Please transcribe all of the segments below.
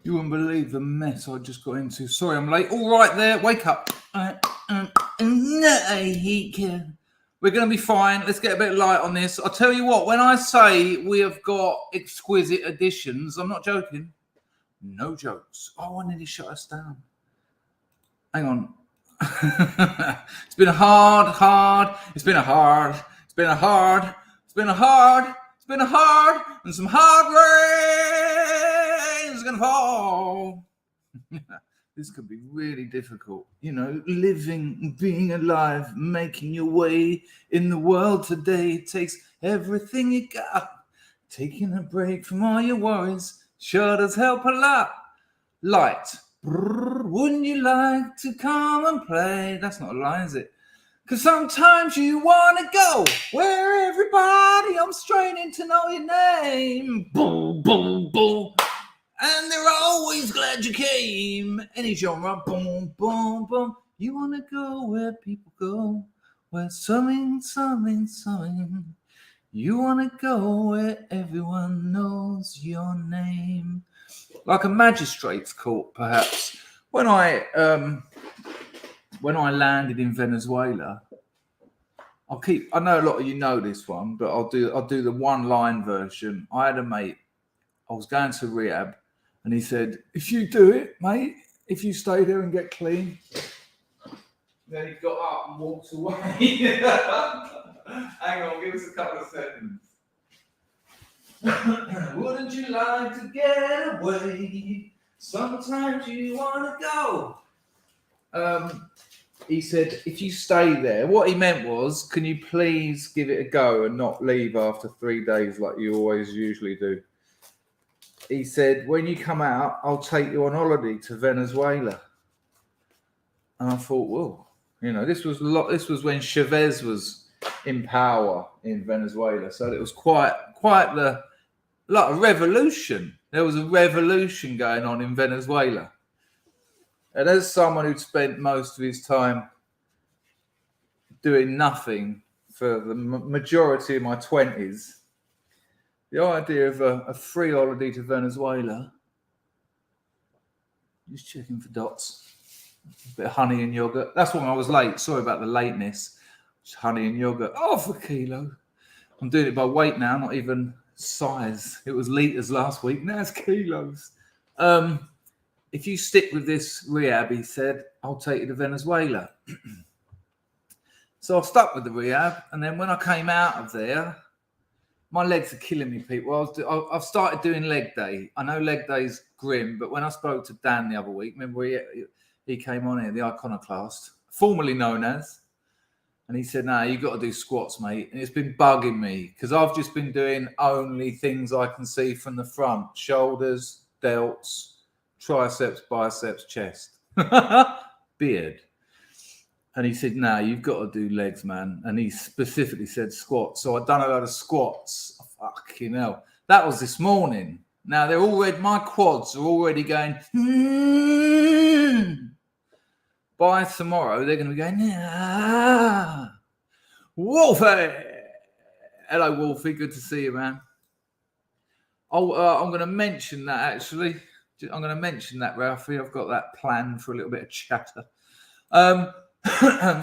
You wouldn't believe the mess I just got into. Sorry, I'm late. All right there. Wake up. We're going to be fine. Let's get a bit light on this. I'll tell you what, when I say we have got exquisite editions, I'm not joking. No jokes. Oh, I nearly shut us down. Hang on. It's been a hard. It's been a hard. And some hard rain is going to fall. This could be really difficult. You know, living, being alive, making your way in the world today takes everything you got. Taking a break from all your worries sure does help a lot. Light. Wouldn't you like to come and play? That's not a line, is it? Because sometimes you want to go where everybody, I'm straining to know your name. Boom, boom, boom. And they're always glad you came. Any genre, boom, boom, boom. You want to go where people go, where something. You want to go where everyone knows your name. Like a magistrate's court, perhaps. When I landed in Venezuela, I know a lot of you know this one, but I'll do the one-line version. I had a mate, I was going to rehab, and he said, if you do it, mate, if you stay there and get clean. Then he got up and walked away. Hang on, give us a couple of seconds. Wouldn't you like to get away? Sometimes you want to go. He said, if you stay there, what he meant was, can you please give it a go and not leave after 3 days like you always usually do? He said, when you come out, I'll take you on holiday to Venezuela. And I thought, well, you know, this was when Chavez was in power in Venezuela. So it was quite like a revolution. There was a revolution going on in Venezuela. And as someone who'd spent most of his time doing nothing for the majority of my 20s, the idea of a free holiday to Venezuela, just checking for dots, a bit of honey and yogurt. That's when I was late. Sorry about the lateness. Just honey and yogurt. Half a kilo. I'm doing it by weight now, not even size. It was litres last week. Now it's kilos. If you stick with this rehab, he said, I'll take you to Venezuela. So I stuck with the rehab. And then when I came out of there, my legs are killing me, people. I've started doing leg day. I know leg day's grim, but when I spoke to Dan the other week, remember he came on here, the iconoclast, formerly known as, and he said, no, you've got to do squats, mate. And it's been bugging me because I've just been doing only things I can see from the front: shoulders, delts, triceps, biceps, chest, beard. And he said, no, you've got to do legs, man. And he specifically said squats. So I've done a lot of squats. Fucking hell. That was this morning. Now my quads are already going, By tomorrow, they're going to be going, Wolfie. Hello, Wolfie. Good to see you, man. I'm going to mention that, actually. I'm going to mention that, Ralphie. I've got that planned for a little bit of chatter.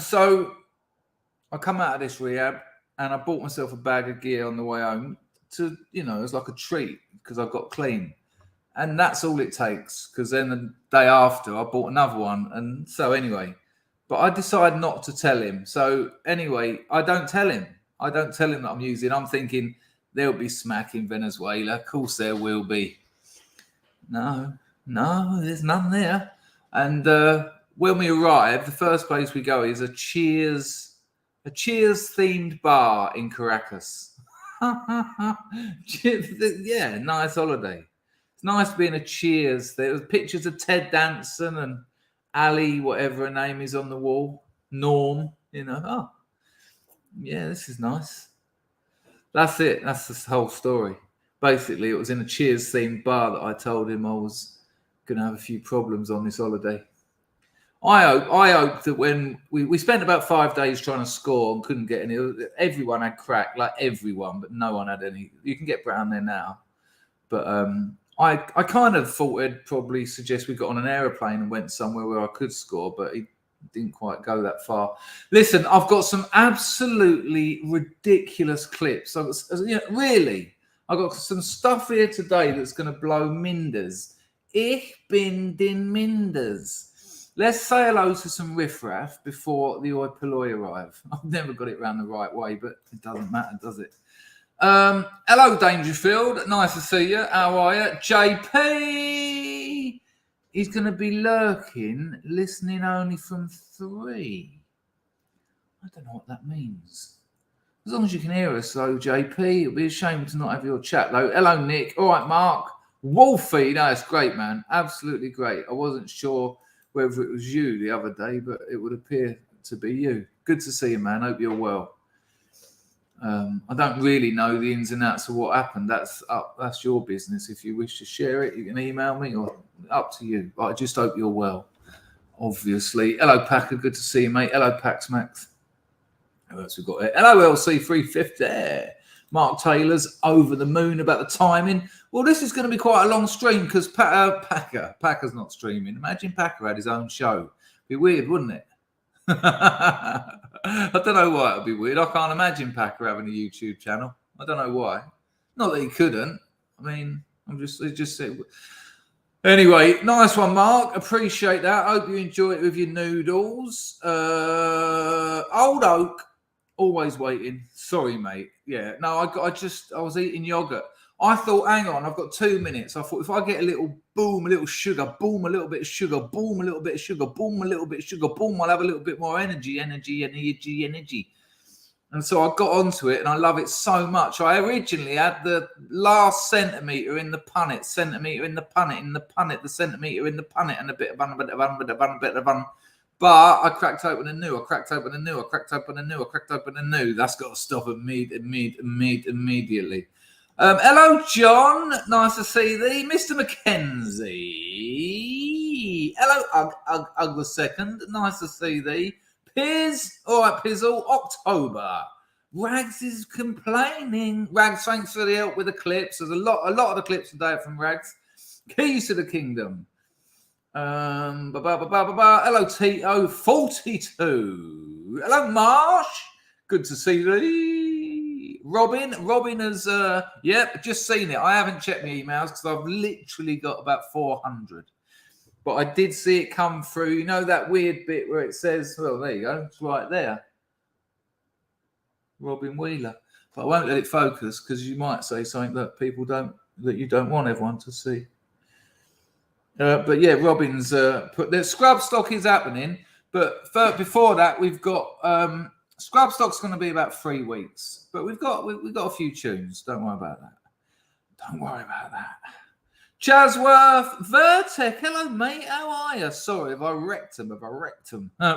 So I come out of this rehab and I bought myself a bag of gear on the way home to, you know, it's like a treat because I got clean. And that's all it takes, because then the day after I bought another one. And so anyway, but I decided not to tell him. So anyway, I don't tell him that I'm using. I'm thinking there'll be smack in Venezuela. Of course there will be. No, there's none there. And when we arrive, the first place we go is a Cheers themed bar in Caracas. Yeah, nice holiday. It's nice being a Cheers. There was pictures of Ted Danson and Ali, whatever her name is, on the wall. Norm, you know. Oh, yeah, this is nice. That's it. That's the whole story. Basically, it was in a Cheers themed bar that I told him I was going to have a few problems on this holiday. I hope that when we spent about 5 days trying to score and couldn't get any, everyone had crack, like everyone, but no one had any. You can get brown there now. But I kind of thought it'd probably suggest we got on an aeroplane and went somewhere where I could score, but he didn't quite go that far. Listen, I've got some absolutely ridiculous clips. Really, I've got some stuff here today that's going to blow Minders. Ich bin den Minders. Let's say hello to some riffraff before the oi polloi arrive. I've never got it round the right way, but it doesn't matter, does it? Hello, Dangerfield. Nice to see you. How are you? JP. He's going to be lurking, listening only from 3. I don't know what that means. As long as you can hear us, though, JP, it'll be a shame to not have your chat, though. Hello, Nick. All right, Mark. Wolfie. No, it's great, man. Absolutely great. I wasn't sure whether it was you the other day, but it would appear to be you. Good to see you, man. Hope you're well. I don't really know the ins and outs of what happened. That's your business. If you wish to share it, you can email me or up to you. But I just hope you're well, obviously. Hello, Packer. Good to see you, mate. Hello, Pax Max. Who else we got here? Hello, LC350. Mark Taylor's over the moon about the timing. Well, this is going to be quite a long stream because Packer's not streaming. Imagine Packer had his own show. Be weird, wouldn't it? I don't know why it would be weird. I can't imagine Packer having a YouTube channel. I don't know why. Not that he couldn't. I mean, anyway, nice one, Mark. Appreciate that. Hope you enjoy it with your noodles. Old Oak, always waiting. Sorry, mate. Yeah, no, I was eating yogurt. I thought, hang on, I've got 2 minutes. I thought if I get a little boom, a little sugar, boom, a little bit of sugar, boom, a little bit of sugar, boom, a little bit of sugar, boom, I'll have a little bit more energy. And so I got onto it and I love it so much. I originally had the last centimetre in the punnet, the centimetre in the punnet, the centimetre in the punnet, and a bit of bun. But I cracked open a new. That's got to stop immediately. Hello, John. Nice to see thee. Mr. Mackenzie. Hello, Ugg the second. Nice to see thee. Piz. All right, Pizzle. October. Rags is complaining. Rags, thanks for the help with the clips. There's a lot of the clips today are from Rags. Keys to the Kingdom. Hello, Tito. 42. Hello, Marsh. Good to see thee. Robin has, just seen it. I haven't checked my emails because I've literally got about 400. But I did see it come through. You know that weird bit where it says, well, there you go. It's right there. Robin Wheeler. But I won't let it focus because you might say something that you don't want everyone to see. But yeah, Robin's put the scrub stock is happening. But before that, we've got... Scrub stock's going to be about 3 weeks, but we've got a few tunes. Don't worry about that. Chasworth, Vertec, hello mate, how are you? Sorry if I wrecked him.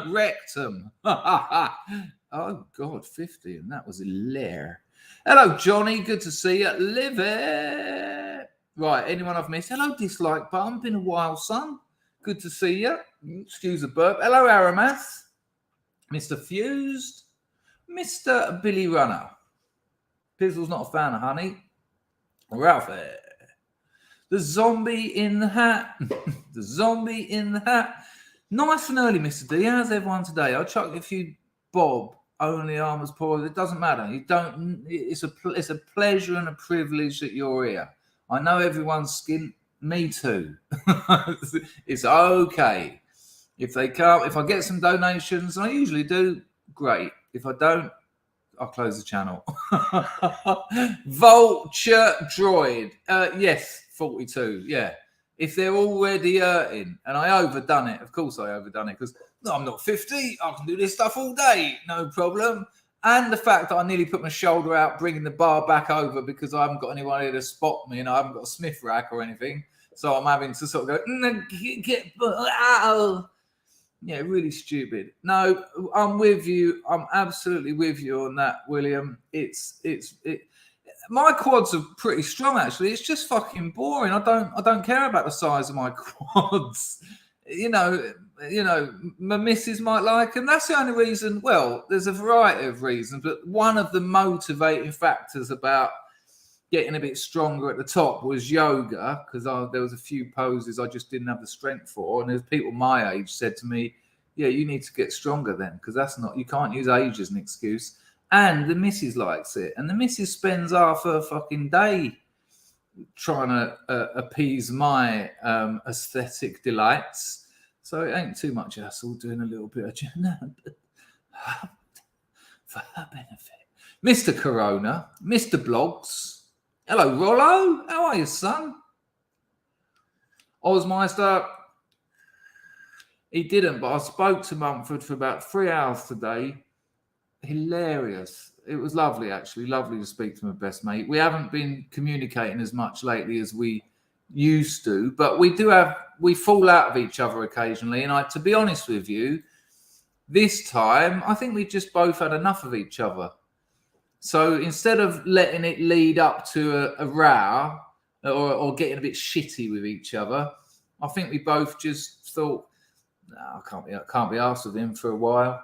Rectum. Oh God, 50, and that was a lair. Hello Johnny, good to see you. Live it. Right, anyone I've missed? Hello Dislike Bum, been a while, son. Good to see you. Excuse the burp. Hello Aramas, Mr. Fused. Mr. Billy Runner. Pizzle's not a fan of honey. Ralphie. The zombie in the hat. Nice and early, Mr. D. How's everyone today? I'll chuck a few Bob. Only armors poor. It doesn't matter. It's a pleasure and a privilege that you're here. I know everyone's skin. Me too. It's okay. If I get some donations, and I usually do, great. If I don't, I'll close the channel. Vulture Droid. Yes, 42. Yeah. If they're already hurting, and I overdone it, of course I overdone it because I'm not 50. I can do this stuff all day. No problem. And the fact that I nearly put my shoulder out, bringing the bar back over because I haven't got anyone here to spot me and I haven't got a Smith rack or anything. So I'm having to sort of go, yeah, really stupid. No, I'm with you. I'm absolutely with you on that, William. My quads are pretty strong, actually. It's just fucking boring. I don't care about the size of my quads. You know, my missus might like them. That's the only reason. Well, there's a variety of reasons, but one of the motivating factors about getting a bit stronger at the top was yoga, because there was a few poses I just didn't have the strength for. And there's people my age said to me, yeah, you need to get stronger then, because you can't use age as an excuse. And the missus likes it. And the missus spends half her fucking day trying to appease my aesthetic delights. So it ain't too much hassle doing a little bit of for her benefit. Mr. Corona, Mr. Blogs. Hello, Rollo. How are you, son? Osmeister. He didn't, but I spoke to Mumford for about 3 hours today. Hilarious. It was lovely, actually. Lovely to speak to my best mate. We haven't been communicating as much lately as we used to, but we fall out of each other occasionally. And to be honest with you, this time, I think we just both had enough of each other. So instead of letting it lead up to a row or getting a bit shitty with each other, I think we both just thought, no, I can't be arsed with him for a while.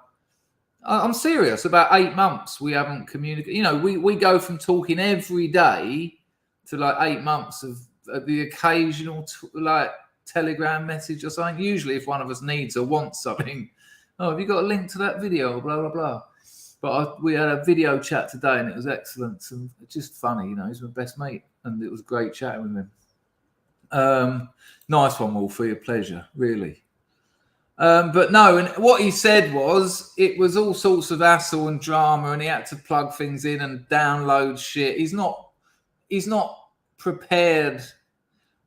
I'm serious. About 8 months we haven't communicated. You know, we go from talking every day to like 8 months of the occasional Telegram message or something. Usually if one of us needs or wants something, oh, have you got a link to that video? Blah, blah, blah. But we had a video chat today and it was excellent and just funny. You know, he's my best mate and it was great chatting with him. Nice one, Wolfie. A pleasure, really. But no, and what he said was it was all sorts of hassle and drama and he had to plug things in and download shit. He's not prepared.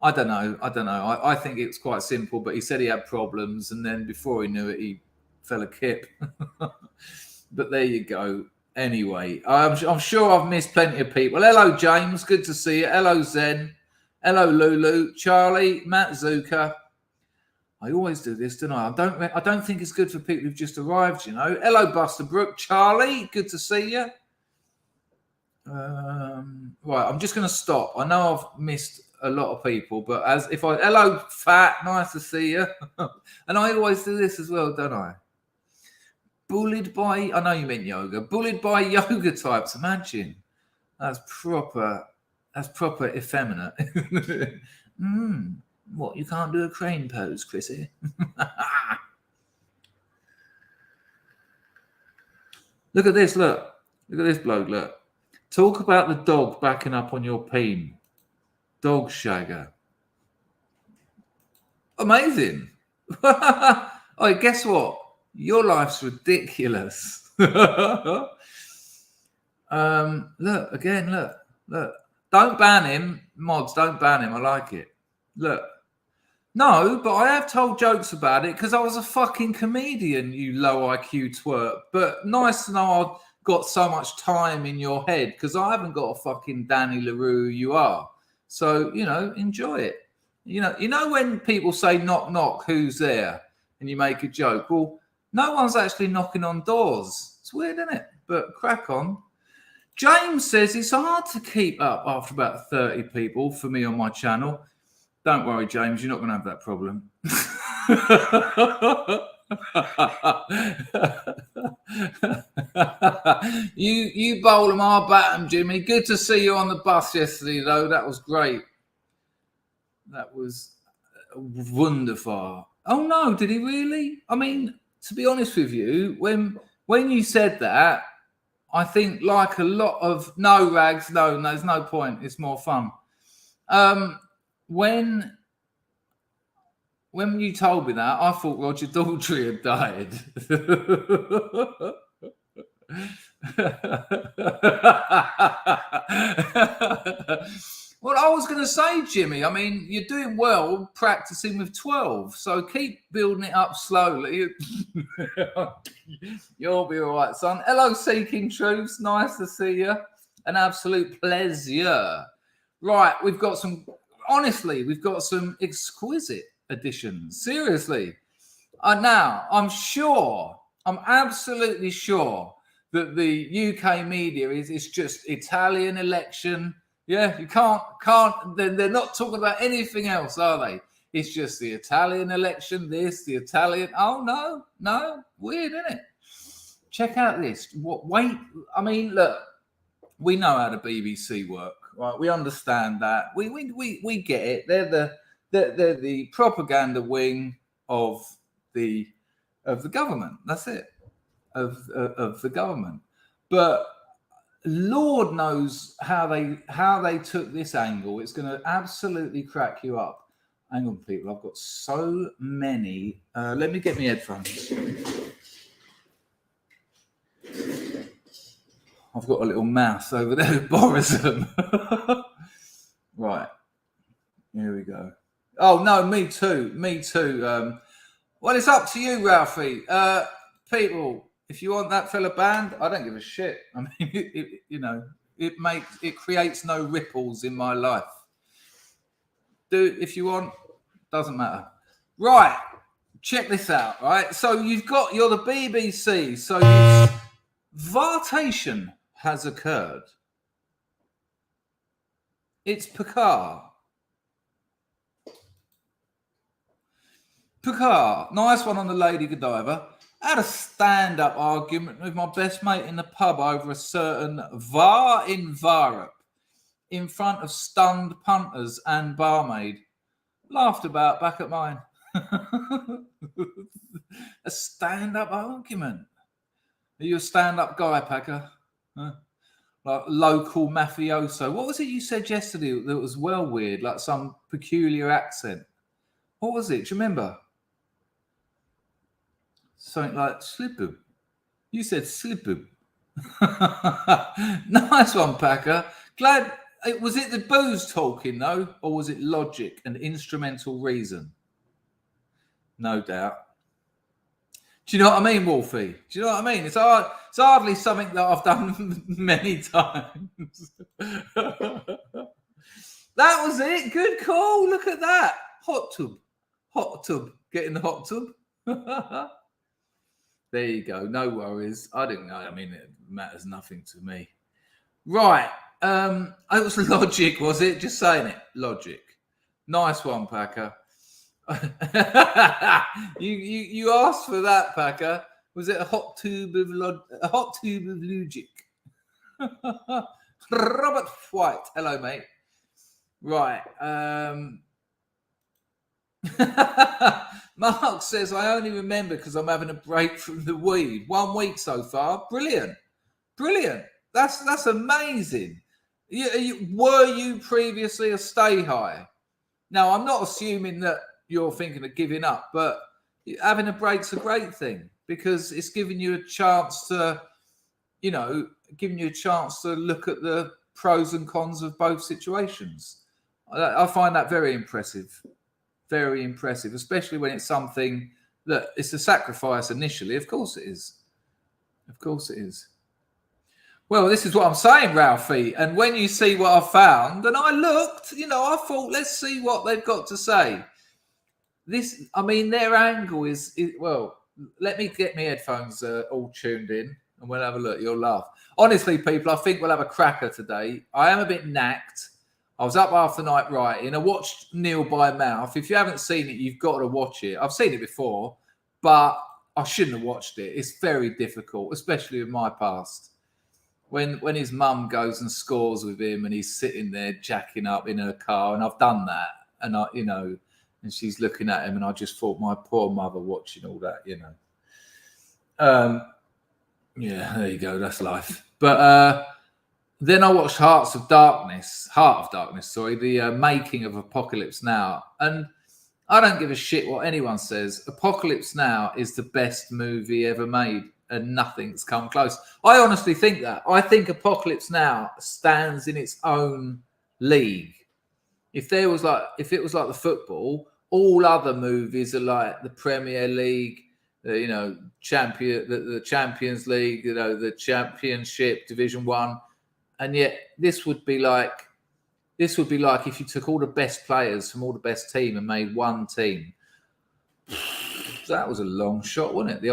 I don't know. I think it was quite simple, but he said he had problems and then before he knew it, he fell a kip. But there you go. Anyway, I'm sure I've missed plenty of people. Hello, James. Good to see you. Hello, Zen. Hello, Lulu. Charlie. Matt Zucker. I always do this, don't I? I don't think it's good for people who've just arrived, you know. Hello, Buster Brook. Charlie. Good to see you. Right, I'm just going to stop. I know I've missed a lot of people, but hello, Fat. Nice to see you. And I always do this as well, don't I? Bullied by, I know you meant yoga, bullied by yoga types. Imagine. That's proper effeminate. What, you can't do a crane pose, Chrissy? Look at this, look. Look at this bloke, look. Talk about the dog backing up on your peen. Dog shagger. Amazing. Oh, guess what? Your life's ridiculous. Look, again, look. Don't ban him. Mods, don't ban him. I like it. Look. No, but I have told jokes about it because I was a fucking comedian, you low IQ twerp. But nice to know I've got so much time in your head because I haven't got a fucking Danny LaRue you are. So, you know, enjoy it. You know when people say knock, knock, who's there? And you make a joke. Well, no one's actually knocking on doors. It's weird, isn't it? But crack on. James says it's hard to keep up after about 30 people for me on my channel. Don't worry, James, you're not going to have that problem. you bowl them, I'll bat them, Jimmy. Good to see you on the bus yesterday, though. That was great. That was wonderful. Oh, no, did he really? I mean, to be honest with you, when you said that, I think like a lot of... No, Rags, no, there's no point. It's more fun. When you told me that, I thought Roger Daltrey had died. Well, I was going to say, Jimmy, I mean, you're doing well practicing with 12, so keep building it up slowly. You'll be all right, son. Hello, Seeking Truths. Nice to see you. An absolute pleasure. Right, we've got some exquisite editions. Seriously. Now, I'm absolutely sure that the UK media is just Italian election. Yeah, you can't, they're not talking about anything else, are they? It's just the Italian election, the Italian, oh, no, weird, isn't it? Check out this. I mean, look, we know how the BBC work. right? We understand that. We get it. They're the propaganda wing of the government. That's it. Of the government. But Lord knows how they took this angle. It's going to absolutely crack you up. Hang on, people. I've got so many. Let me get my headphones. I've got a little mouse over there who borrows them. Right. Here we go. Oh, no, me too. Well, it's up to you, Ralphie. People, if you want that fella banned, I don't give a shit. I mean, it creates no ripples in my life. Do it if you want. Doesn't matter. Right. Check this out, right? So you're the BBC. So Vartation has occurred. It's Picard. Nice one on the Lady Godiva. I had a stand-up argument with my best mate in the pub over a certain var in Varup in front of stunned punters and barmaid. Laughed about back at mine. A stand-up argument. Are you a stand-up guy, Packer? Huh? Like local mafioso. What was it you said yesterday that was well weird, like some peculiar accent? What was it? Do you remember? Something like slipper. You said slipper. Nice one, Packer. Glad. Was it the booze talking, though? Or was it logic and instrumental reason? No doubt. Do you know what I mean, Wolfie? Do you know what I mean? It's hardly something that I've done many times. That was it. Good call. Look at that. Hot tub. Get in the hot tub. There you go. No worries. I didn't know. I mean, it matters nothing to me. Right. It was logic, was it? Just saying it. Logic. Nice one, Packer. you asked for that, Packer. Was it a hot tube of logic? Robert White. Hello, mate. Right. Mark says, I only remember because I'm having a break from the weed. 1 week so far. Brilliant. That's amazing. Were you previously a stay high? Now, I'm not assuming that you're thinking of giving up, but having a break's a great thing because it's giving you a chance to, look at the pros and cons of both situations. I find that very impressive. Very impressive, especially when it's something that it's a sacrifice initially. Of course it is. Well, this is what I'm saying, Ralphie. And when you see what I found, and I looked, I thought, let's see what they've got to say. Their angle is well, let me get my headphones all tuned in and we'll have a look. You'll laugh. Honestly, people, I think we'll have a cracker today. I am a bit knacked. I was up half the night writing. I watched Neil by Mouth. If you haven't seen it, you've got to watch it. I've seen it before, but I shouldn't have watched it. It's very difficult, especially with my past. When his mum goes and scores with him and he's sitting there jacking up in her car, and I've done that, and and she's looking at him, and I just thought, my poor mother watching all that, Yeah, there you go. That's life. But then I watched Heart of Darkness, the making of Apocalypse Now. And I don't give a shit what anyone says. Apocalypse Now is the best movie ever made and nothing's come close. I honestly think that. I think Apocalypse Now stands in its own league. If it was like the football, all other movies are like the Premier League, the Champions League, the Championship, Division 1. And yet this would be like if you took all the best players from all the best team and made one team. That was a long shot, wasn't it? The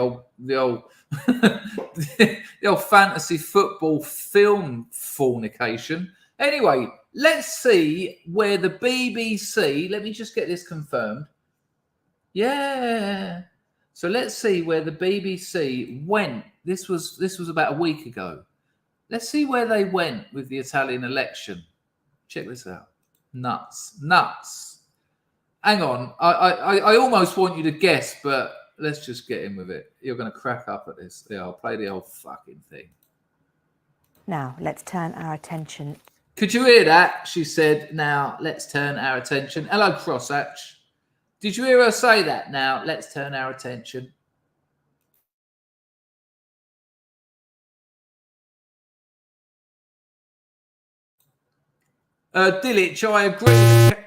old fantasy football film fornication. Anyway, let's see where the BBC. Let me just get this confirmed. Yeah. So let's see where the BBC went. This was about a week ago. Let's see where they went with the Italian election. Check this out. Nuts. Hang on. I almost want you to guess, but let's just get in with it. You're going to crack up at this. Yeah, I'll play the old fucking thing. Now, let's turn our attention. Could you hear that? She said, now, let's turn our attention. Hello, Crosshatch. Did you hear her say that? Now, let's turn our attention. Dillich,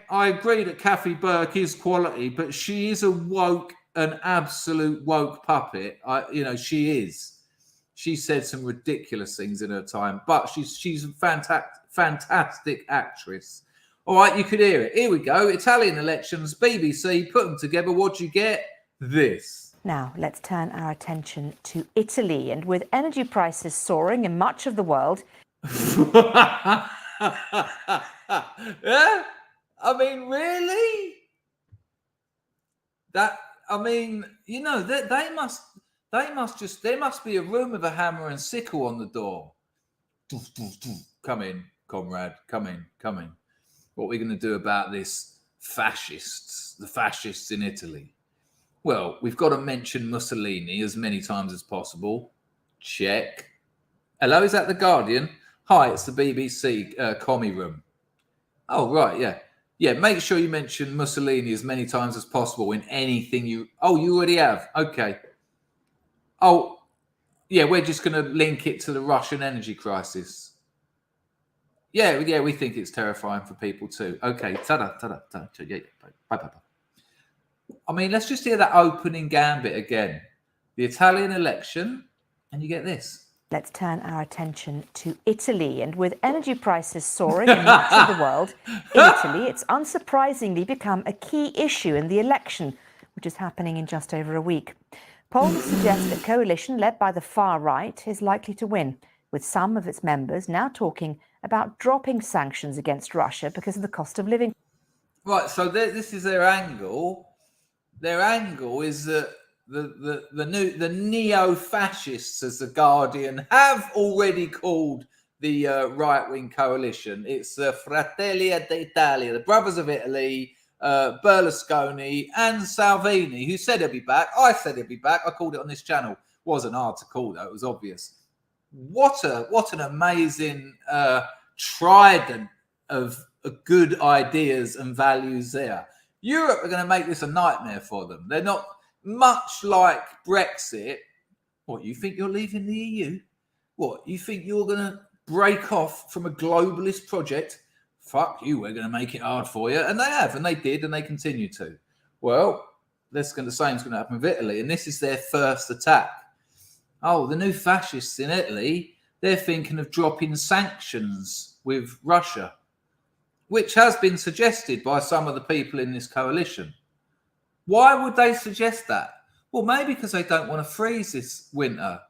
I agree that Kathy Burke is quality, but she is an absolute woke puppet. She is. She said some ridiculous things in her time, but she's a fantastic actress. All right, you could hear it. Here we go. Italian elections, BBC, put them together. What do you get? This. Now, let's turn our attention to Italy. And with energy prices soaring in much of the world... Yeah? I mean, really? There must be a room with a hammer and sickle on the door. Come in, comrade, come in. What are we going to do about this the fascists in Italy? Well, we've got to mention Mussolini as many times as possible. Check. Hello, is that The Guardian? Hi, it's the BBC commie room. Oh, right, yeah. Yeah, make sure you mention Mussolini as many times as possible in anything you... Oh, you already have? Okay. Oh, yeah, we're just going to link it to the Russian energy crisis. Yeah, we think it's terrifying for people too. Okay, ta-da. Yeah, bye. I mean, let's just hear that opening gambit again. The Italian election, and you get this. Let's turn our attention to Italy. And with energy prices soaring in much of the world, in Italy, it's unsurprisingly become a key issue in the election, which is happening in just over a week. Polls suggest a coalition led by the far right is likely to win, with some of its members now talking about dropping sanctions against Russia because of the cost of living. Right, so this is their angle. Their angle is that the neo-fascists, as the Guardian have already called the right-wing coalition. It's Fratelli d'Italia, the Brothers of Italy, Berlusconi and Salvini, who said he'll be back. I said he'll be back. I called it on this channel. Wasn't hard to call, though. It was obvious. What an amazing trident of good ideas and values there. Europe are going to make this a nightmare for them. They're not... Much like Brexit, what, you think you're leaving the EU? What, you think you're going to break off from a globalist project? Fuck you, we're going to make it hard for you. And they have, and they did, and they continue to. Well, the same's going to happen with Italy, and this is their first attack. Oh, the new fascists in Italy, they're thinking of dropping sanctions with Russia, which has been suggested by some of the people in this coalition. Why would they suggest that? Well, maybe because they don't want to freeze this winter.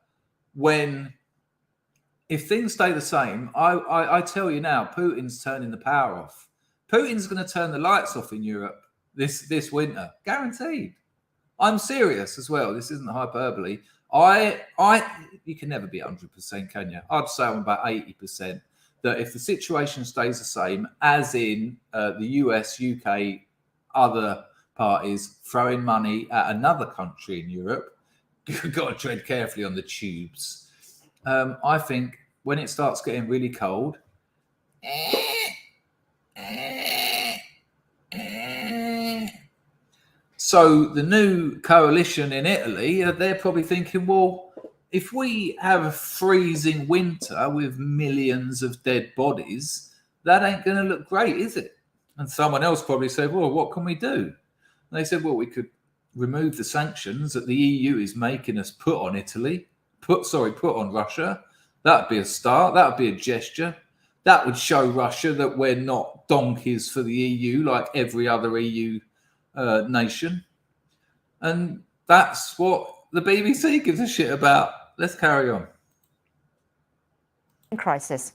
If things stay the same, I tell you now, Putin's turning the power off. Putin's going to turn the lights off in Europe this winter, guaranteed. I'm serious as well. This isn't hyperbole. You can never be 100%, can you? I'd say I'm about 80%. That if the situation stays the same, as in the US, UK, other parties throwing money at another country in Europe, you've got to tread carefully on the tubes. I think when it starts getting really cold, so the new coalition in Italy, they're probably thinking, well, if we have a freezing winter with millions of dead bodies, that ain't going to look great, is it? And someone else probably said, well, what can we do? And they said, well, we could remove the sanctions that the EU is making us put on Italy, put on Russia. That would be a start. That would be a gesture. That would show Russia that we're not donkeys for the EU like every other EU nation. And that's what the BBC gives a shit about. Let's carry on. Crisis.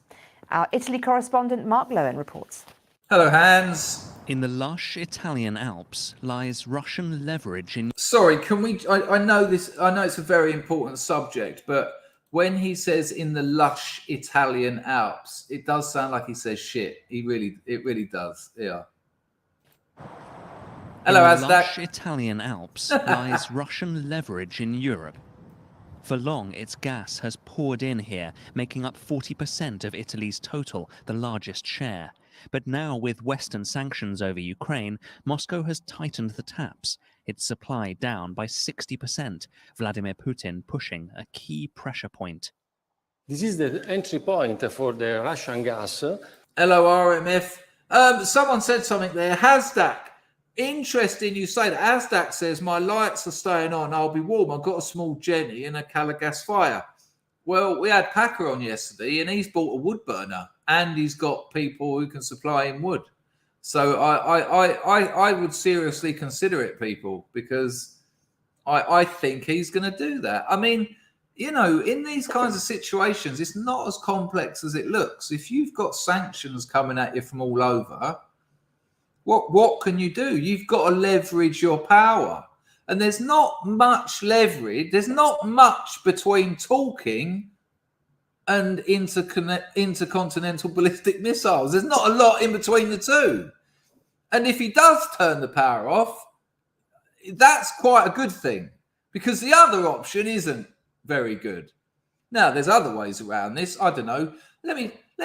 Our Italy correspondent Mark Lowen reports. Hello, Hans. In the lush Italian Alps lies Russian leverage in... Sorry, can we... I know this... I know it's a very important subject, but when he says in the lush Italian Alps, it does sound like he says shit. It really does. Yeah. Hello, In the Aztec. lush Italian Alps lies Russian leverage in Europe. For long, its gas has poured in here, making up 40% of Italy's total, the largest share. But now, with Western sanctions over Ukraine, Moscow has tightened the taps, its supply down by 60%, Vladimir Putin pushing a key pressure point. This is the entry point for the Russian gas. Hello, RMF. Someone said something there. Hasdak. Interesting you say that. Hasdak says, my lights are staying on. I'll be warm. I've got a small Jenny and a Calagas fire. Well, we had Packer on yesterday and he's bought a wood burner and he's got people who can supply him wood. So I would seriously consider it, people, because I think he's going to do that. I mean, you know, in these kinds of situations, it's not as complex as it looks. If you've got sanctions coming at you from all over, what can you do? You've got to leverage your power. And there's not much leverage. There's not much between talking and intercontinental ballistic missiles. There's not a lot in between the two. And if he does turn the power off, that's quite a good thing, because the other option isn't very good. Now, there's other ways around this. I don't know. Let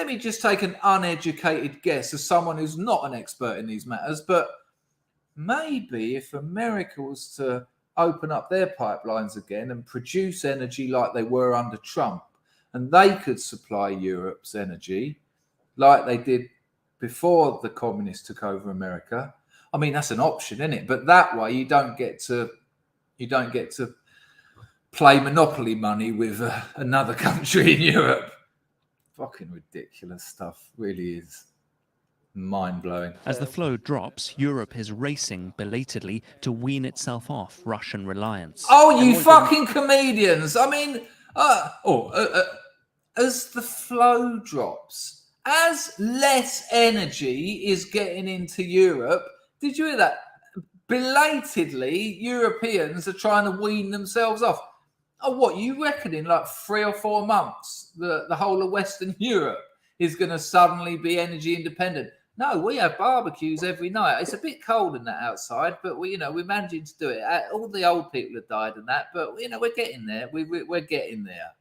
me just take an uneducated guess as someone who's not an expert in these matters, but maybe if America was to open up their pipelines again and produce energy like they were under Trump, and they could supply Europe's energy like they did before the communists took over America. I mean, that's an option, isn't it? But that way you don't get to play monopoly money with another country in Europe. Fucking ridiculous stuff, really is. Mind-blowing. As the flow drops, Europe is racing belatedly to wean itself off Russian reliance. Oh, you fucking comedians. I mean, as the flow drops, as less energy is getting into Europe, did you hear that? Belatedly, Europeans are trying to wean themselves off. Oh, what, you reckon in like 3 or 4 months, the whole of Western Europe is going to suddenly be energy independent? No, we have barbecues every night. It's a bit cold in that outside, but we're managing to do it. All the old people have died and that, but we're getting there. We're getting there.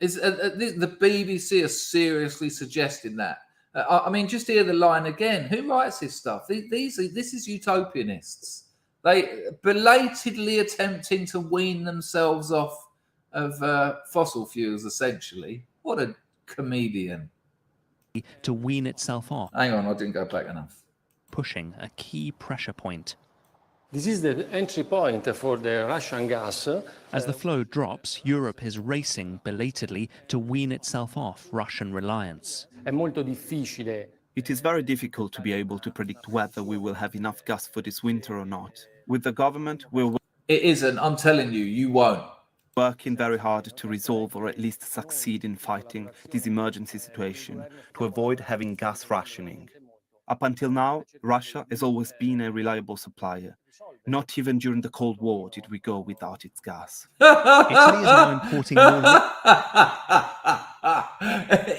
The BBC are seriously suggesting that. I mean, just hear the line again. Who writes this stuff? This is utopianists. They belatedly attempting to wean themselves off of fossil fuels, essentially. What a comedian. To wean itself off. Hang on, I didn't go back enough. Pushing a key pressure point. This is the entry point for the Russian gas. As the flow drops, Europe is racing belatedly to wean itself off Russian reliance. È molto difficile. It is very difficult to be able to predict whether we will have enough gas for this winter or not. With the government, we're It isn't. I'm telling you, you won't. working very hard to resolve or at least succeed in fighting this emergency situation to avoid having gas rationing. Up until now, Russia has always been a reliable supplier. Not even during the Cold War did we go without its gas. Italy is now importing more.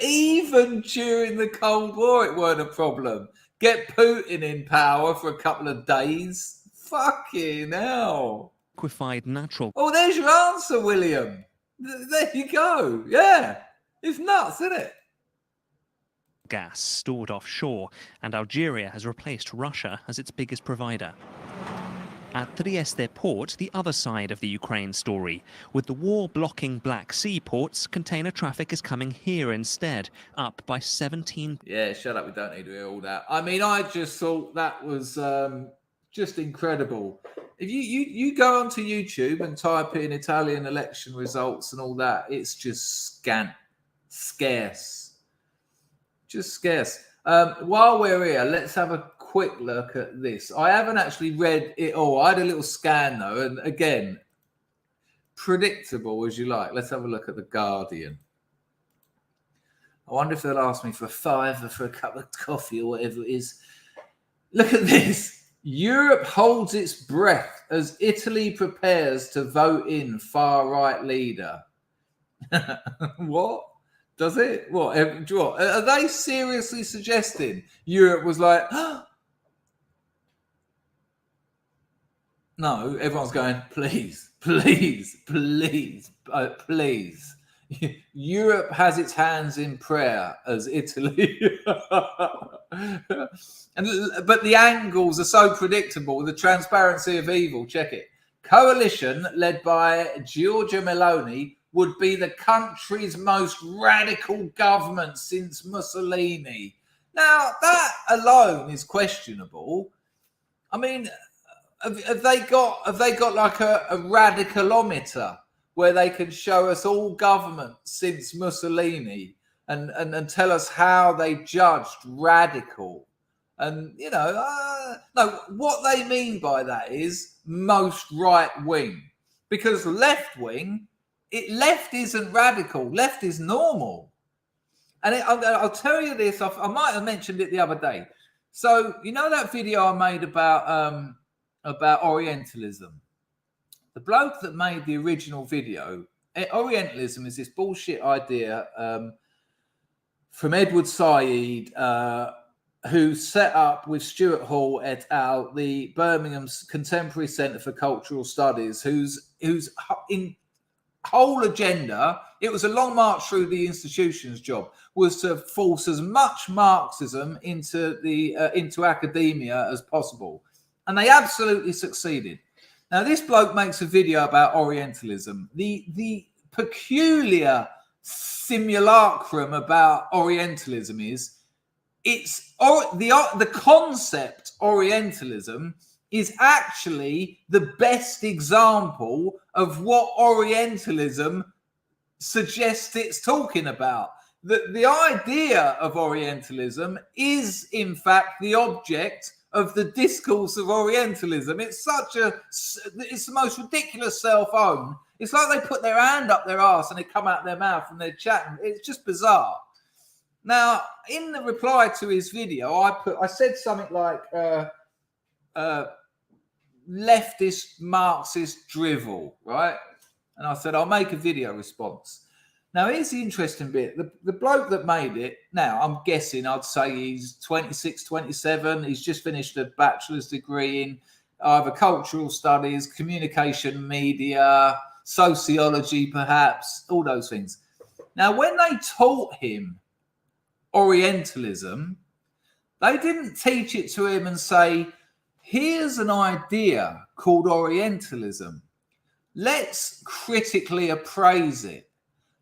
Even during the Cold War, it weren't a problem. Get Putin in power for a couple of days. Fucking hell. Liquefied natural Oh, there's your answer, William. There you go. Yeah. It's nuts, isn't it? gas stored offshore, and Algeria has replaced Russia as its biggest provider. At Trieste port, the other side of the Ukraine story. With the war blocking Black Sea ports, container traffic is coming here instead, up by 17%. Yeah, shut up. We don't need to hear all that. I mean, I just thought that was just incredible. If you go onto YouTube and type in Italian election results and all that, it's just scarce. Just scarce. While we're here, let's have a quick look at this. I haven't actually read it all. I had a little scan though, and again, predictable as you like. Let's have a look at The Guardian. I wonder if they'll ask me for a $5 for a cup of coffee or whatever it is. Look at this. Europe holds its breath as Italy prepares to vote in far-right leader. What? Does it? What? Are they seriously suggesting Europe was like, no, everyone's going, please, please, please, please. Europe has its hands in prayer as Italy. But the angles are so predictable, the transparency of evil, check it. Coalition led by Giorgia Meloni would be the country's most radical government since Mussolini. Now, that alone is questionable. I mean, have they got like a radicalometer where they can show us all governments since Mussolini and tell us how they judged radical? And, you know, no, what they mean by that is most right wing, because left wing, left isn't radical, left is normal. And I'll tell you this, I might have mentioned it the other day. So, you know that video I made about Orientalism? The bloke that made the original video, Orientalism is this bullshit idea from Edward Said, who set up with Stuart Hall et al. The Birmingham's Contemporary Centre for Cultural Studies, whose in whole agenda, it was a long march through the institution's job, was to force as much Marxism into academia as possible. And they absolutely succeeded. Now, this bloke makes a video about Orientalism. The peculiar simulacrum about Orientalism is the concept Orientalism is actually the best example of what Orientalism suggests it's talking about. The idea of Orientalism is, in fact, the object of the discourse of Orientalism. It's the most ridiculous self-own. It's like they put their hand up their arse and they come out their mouth and they're chatting. It's just bizarre. Now, in the reply to his video, I said something like leftist Marxist drivel, right? And I said, I'll make a video response. Now, here's the interesting bit. The bloke that made it, now, I'm guessing, I'd say he's 26, 27. He's just finished a bachelor's degree in either cultural studies, communication, media, sociology, perhaps, all those things. Now, when they taught him Orientalism, they didn't teach it to him and say, here's an idea called Orientalism. Let's critically appraise it.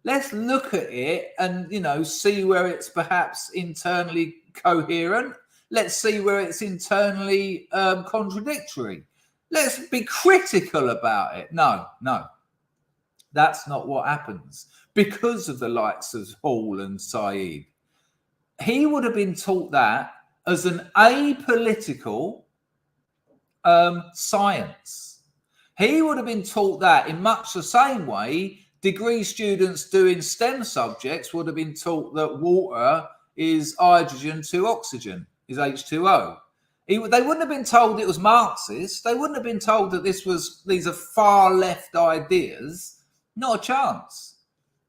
Let's look at it and, you know, see where it's perhaps internally coherent. Let's see where it's internally contradictory. Let's be critical about it. No. That's not what happens because of the likes of Hall and Said. He would have been taught that as an apolitical science. He would have been taught that in much the same way degree students doing STEM subjects would have been taught that water is hydrogen to oxygen, is H2O. They wouldn't have been told it was Marxist. They wouldn't have been told that these are far left ideas. Not a chance.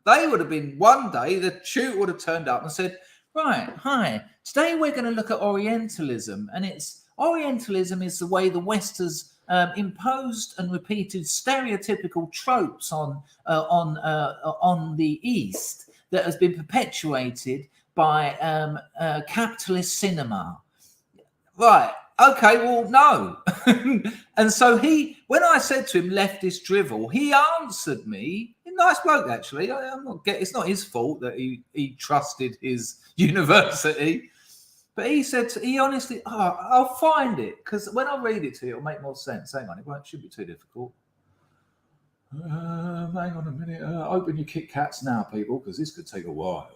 They would have been, one day, the tutor would have turned up and said, right, hi, today we're going to look at Orientalism. And Orientalism is the way the West has imposed and repeated stereotypical tropes on the East that has been perpetuated by capitalist cinema. Right. Okay. Well, no. And so when I said to him leftist drivel, he answered me. Nice bloke, actually. It's not his fault that he trusted his university. But he honestly, I'll find it, because when I read it to you, it'll make more sense. Hang on, it shouldn't be too difficult. Hang on a minute. Open your Kit Kats now, people, because this could take a while.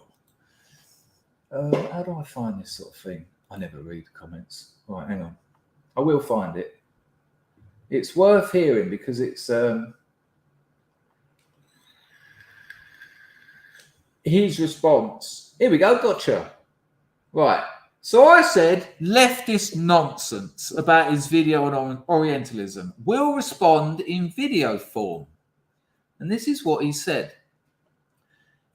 How do I find this sort of thing? I never read comments. Right, hang on. I will find it. It's worth hearing because it's... his response. Here we go, gotcha. Right. So I said leftist nonsense about his video on Orientalism. Will respond in video form. And this is what he said.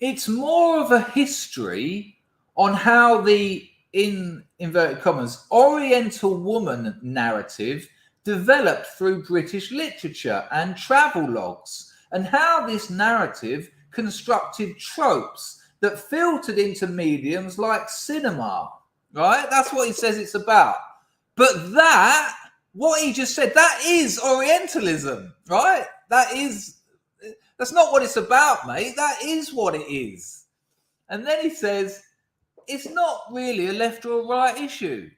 It's more of a history on how the, in inverted commas, Oriental woman narrative developed through British literature and travel logs, and how this narrative constructed tropes that filtered into mediums like cinema, right? That's what he says it's about. But that, what he just said, that is Orientalism, right? That's not what it's about, mate. That is what it is. And then he says, it's not really a left or a right issue.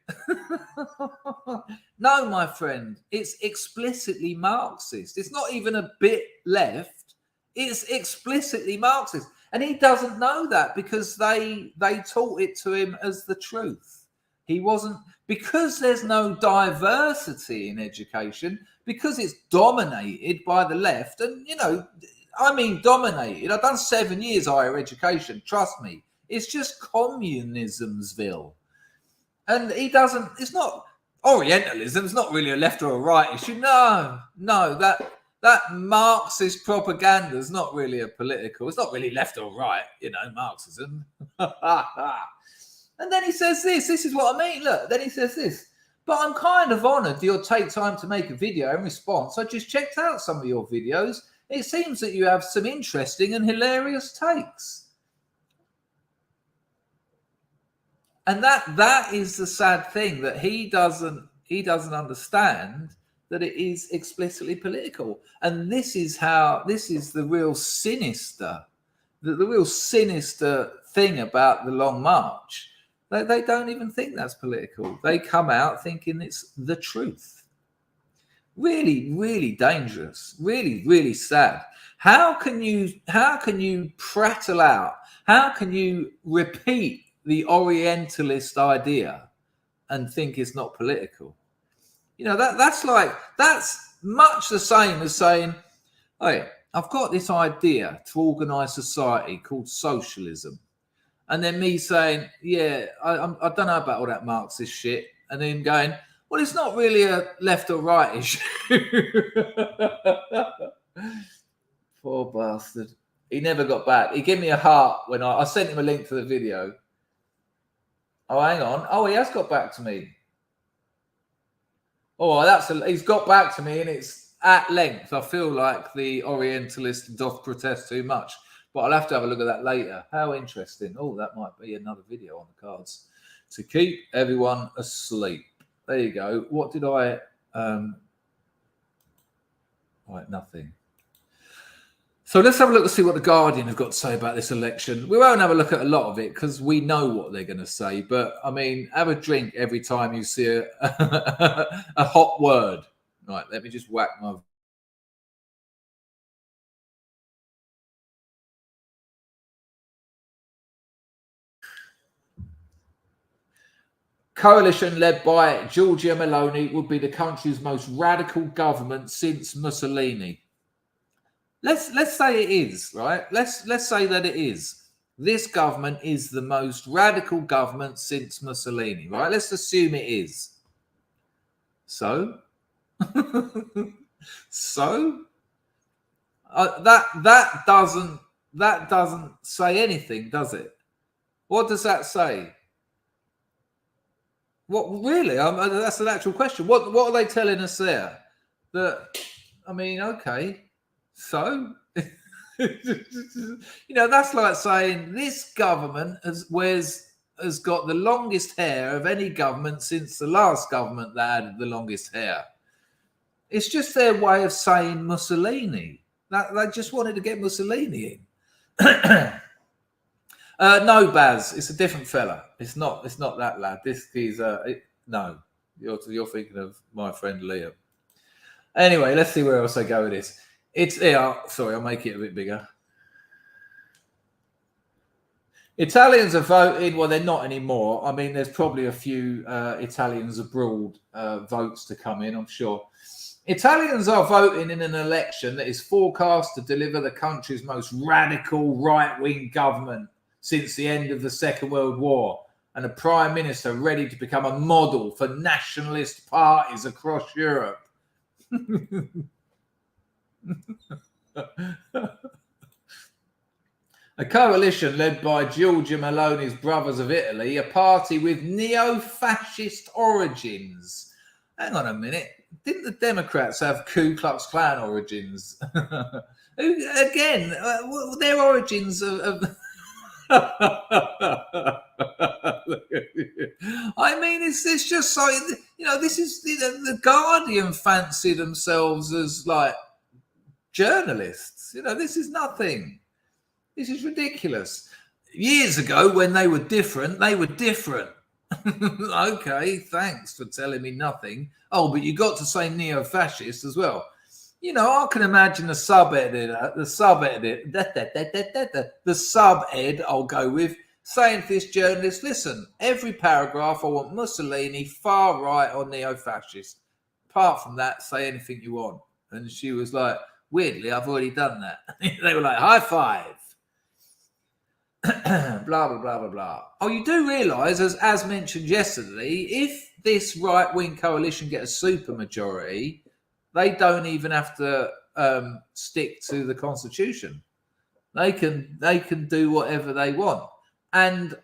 No, my friend, it's explicitly Marxist. It's not even a bit left. It's explicitly Marxist. And he doesn't know that because they taught it to him as the truth. He wasn't, because there's no diversity in education, because it's dominated by the left. And, you know, I mean, dominated. I've done 7 years higher education. Trust me. It's just communismsville. And he doesn't, it's not, Orientalism is not really a left or a right issue. No, that Marxist propaganda is not really a political, it's not really left or right, you know, Marxism. And then he says this is what I mean. Look, then he says this. But I'm kind of honoured you'll take time to make a video in response. I just checked out some of your videos. It seems that you have some interesting and hilarious takes. And that is the sad thing, that he doesn't understand that it is explicitly political. And this is the real sinister, the real sinister thing about the Long March. They don't even think that's political. They come out thinking it's the truth. Really, really dangerous. Really, really sad. How can you prattle out? How can you repeat the Orientalist idea and think it's not political? You know, that's much the same as saying, hey, I've got this idea to organise society called socialism. And then me saying, yeah, I don't know about all that Marxist shit. And then going, well, it's not really a left or right issue. Poor bastard. He never got back. He gave me a heart when I sent him a link to the video. Oh, hang on. Oh, he has got back to me. Oh, he's got back to me, and it's at length. I feel like the Orientalist doth protest too much, but I'll have to have a look at that later. How interesting. Oh, that might be another video on the cards to keep everyone asleep. There you go. What did I... right, nothing. So let's have a look and see what the Guardian have got to say about this election. We won't have a look at a lot of it because we know what they're going to say. But, I mean, have a drink every time you see a hot word. Right, let me just whack my... Coalition led by Giorgia Meloni would be the country's most radical government since Mussolini. Let's say it is, right? Let's say that it is. This government is the most radical government since Mussolini, right? Let's assume it is. So, that doesn't say anything, does it? What does that say? What really? That's an actual question. What are they telling us there? That, I mean, okay. So, you know, that's like saying this government has got the longest hair of any government since the last government that had the longest hair. It's just their way of saying Mussolini. They just wanted to get Mussolini in. No, Baz, it's a different fella. It's not that lad. No, you're thinking of my friend Liam. Anyway, let's see where else I go with this. Sorry, I'll make it a bit bigger. Italians are voting. Well, they're not anymore. I mean, there's probably a few Italians abroad votes to come in, I'm sure. Italians are voting in an election that is forecast to deliver the country's most radical right-wing government since the end of the Second World War, and a prime minister ready to become a model for nationalist parties across Europe. A coalition led by Giorgia Meloni's Brothers of Italy, a party with neo-fascist origins. Hang on a minute. Didn't the Democrats have Ku Klux Klan origins? Again, their origins of... I mean, it's just like, you know, this is the Guardian fancy themselves as like journalists. You know, this is nothing. This is ridiculous. Years ago, when they were different, they were different. Okay, thanks for telling me nothing. Oh, but you got to say neo-fascist as well. You know, I can imagine the sub-ed, I'll go with, saying to this journalist, listen, every paragraph I want Mussolini, far right or neo-fascist. Apart from that, say anything you want. And she was like, weirdly, I've already done that. They were like, high five. Blah, blah, blah, blah, blah. Oh, you do realise, as mentioned yesterday, if this right-wing coalition get a supermajority, they don't even have to stick to the constitution. They can do whatever they want. And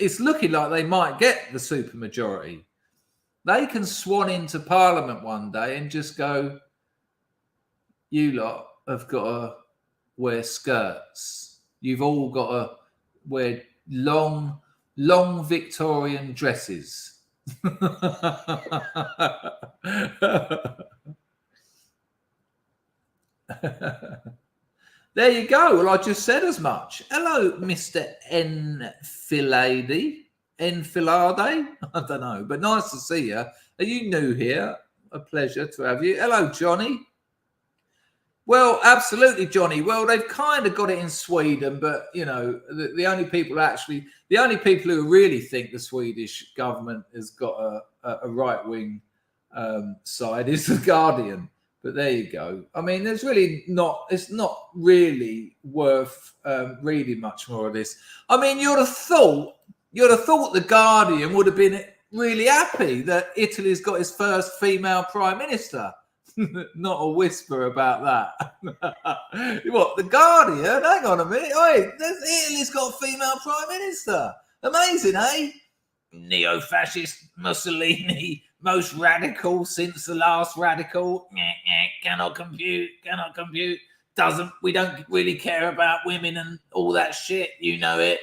it's looking like they might get the supermajority. They can swan into parliament one day and just go, you lot have got to wear skirts. You've all got to wear long Victorian dresses. There you go. Well, I just said as much. Hello, Mr. Enfilade. I don't know, but nice to see you. Are you new here? A pleasure to have you. Hello, Johnny. Well, absolutely, Johnny. Well, they've kind of got it in Sweden, but, you know, the only people who really think the Swedish government has got a right-wing side is the Guardian. But there you go. I mean, it's not really worth reading much more of this. I mean, you'd have thought the Guardian would have been really happy that Italy's got its first female prime minister. Not a whisper about that. What, the Guardian? Hang on a minute. Wait, Italy's got a female prime minister. Amazing, eh? Neo-fascist Mussolini, most radical since the last radical. Cannot compute. We don't really care about women and all that shit. You know it.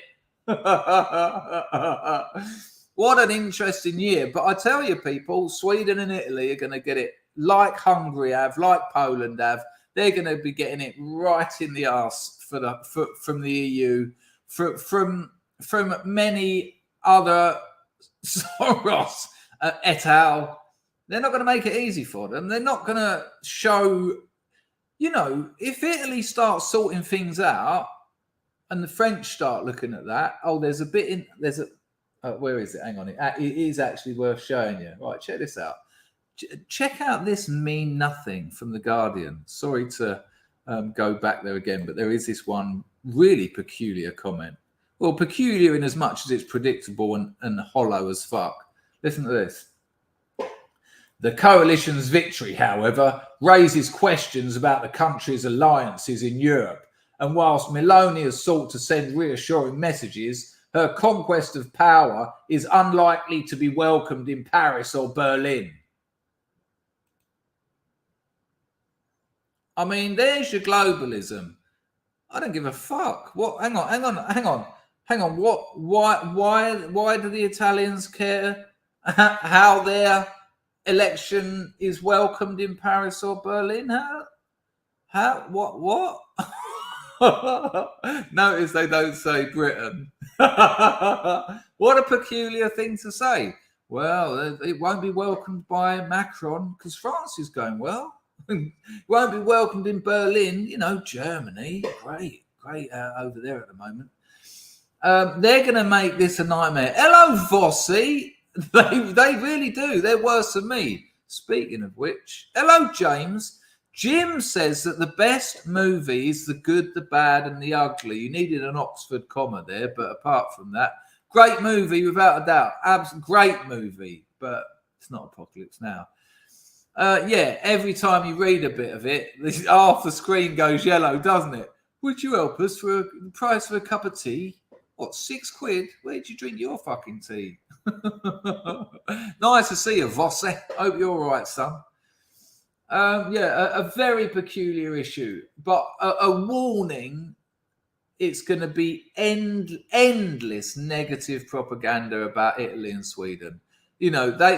What an interesting year. But I tell you, people, Sweden and Italy are going to get it like Hungary have, like Poland have. They're going to be getting it right in the arse from the EU, from many other Soros et al. They're not going to make it easy for them. They're not going to show, you know, if Italy starts sorting things out and the French start looking at that, where is it? Hang on. It is actually worth showing you. Right, check this out. Check out this mean nothing from The Guardian. Sorry to go back there again, but there is this one really peculiar comment. Well, peculiar in as much as it's predictable and hollow as fuck. Listen to this. The coalition's victory, however, raises questions about the country's alliances in Europe. And whilst Meloni has sought to send reassuring messages, her conquest of power is unlikely to be welcomed in Paris or Berlin. I mean, there's your globalism. I don't give a fuck. What? Hang on. What? Why do the Italians care how their election is welcomed in Paris or Berlin? What? Notice they don't say Britain. What a peculiar thing to say. Well, it won't be welcomed by Macron because France is going well. Won't be welcomed in Berlin, you know, Germany. Great over there at the moment. They're going to make this a nightmare. Hello, Vossi. They really do. They're worse than me. Speaking of which, hello, James. Jim says that the best movie is the good, the bad, and the ugly. You needed an Oxford comma there, but apart from that, great movie without a doubt. Great movie, but it's not Apocalypse Now. Yeah, every time you read a bit of it, half the screen goes yellow, doesn't it? would you help us for the price of a cup of tea? What, £6? Where'd you drink your fucking tea? Nice to see you, Vosse. Hope you're all right, son. A very peculiar issue, but a warning. It's going to be endless negative propaganda about Italy and Sweden. You know, they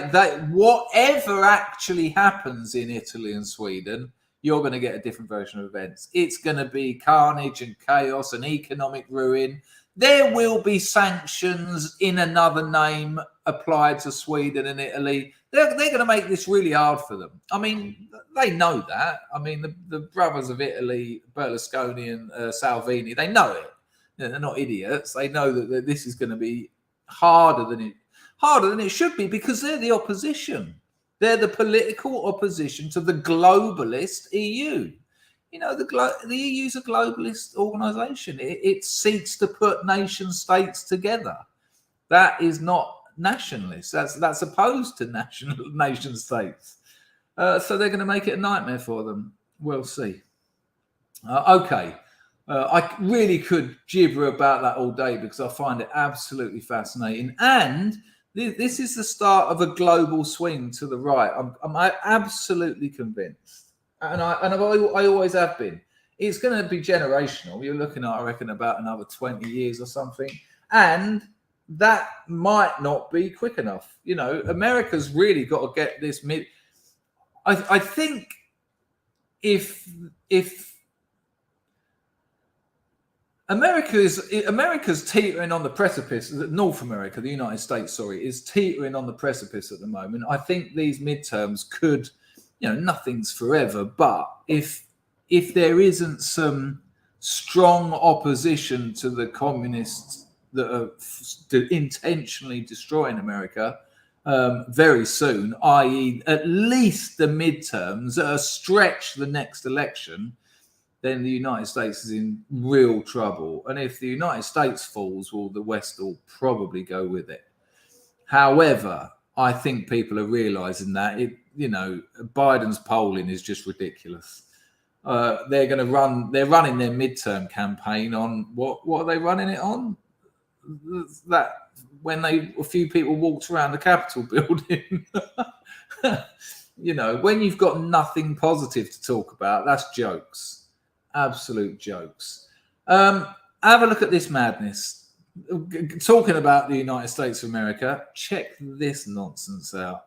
whatever actually happens in Italy and Sweden, you're going to get a different version of events. It's going to be carnage and chaos and economic ruin. There will be sanctions in another name applied to Sweden and Italy. They're going to make this really hard for them. I mean, they know that. I mean, the brothers of Italy, Berlusconi and Salvini, they know it. They're not idiots. They know that this is going to be harder than it should be, because they're the opposition. They're the political opposition to the globalist EU. You know, the EU is a globalist organisation. It seeks to put nation states together. That is not nationalist. That's opposed to nation states. So they're going to make it a nightmare for them. We'll see. Okay. I really could gibber about that all day because I find it absolutely fascinating. And this is the start of a global swing to the right. I'm absolutely convinced. And I always have been. It's going to be generational. You're looking at, I reckon, about another 20 years or something. And that might not be quick enough. You know, America's really got to get this mid. I think if America's teetering on the precipice, North America, the United States, is teetering on the precipice at the moment. I think these midterms could, you know, nothing's forever, but if there isn't some strong opposition to the communists that are intentionally destroying America very soon, i.e. at least the midterms, stretch the next election, then the United States is in real trouble. And if the United States falls, well, the West will probably go with it. However, I think people are realizing that Biden's polling is just ridiculous. They're running their midterm campaign on what are they running it on? That when a few people walked around the Capitol building. You know, when you've got nothing positive to talk about, that's jokes. Absolute jokes. Have a look at this madness. Talking about the United States of America, check this nonsense out.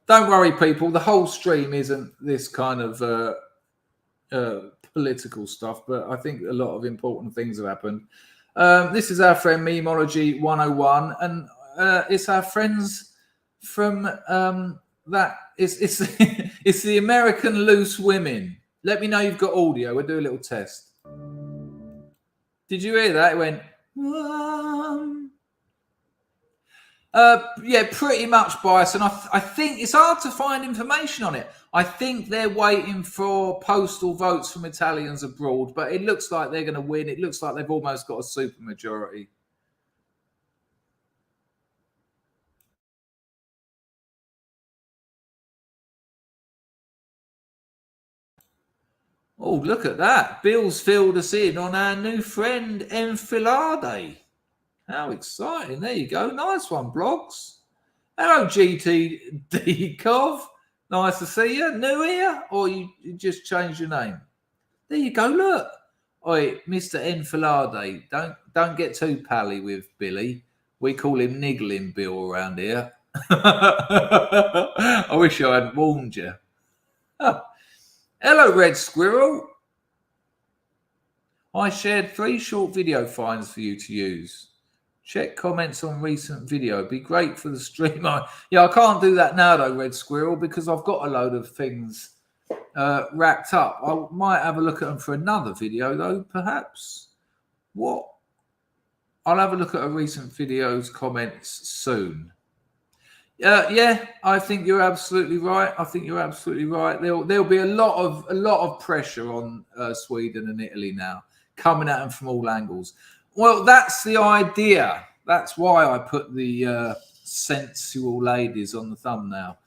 Don't worry, people. The whole stream isn't this kind of political stuff, but I think a lot of important things have happened. This is our friend Memology 101, and it's our friends from that. It's it's the American Loose Women. Let me know you've got audio. We'll do a little test. Did you hear that? It went. Yeah, pretty much, Bison. I think it's hard to find information on it. I think they're waiting for postal votes from Italians abroad, but it looks like they're going to win. It looks like they've almost got a super majority. Oh, look at that. Bill's filled us in on our new friend, Enfilade. How exciting. There you go. Nice one, Blogs. Hello, GTD Cov. Nice to see you. New here? Or you just changed your name? There you go. Look. Oi, Mr. Enfilade. Don't get too pally with Billy. We call him Niggling Bill around here. I wish I hadn't warned you. Oh. Hello, Red Squirrel. I shared 3 short video files for you to use. Check comments on recent video. It'd be great for the stream. I can't do that now, though, Red Squirrel, because I've got a load of things racked up. I might have a look at them for another video, though, perhaps. What? I'll have a look at a recent video's comments soon. Yeah, I think you're absolutely right. There'll be a lot of pressure on Sweden and Italy now, coming at them from all angles. Well, that's the idea. That's why I put the sensual ladies on the thumbnail.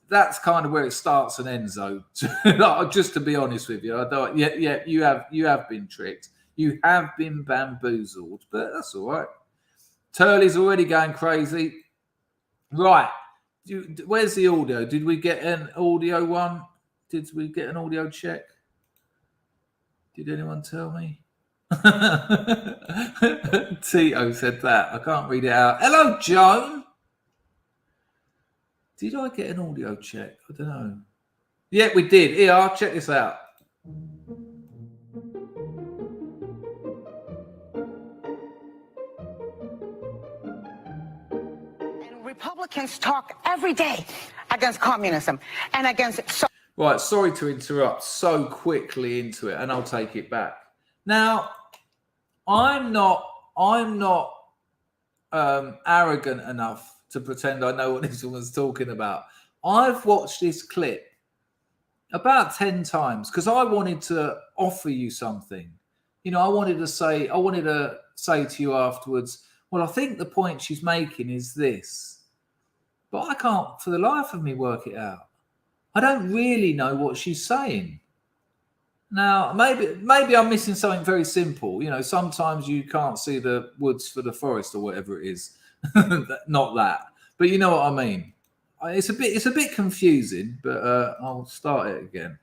that's kind of where it starts and ends, though. Just to be honest with you, I don't. Yeah, you have been tricked. You have been bamboozled, but that's all right. Turley's already going crazy. Right. Where's the audio? Did we get an audio one? Did we get an audio check? Did anyone tell me? Tito said that. I can't read it out. Hello, Joan. Did I get an audio check? I don't know. Yeah, we did. Here, I'll check this out. Republicans talk every day against communism and against... Right, sorry to interrupt so quickly into it, and I'll take it back. Now, I'm not arrogant enough to pretend I know what this woman's talking about. I've watched this clip about 10 times because I wanted to offer you something. You know, I wanted to say to you afterwards, well, I think the point she's making is this, but I can't for the life of me work it out. I don't really know what she's saying. Now, maybe I'm missing something very simple. You know, sometimes you can't see the woods for the forest or whatever it is. Not that, but you know what I mean. It's a bit confusing, but I'll start it again.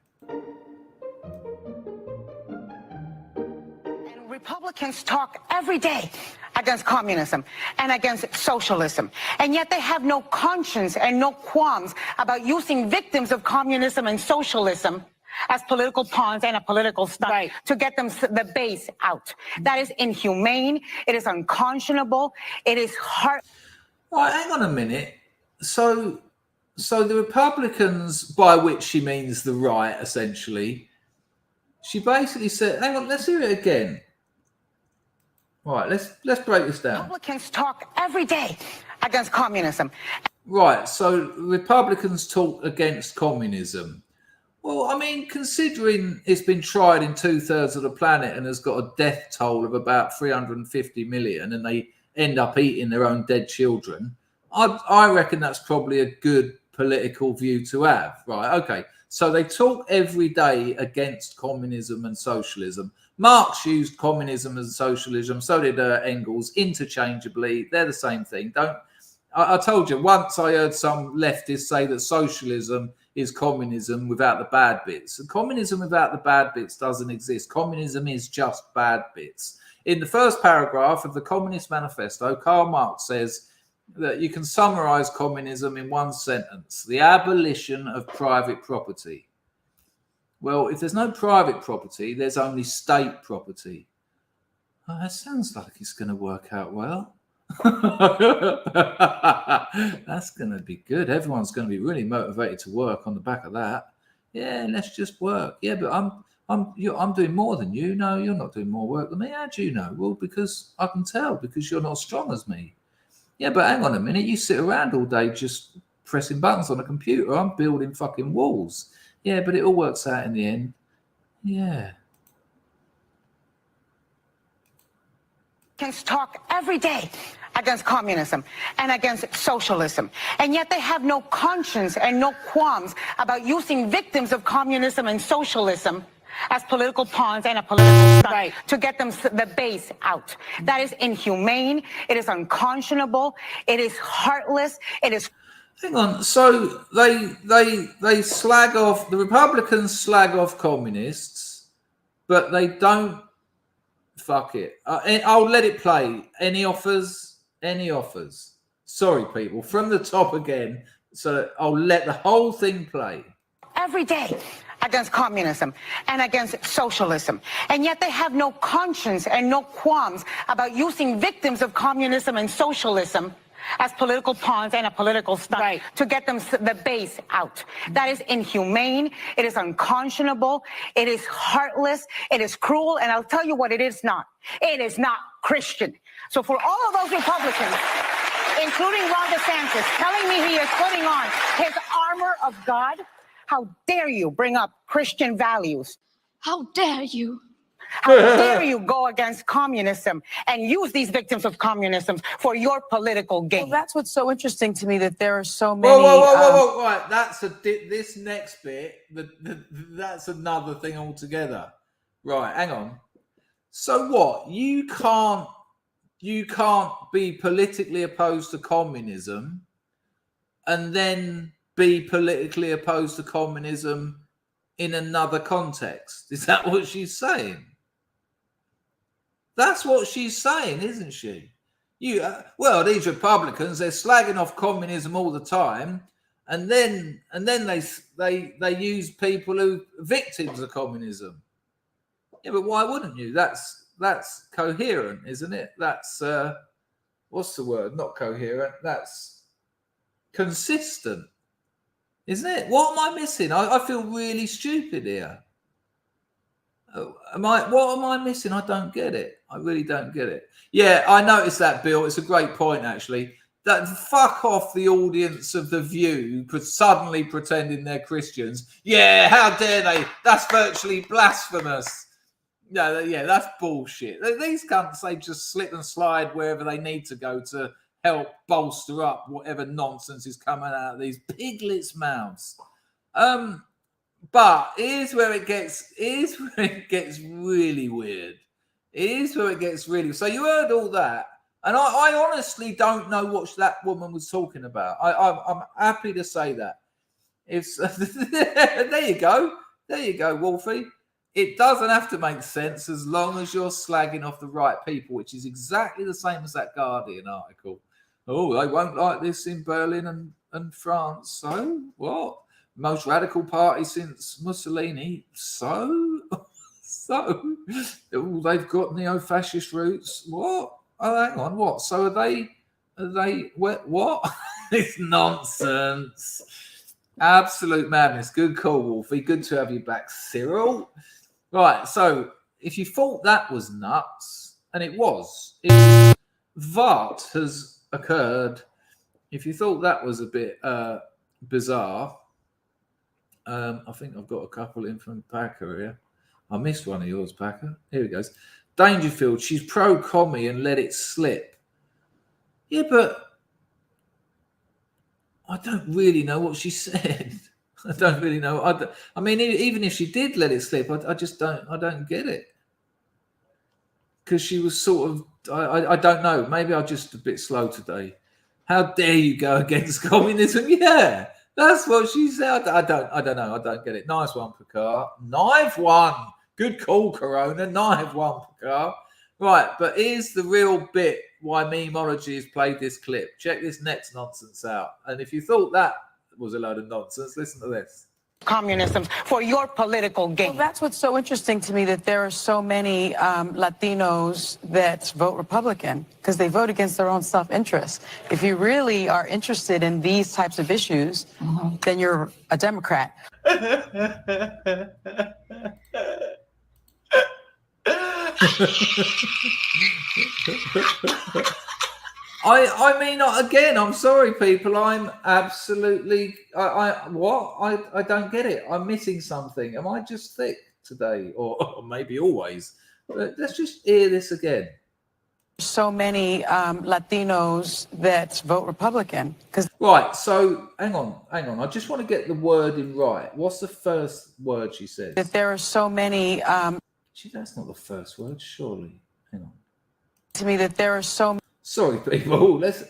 And Republicans talk every day against communism and against socialism, and yet they have no conscience and no qualms about using victims of communism and socialism as political pawns and a political stunt to get them the base out. That is inhumane. It is unconscionable. It is hard. Right, hang on a minute. So the Republicans, by which she means the right, essentially, she basically said, hang on, let's hear it again. Right, let's break this down. Republicans talk every day against communism. Right, so Republicans talk against communism. Well, I mean, considering it's been tried in 2/3 of the planet and has got a death toll of about 350 million, and they end up eating their own dead children, I reckon that's probably a good political view to have. Right, okay. So they talk every day against communism and socialism. Marx used communism and socialism, so did Engels, interchangeably. They're the same thing. I told you, once I heard some leftists say that socialism is communism without the bad bits. And communism without the bad bits doesn't exist. Communism is just bad bits. In the first paragraph of the Communist Manifesto, Karl Marx says that you can summarize communism in one sentence: the abolition of private property. Well, if there's no private property, there's only state property. Oh, that sounds like it's going to work out well. That's going to be good. Everyone's going to be really motivated to work on the back of that. Yeah, let's just work. Yeah, but I'm doing more than you. No, you're not doing more work than me. How do you know? Well, because I can tell, because you're not as strong as me. Yeah, but hang on a minute. You sit around all day just pressing buttons on a computer. I'm building fucking walls. Yeah, but it all works out in the end. Yeah. Talk every day against communism and against socialism, and yet they have no conscience and no qualms about using victims of communism and socialism as political pawns and a political stunt to get them the base out. That is inhumane. It is unconscionable. It is heartless. It is... Hang on. So they slag off, the Republicans slag off communists, but they don't. Fuck it. I'll let it play. Any offers? Any offers? Sorry, people. From the top again. So I'll let the whole thing play. Every day against communism and against socialism. And yet they have no conscience and no qualms about using victims of communism and socialism as political pawns and a political stunt to get them the base out. That is inhumane. It is unconscionable. It is heartless. It is cruel. And I'll tell you what it is not. It is not Christian. So for all of those Republicans, including Ron DeSantis, telling me he is putting on his armor of God, how dare you bring up Christian values? How dare you? How dare you go against communism and use these victims of communism for your political gain? Well, that's what's so interesting to me, that there are so many. Whoa. Right, that's this next bit. That's another thing altogether. Right, hang on. So what? You can't be politically opposed to communism and then be politically opposed to communism in another context. Is that what she's saying? That's what she's saying, isn't she? Well, these Republicans, they're slagging off communism all the time, and then they use people who are victims of communism. Yeah, but why wouldn't you? That's coherent, isn't it? That's what's the word? Not coherent. That's consistent, isn't it? What am I missing? I feel really stupid here. What am I missing? I don't get it. I really don't get it. Yeah, I noticed that, Bill. It's a great point, actually. That fuck off the audience of The View suddenly pretending they're Christians. Yeah, how dare they? That's virtually blasphemous. Yeah, that's bullshit. These cunts, they just slip and slide wherever they need to go to help bolster up whatever nonsense is coming out of these piglets' mouths. But here's where it gets really weird. So you heard all that, and I honestly don't know what that woman was talking about. I'm happy to say that. It's there you go, Wolfie. It doesn't have to make sense as long as you're slagging off the right people, which is exactly the same as that Guardian article. Oh, they won't like this in Berlin and France. So what? Most radical party since Mussolini. So they've got neo-fascist roots. What? Oh, hang on. What? So are they what? It's nonsense. Absolute madness. Good call, Wolfie. Good to have you back, Cyril. Right. So if you thought that was nuts, and it was, Vart has occurred. If you thought that was a bit bizarre, I think I've got a couple in from Packer here. I missed one of yours, Packer. Here it goes. Dangerfield, she's pro-commie and let it slip. Yeah, but I don't really know what she said. I don't really know. I mean, even if she did let it slip, I just don't get it. Because she was sort of, I don't know. Maybe I'm just a bit slow today. How dare you go against communism? Yeah. That's what she said. I don't know. I don't get it. Nice one, Picard. Knife one. Good call, Corona. Knife one, Picard. Right, but here's the real bit why Memeology has played this clip. Check this next nonsense out. And if you thought that was a load of nonsense, listen to this. Communism for your political gain. Well, that's what's so interesting to me, that there are so many Latinos that vote Republican because they vote against their own self-interest. If you really are interested in these types of issues, then you're a Democrat. I mean, again, I'm sorry, people. I'm absolutely. I don't get it. I'm missing something. Am I just thick today, or maybe always? But let's just hear this again. So many Latinos that vote Republican because. Right. So hang on. I just want to get the wording right. What's the first word she says? That there are so many. That's not the first word, surely. Hang on. To me, that there are so. Sorry, people. Let's.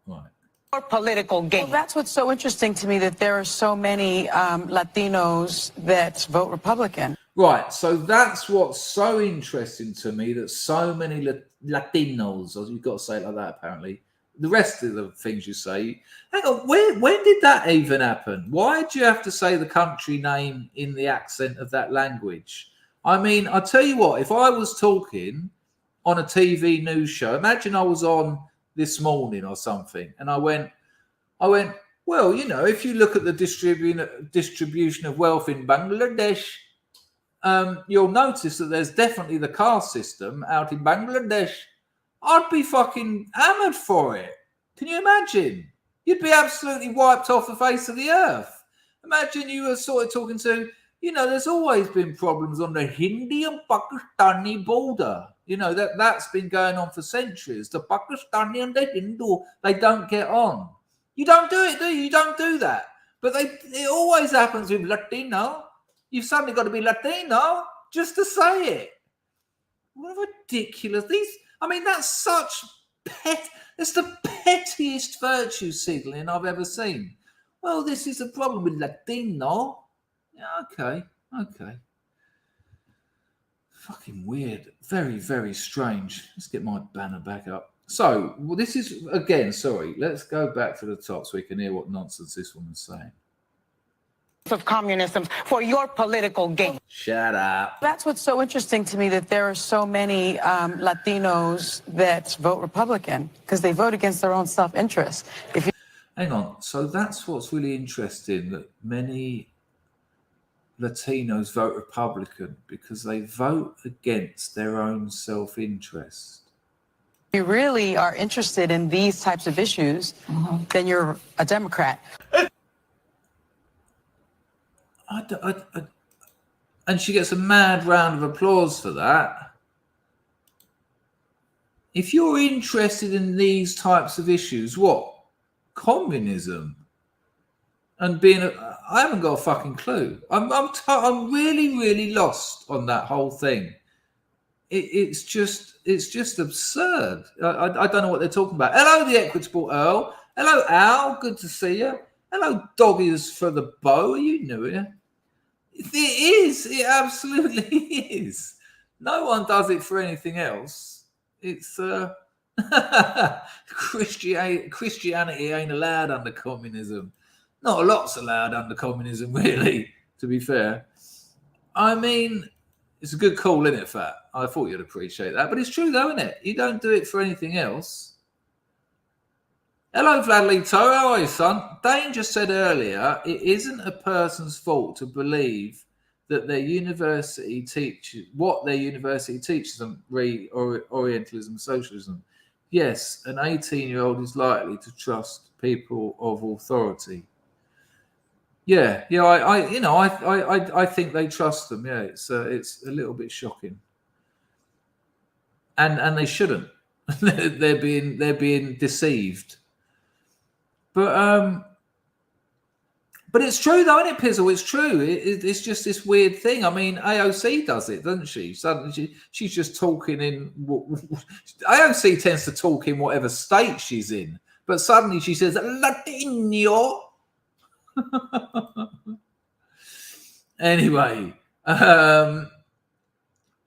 Right. Your political gain. Well, that's what's so interesting to me, that there are so many Latinos that vote Republican. Right. So that's what's so interesting to me, that so many Latinos, or you've got to say it like that, apparently. The rest of the things you say. Hang on. When did that even happen? Why do you have to say the country name in the accent of that language? I mean, I'll tell you what, if I was talking on a TV news show, imagine I was on this morning or something, and I went, well, you know, if you look at the distribution of wealth in Bangladesh, you'll notice that there's definitely the caste system out in Bangladesh. I'd be fucking hammered for it. Can you imagine? You'd be absolutely wiped off the face of the earth. Imagine you were sort of talking to You know, there's always been problems on the Hindi and Pakistani border. You know, that's been going on for centuries. The Pakistani and the Hindu, they don't get on. You don't do it, do you? You don't do that. But it always happens with Latino. You've suddenly got to be Latino just to say it. What ridiculous. That's such it's the pettiest virtue signaling I've ever seen. Well, this is a problem with Latino. Yeah, okay. Fucking weird. Very, very strange. Let's get my banner back up. So, this is, again, sorry, let's go back to the top so we can hear what nonsense this woman's saying. Of communism for your political gain. Shut up. That's what's so interesting to me, that there are so many Latinos that vote Republican because they vote against their own self-interest. Hang on. So that's what's really interesting, that many Latinos vote Republican because they vote against their own self-interest. If you really are interested in these types of issues, then you're a Democrat. And she gets a mad round of applause for that. If you're interested in these types of issues, what? Communism? And I haven't got a fucking clue. I'm really, really lost on that whole thing. It's just absurd. I don't know what they're talking about. Hello, the Equitable Earl. Hello, Al. Good to see you. Hello, Doggies for the Bow. Are you new here? It is. It absolutely is. No one does it for anything else. It's Christianity ain't allowed under communism. Not a lot's allowed under communism, really, to be fair. I mean, it's a good call, isn't it, Fat? I thought you'd appreciate that. But it's true, though, isn't it? You don't do it for anything else. Hello, Vladley Toe. How are you, son? Dane just said earlier, it isn't a person's fault to believe that their university teaches them, Orientalism, socialism. Yes, an 18-year-old is likely to trust people of authority. Yeah. I think they trust them. Yeah, it's a little bit shocking, and they shouldn't. they're being deceived. But it's true, though, isn't it, Pizzle? It's true. It's just this weird thing. I mean, AOC does it, doesn't she? Suddenly she's just talking in... AOC tends to talk in whatever state she's in. But suddenly she says, Latino. Anyway,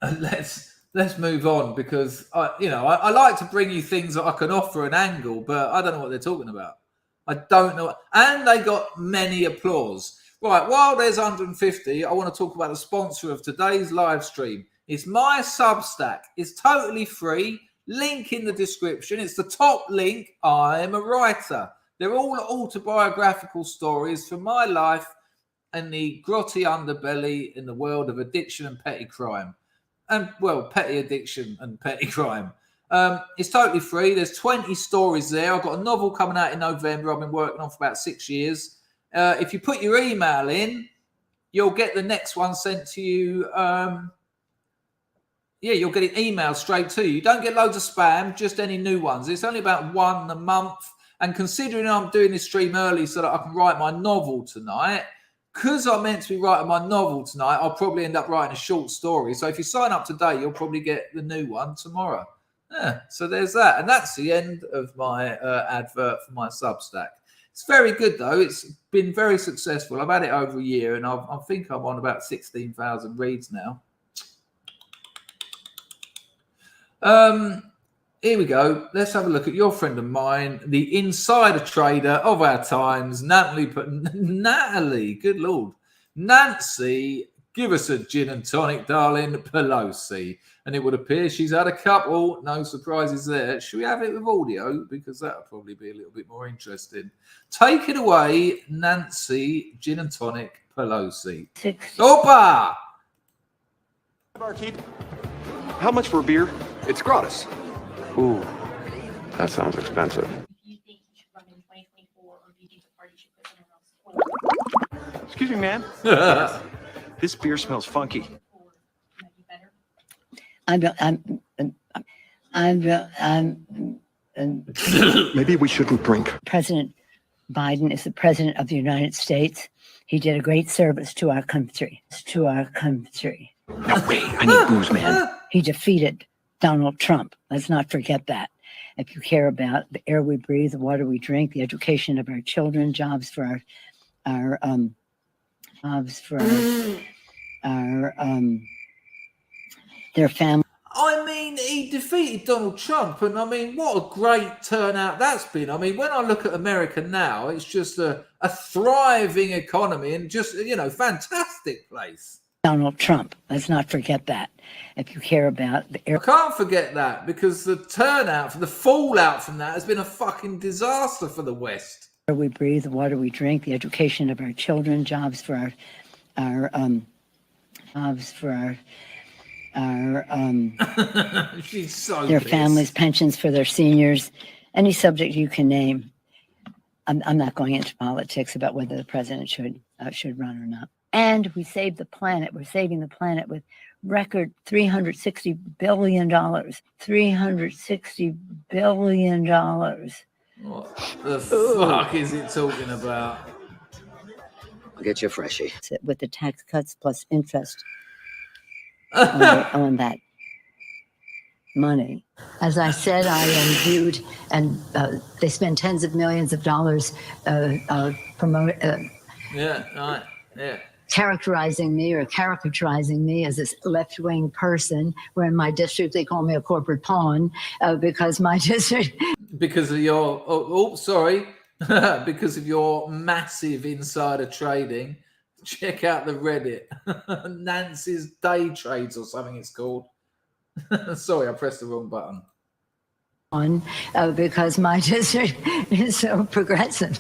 let's move on, because I like to bring you things that I can offer an angle, but I don't know what they're talking about. I don't know. And they got many applause. Right, while there's 150, I want to talk about the sponsor of today's live stream. It's my Substack. It's totally free. Link in the description. It's the top link. I'm a writer. They're all autobiographical stories from my life and the grotty underbelly in the world of addiction and petty crime. And, well, petty addiction and petty crime. It's totally free. There's 20 stories there. I've got a novel coming out in November I've been working on for about 6 years. If you put your email in, you'll get the next one sent to you. You'll get it emailed straight to you. You don't get loads of spam, just any new ones. It's only about one a month. And considering I'm doing this stream early so that I can write my novel tonight, because I'm meant to be writing my novel tonight, I'll probably end up writing a short story. So if you sign up today, you'll probably get the new one tomorrow. Yeah, so there's that. And that's the end of my advert for my Substack. It's very good, though. It's been very successful. I've had it over a year, and I think I'm on about 16,000 reads now. Here we go. Let's have a look at your friend of mine, the insider trader of our times, Natalie, good Lord. Nancy, give us a gin and tonic, darling, Pelosi. And it would appear she's had a couple. No surprises there. Should we have it with audio? Because that would probably be a little bit more interesting. Take it away, Nancy, gin and tonic, Pelosi. Opa! Barkeep, how much for a beer? It's gratis. Ooh, that sounds expensive. Do you think you should run in 2024, or do you think the party should put someone else? Excuse me, ma'am. This beer smells funky. Maybe we shouldn't drink. President Biden is the president of the United States. He did a great service to our country. No way. I need booze, man. He defeated Donald Trump. Let's not forget that. If you care about the air we breathe, the water we drink, the education of our children, jobs for their family. I mean, he defeated Donald Trump, and I mean, what a great turnout that's been. I mean, when I look at America now, it's just a thriving economy and just, you know, fantastic place. Donald Trump. Let's not forget that. If you care about the air. I can't forget that, because the turnout, the fallout from that has been a fucking disaster for the West. Air we breathe, the water we drink, the education of our children, jobs for She's so their pissed. families, pensions for their seniors, any subject you can name. I'm not going into politics about whether the president should run or not. And we saved the planet. We're saving the planet with record $360 billion. $360 billion. What the fuck is it talking about? I'll get you a freshie. With the tax cuts plus interest on that money. As I said, I am viewed, and they spend tens of millions of dollars characterizing me or caricaturizing me as this left-wing person, where in my district they call me a corporate pawn because my district... Because of your, because of your massive insider trading. Check out the Reddit. Nancy's Day Trades or something it's called. Sorry, I pressed the wrong button. Because my district is so progressive.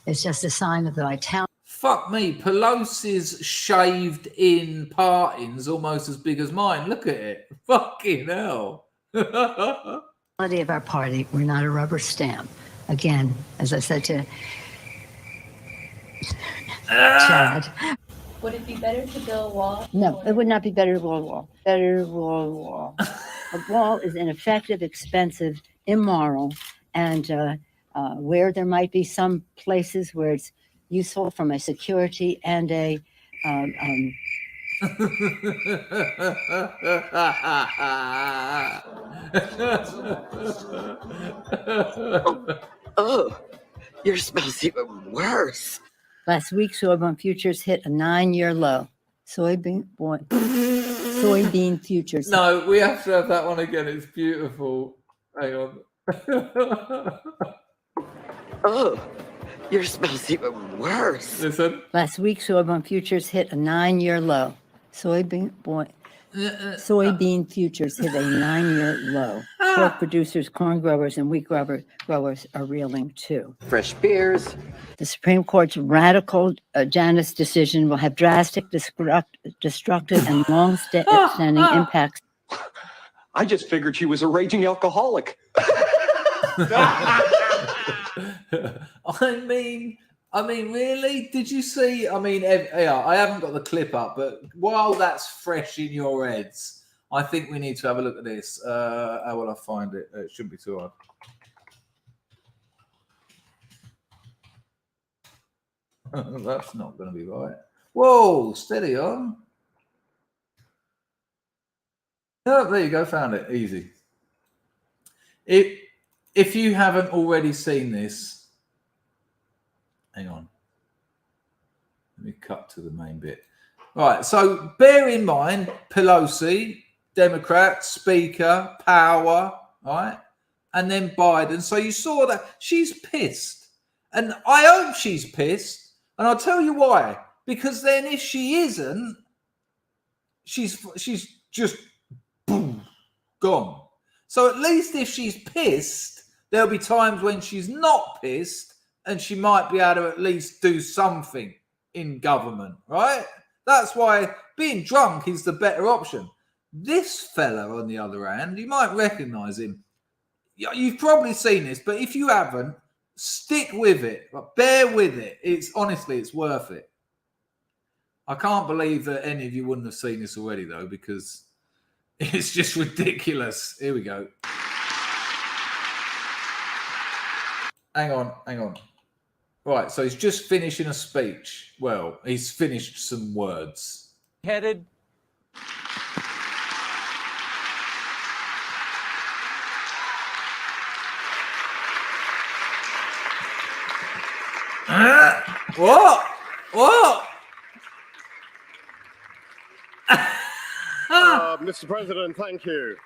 It's just a sign of the vitality. Fuck me, Pelosi's shaved in partings almost as big as mine. Look at it. Fucking hell. Of our party. We're not a rubber stamp. Again, as I said to Chad. Would it be better to build a wall? No, it would not be better to build a wall. Better to build a wall. A wall is ineffective, expensive, immoral, and where there might be some places where it's useful from a security and a Oh, your smell's even worse. Last week, soybean futures hit a 9-year low. Soybean futures. No, we have to have that one again. It's beautiful. Hang on. Oh, your smell's even worse. Listen. Last week, soybean futures hit a 9-year low. Soybean futures hit a 9-year low. Pork producers, corn growers, and wheat growers are reeling too. Fresh beers. The Supreme Court's radical Janus decision will have drastic, destructive, and long-standing impacts. I just figured she was a raging alcoholic. I mean, really? Did you see? I mean, I haven't got the clip up, but while that's fresh in your heads, I think we need to have a look at this. How will I find it? It shouldn't be too hard. That's not going to be right. Whoa, steady on. Oh, there you go. Found it. Easy. If you haven't already seen this, hang on. Let me cut to the main bit. Right. So bear in mind, Pelosi, Democrat, Speaker, power, right? And then Biden. So you saw that she's pissed. And I hope she's pissed. And I'll tell you why. Because then if she isn't, she's just boom, gone. So at least if she's pissed, there'll be times when she's not pissed and she might be able to at least do something in government, right? That's why being drunk is the better option. This fella, on the other hand, you might recognize him. You've probably seen this, but if you haven't, stick with it. Bear with it. It's honestly, it's worth it. I can't believe that any of you wouldn't have seen this already, though, because it's just ridiculous. Here we go. Hang on. Right, so he's just finishing a speech. Well, he's finished some words. Headed. What? Mr. President, thank you.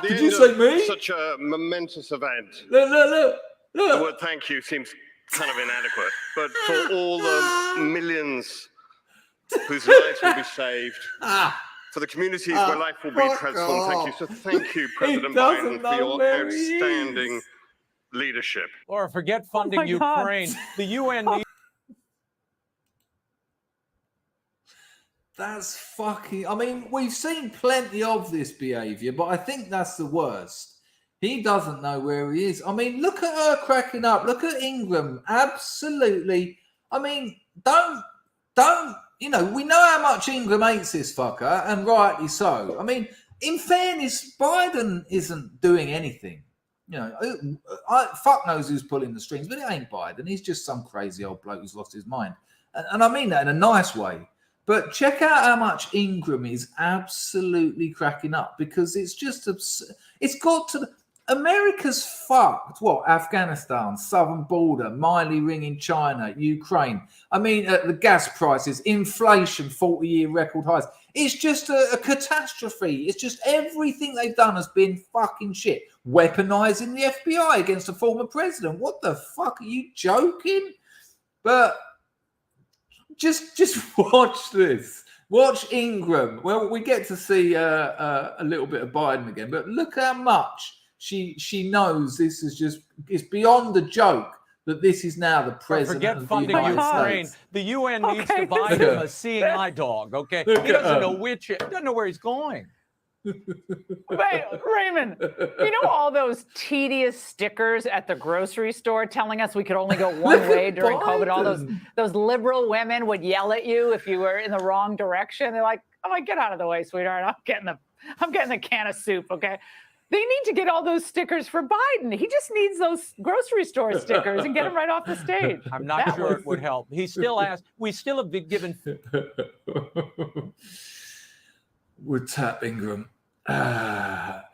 Did you say me? Such a momentous event. Look. The word thank you seems kind of inadequate, but for all the millions whose lives will be saved, for the communities where life will be transformed, thank you. So thank you, President Biden, for your outstanding leadership. Laura, forget funding Ukraine. The UN needs... That's fucking... I mean, we've seen plenty of this behaviour, but I think that's the worst. He doesn't know where he is. I mean, look at her cracking up. Look at Ingram. Absolutely. I mean, don't, you know, we know how much Ingram hates this fucker, and rightly so. I mean, in fairness, Biden isn't doing anything. You know, fuck knows who's pulling the strings, but it ain't Biden. He's just some crazy old bloke who's lost his mind. And I mean that in a nice way. But check out how much Ingram is absolutely cracking up, because it's just absurd. It's got to... America's fucked. What? Afghanistan, southern border, Miley ring in China, Ukraine. I mean, the gas prices, inflation, 40-year record highs. It's just a catastrophe. It's just everything they've done has been fucking shit. Weaponizing the FBI against a former president. What the fuck? Are you joking? But just watch this. Watch Ingram. Well, we get to see a little bit of Biden again, but look how much she knows this is just, it's beyond a joke that this is now the president of the United States. The UN needs to buy him a seeing eye dog, okay? He doesn't know he doesn't know where he's going. But, Raymond, you know all those tedious stickers at the grocery store telling us we could only go one way during COVID? All those liberal women would yell at you if you were in the wrong direction. They're like, "Oh, get out of the way, sweetheart. I'm getting the can of soup, okay?" They need to get all those stickers for Biden. He just needs those grocery store stickers and get them right off the stage. I'm not sure it would help. He still asked. We still have been given. Would tap Ingram.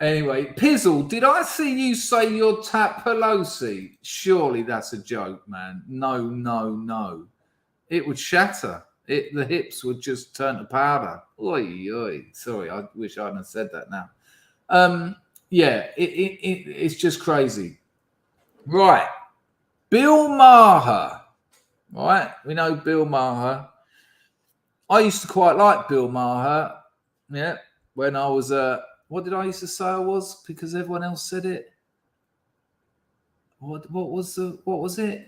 Anyway, Pizzle, did I see you say you'll tap Pelosi? Surely that's a joke, man. No. It would shatter. The hips would just turn to powder. Oi. Sorry, I wish I hadn't said that now. Yeah, it's just crazy. Right. Bill Maher. Right. We know Bill Maher. I used to quite like Bill Maher. Yeah. When I was, what did I used to say I was? Because everyone else said it. What was it?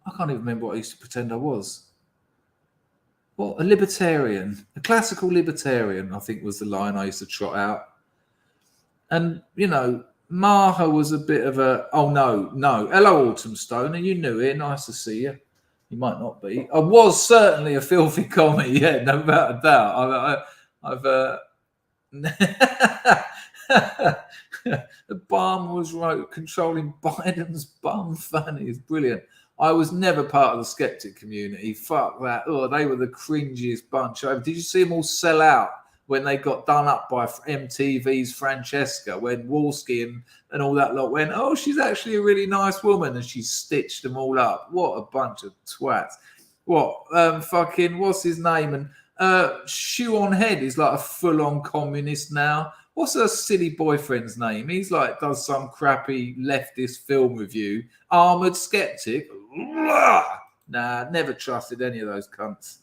I can't even remember what I used to pretend I was. What? A libertarian. A classical libertarian, I think was the line I used to trot out. And, you know, Maher was a bit of a, oh, no. Hello, Autumn Stoner. You knew it. Nice to see you. You might not be. I was certainly a filthy commie. Yeah, no doubt a doubt. The Balm was right, controlling Biden's bum fanny is brilliant. I was never part of the skeptic community. Fuck that. Oh, they were the cringiest bunch. Did you see them all sell out when they got done up by MTV's Francesca, when Walski and all that lot went, oh, she's actually a really nice woman, and she stitched them all up. What a bunch of twats. What? Fucking, what's his name? And Shoe on Head is like a full-on communist now. What's her silly boyfriend's name? He's like, does some crappy leftist film review. Armored Skeptic. Nah, never trusted any of those cunts.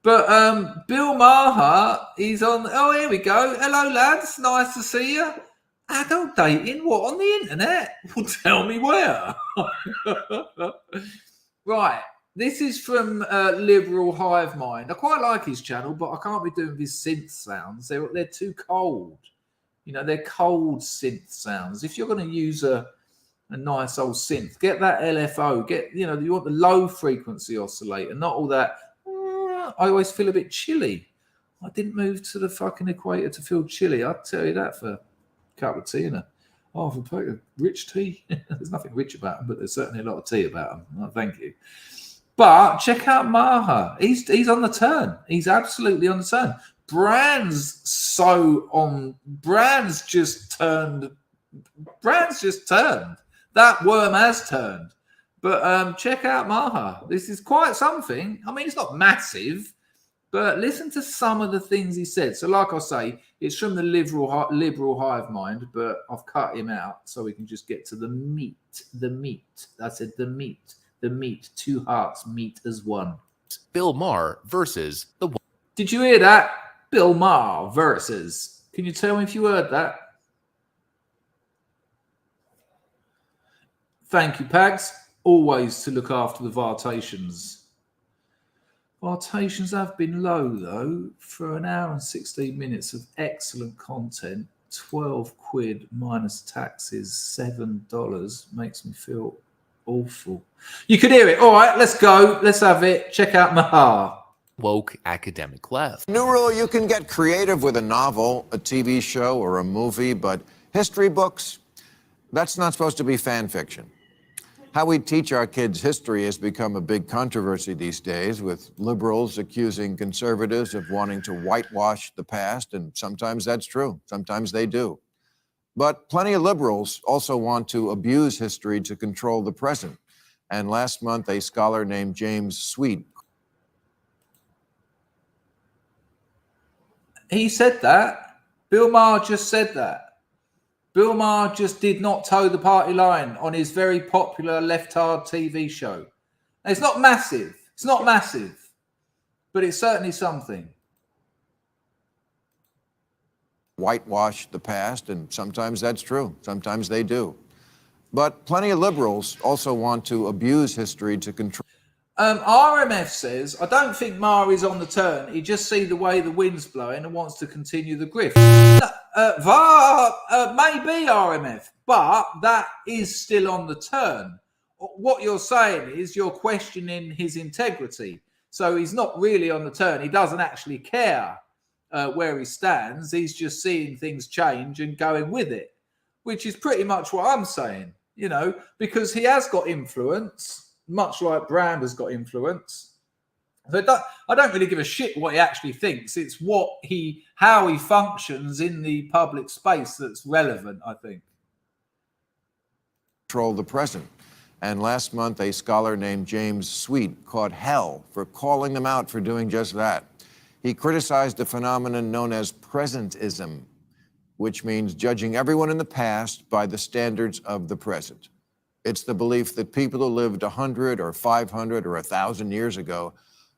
But Bill Maher, he's on. Oh, here we go. Hello, lads. Nice to see you. Adult dating? What, on the internet? Well, tell me where. Right. This is from Liberal Hive Mind. I quite like his channel, but I can't be doing his synth sounds. They're too cold. You know, they're cold synth sounds. If you're going to use a nice old synth, get that LFO. You want the low frequency oscillator, not all that summer, I always feel a bit chilly. I didn't move to the fucking equator to feel chilly. I'll tell you that for a cup of tea and a plate of rich tea. There's nothing rich about them, but there's certainly a lot of tea about them. Oh, thank you. But check out Maha. He's on the turn. He's absolutely on the turn. Brands just turned. That worm has turned. But check out Maha. This is quite something. I mean, it's not massive, but listen to some of the things he said. So, like I say, it's from the liberal hive mind, but I've cut him out so we can just get to the meat. The meat. I said the meat. The meat. Two hearts meet as one. Bill Maher versus the. Did you hear that? Bill Maher versus. Can you tell me if you heard that? Thank you, Pags. Always to look after the Vartations. Vartations have been low, though, for an hour and 16 minutes of excellent content. 12 quid minus taxes, $7 makes me feel awful. You could hear it. All right, let's go. Let's have it. Check out Mahar. Woke academic left. New rule, you can get creative with a novel, a TV show, or a movie, but history books, that's not supposed to be fan fiction. How we teach our kids history has become a big controversy these days, with liberals accusing conservatives of wanting to whitewash the past, and sometimes that's true. Sometimes they do. But plenty of liberals also want to abuse history to control the present. And last month, a scholar named James Sweet. He said that. Bill Maher just said that. Bill Maher just did not toe the party line on his very popular left-hard TV show. And it's not massive. It's not massive. But it's certainly something. Whitewash the past, and sometimes that's true. Sometimes they do. But plenty of liberals also want to abuse history to control. RMF says, I don't think Maher is on the turn. He just see the way the wind's blowing and wants to continue the grift. Maybe RMF, but that is still on the turn. What you're saying is you're questioning his integrity. So he's not really on the turn. He doesn't actually care where he stands. He's just seeing things change and going with it, which is pretty much what I'm saying, you know, because he has got influence. Much like Brand has got influence. So I don't really give a shit what he actually thinks. It's how he functions in the public space that's relevant, I think. Control the present. And last month, a scholar named James Sweet caught hell for calling them out for doing just that. He criticized a phenomenon known as presentism, which means judging everyone in the past by the standards of the present. It's the belief that people who lived 100 or 500 or 1,000 years ago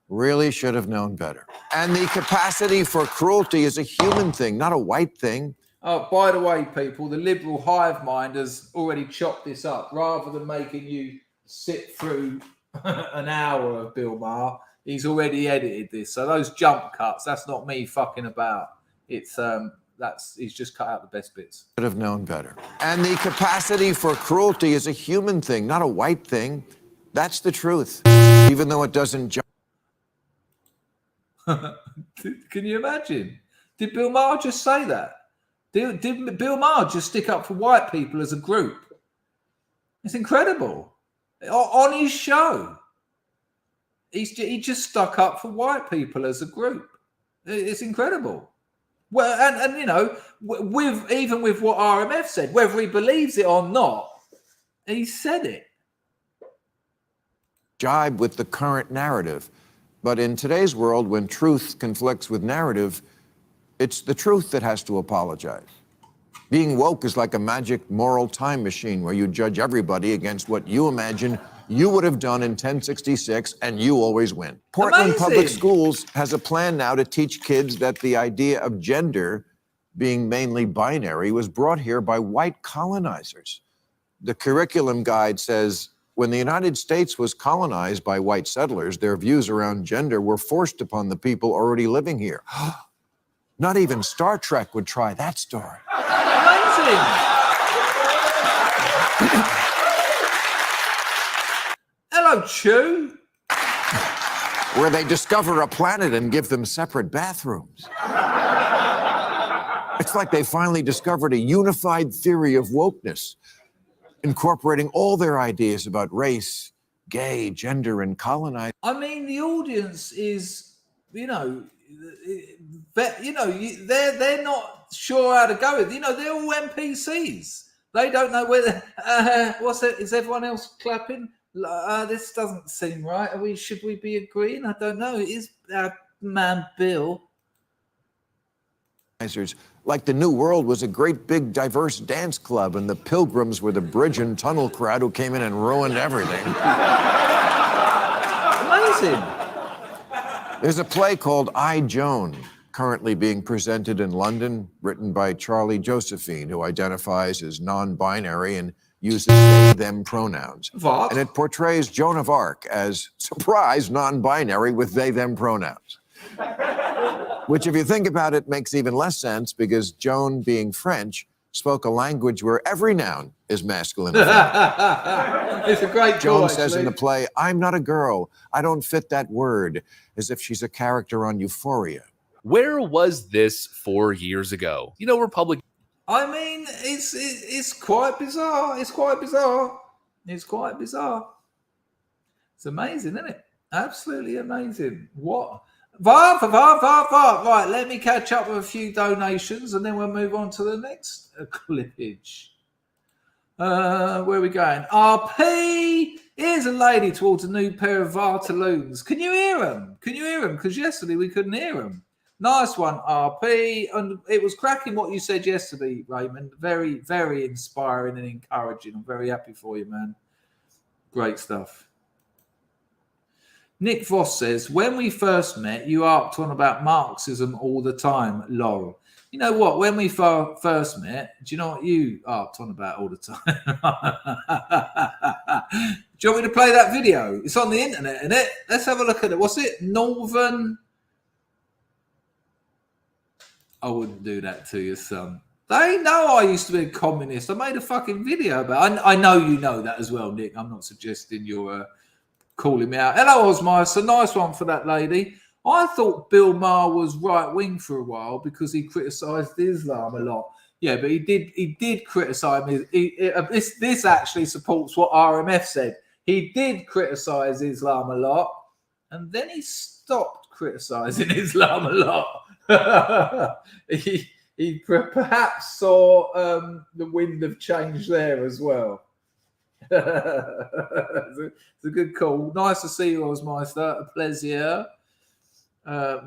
really should have known better. And the capacity for cruelty is a human thing, not a white thing. Oh, by the way, people, the liberal hive mind has already chopped this up. Rather than making you sit through an hour of Bill Maher, he's already edited this. So those jump cuts, that's not me fucking about. It's he's just cut out the best bits. Should have known better. And the capacity for cruelty is a human thing, not a white thing. That's the truth, even though it doesn't. Can you imagine? Did Bill Maher just say that? Did Bill Maher just stick up for white people as a group? It's incredible. On his show, he just stuck up for white people as a group. It's incredible. Well, and you know, even with what RMF said, whether he believes it or not, he said it. Jibe with the current narrative. But in today's world, when truth conflicts with narrative, it's the truth that has to apologize. Being woke is like a magic moral time machine where you judge everybody against what you imagine you would have done in 1066, and you always win. Portland Public Schools has a plan now to teach kids that the idea of gender being mainly binary was brought here by white colonizers. The curriculum guide says, when the United States was colonized by white settlers, their views around gender were forced upon the people already living here. Not even Star Trek would try that story. Amazing. Hello, Chew. where they discover a planet and give them separate bathrooms. It's like they finally discovered a unified theory of wokeness, incorporating all their ideas about race, gay, gender, and colonizing. I mean, the audience is, they're not sure how to go with. They're all NPCs. They don't know whether. What's it? Is everyone else clapping? This doesn't seem right. Should we be agreeing? I don't know. It is man Bill. Like the New World was a great big diverse dance club, and the Pilgrims were the bridge and tunnel crowd who came in and ruined everything. Amazing. There's a play called I, Joan, currently being presented in London, written by Charlie Josephine, who identifies as non-binary and uses they, them pronouns. What? And it portrays Joan of Arc as, surprise, non-binary with they, them pronouns. Which, if you think about it, makes even less sense because Joan, being French, spoke a language where every noun is masculine. It's a great Joan call, says in actually. the play, I'm not a girl. I don't fit that word, as if she's a character on Euphoria. Where was this 4 years ago? Republic. I mean, it's quite bizarre. It's quite bizarre. It's quite bizarre. It's amazing, isn't it? Absolutely amazing. What? Right, let me catch up with a few donations and then we'll move on to the next clippage. Where are we going? RP is a lady towards a new pair of Vata looms. Can you hear them? Because yesterday we couldn't hear them. Nice one, RP. And it was cracking what you said yesterday, Raymond. Very, very inspiring and encouraging. I'm very happy for you, man. Great stuff. Nick Voss says, when we first met, you harped on about Marxism all the time, lol. You know what? When we first met, do you know what you harped on about all the time? Do you want me to play that video? It's on the internet, isn't it? Let's have a look at it. What's it? Northern... I wouldn't do that to you, son. They know I used to be a communist. I made a fucking video about it. I know you know that as well, Nick. I'm not suggesting you're... calling me out. Hello, Osmar. It's a nice one for that lady. I thought Bill Maher was right wing for a while because he criticised Islam a lot. Yeah, but he did criticise me. This actually supports what RMF said. He did criticise Islam a lot, and then he stopped criticising Islam a lot. he perhaps saw the wind of change there as well. It's a good call. Nice to see you, Osmeister. A pleasure.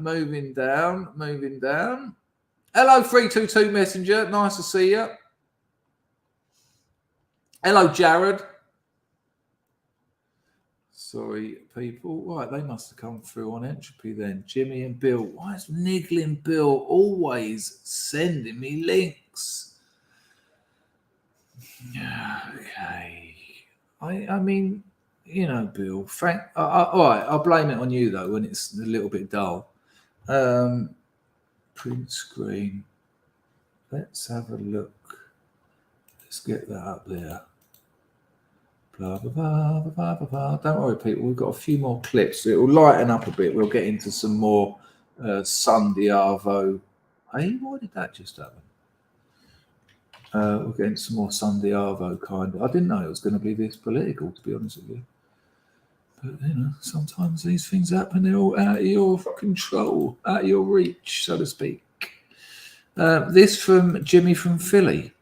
Moving down. Hello, 322 Messenger. Nice to see you. Hello, Jared. Sorry, people. Right, they must have come through on Entropy then. Jimmy and Bill. Why is Niggling Bill always sending me links? Okay. I mean, Bill, Frank. All right, I'll blame it on you though when it's a little bit dull. Print screen. Let's have a look. Let's get that up there. Blah blah blah blah blah blah. Don't worry, people. We've got a few more clips. It will lighten up a bit. We'll get into some more Sunday Arvo. Hey, why did that just happen? We're getting some more Sunday Arvo kind of. I didn't know it was going to be this political, to be honest with you. But, sometimes these things happen. They're all out of your control, out of your reach, so to speak. This from Jimmy from Philly.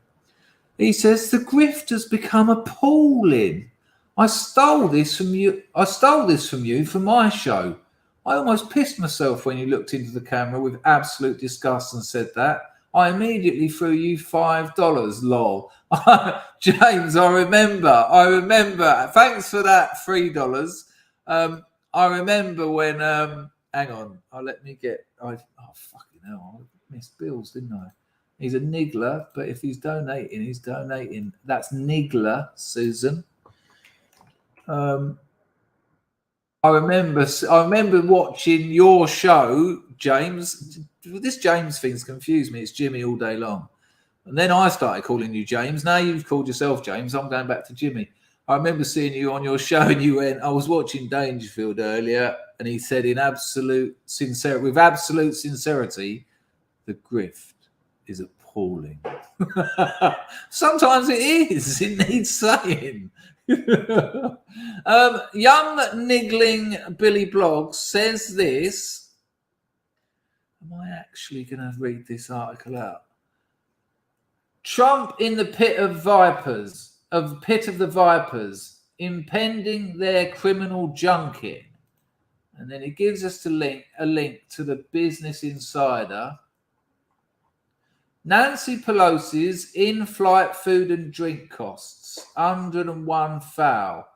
He says, the grift has become appalling. I stole this from you for my show. I almost pissed myself when you looked into the camera with absolute disgust and said that. I immediately threw you $5, lol. James, I remember. Thanks for that, $3. I remember when, hang on, fucking hell, I missed Bills, didn't I? He's a niggler, but if he's donating, he's donating. That's niggler, Susan. I remember watching your show, James. This James thing's confused me. It's Jimmy all day long. And then I started calling you James. Now you've called yourself James. I'm going back to Jimmy. I remember seeing you on your show and you went, I was watching Dangerfield earlier and he said with absolute sincerity, the grift is appalling. Sometimes it is. It needs saying. Young niggling Billy Bloggs says this. Am I actually going to read this article out? Trump in the pit of the vipers, impending their criminal junket. And then it gives us a link to the Business Insider. Nancy Pelosi's in-flight food and drink costs, 101 foul.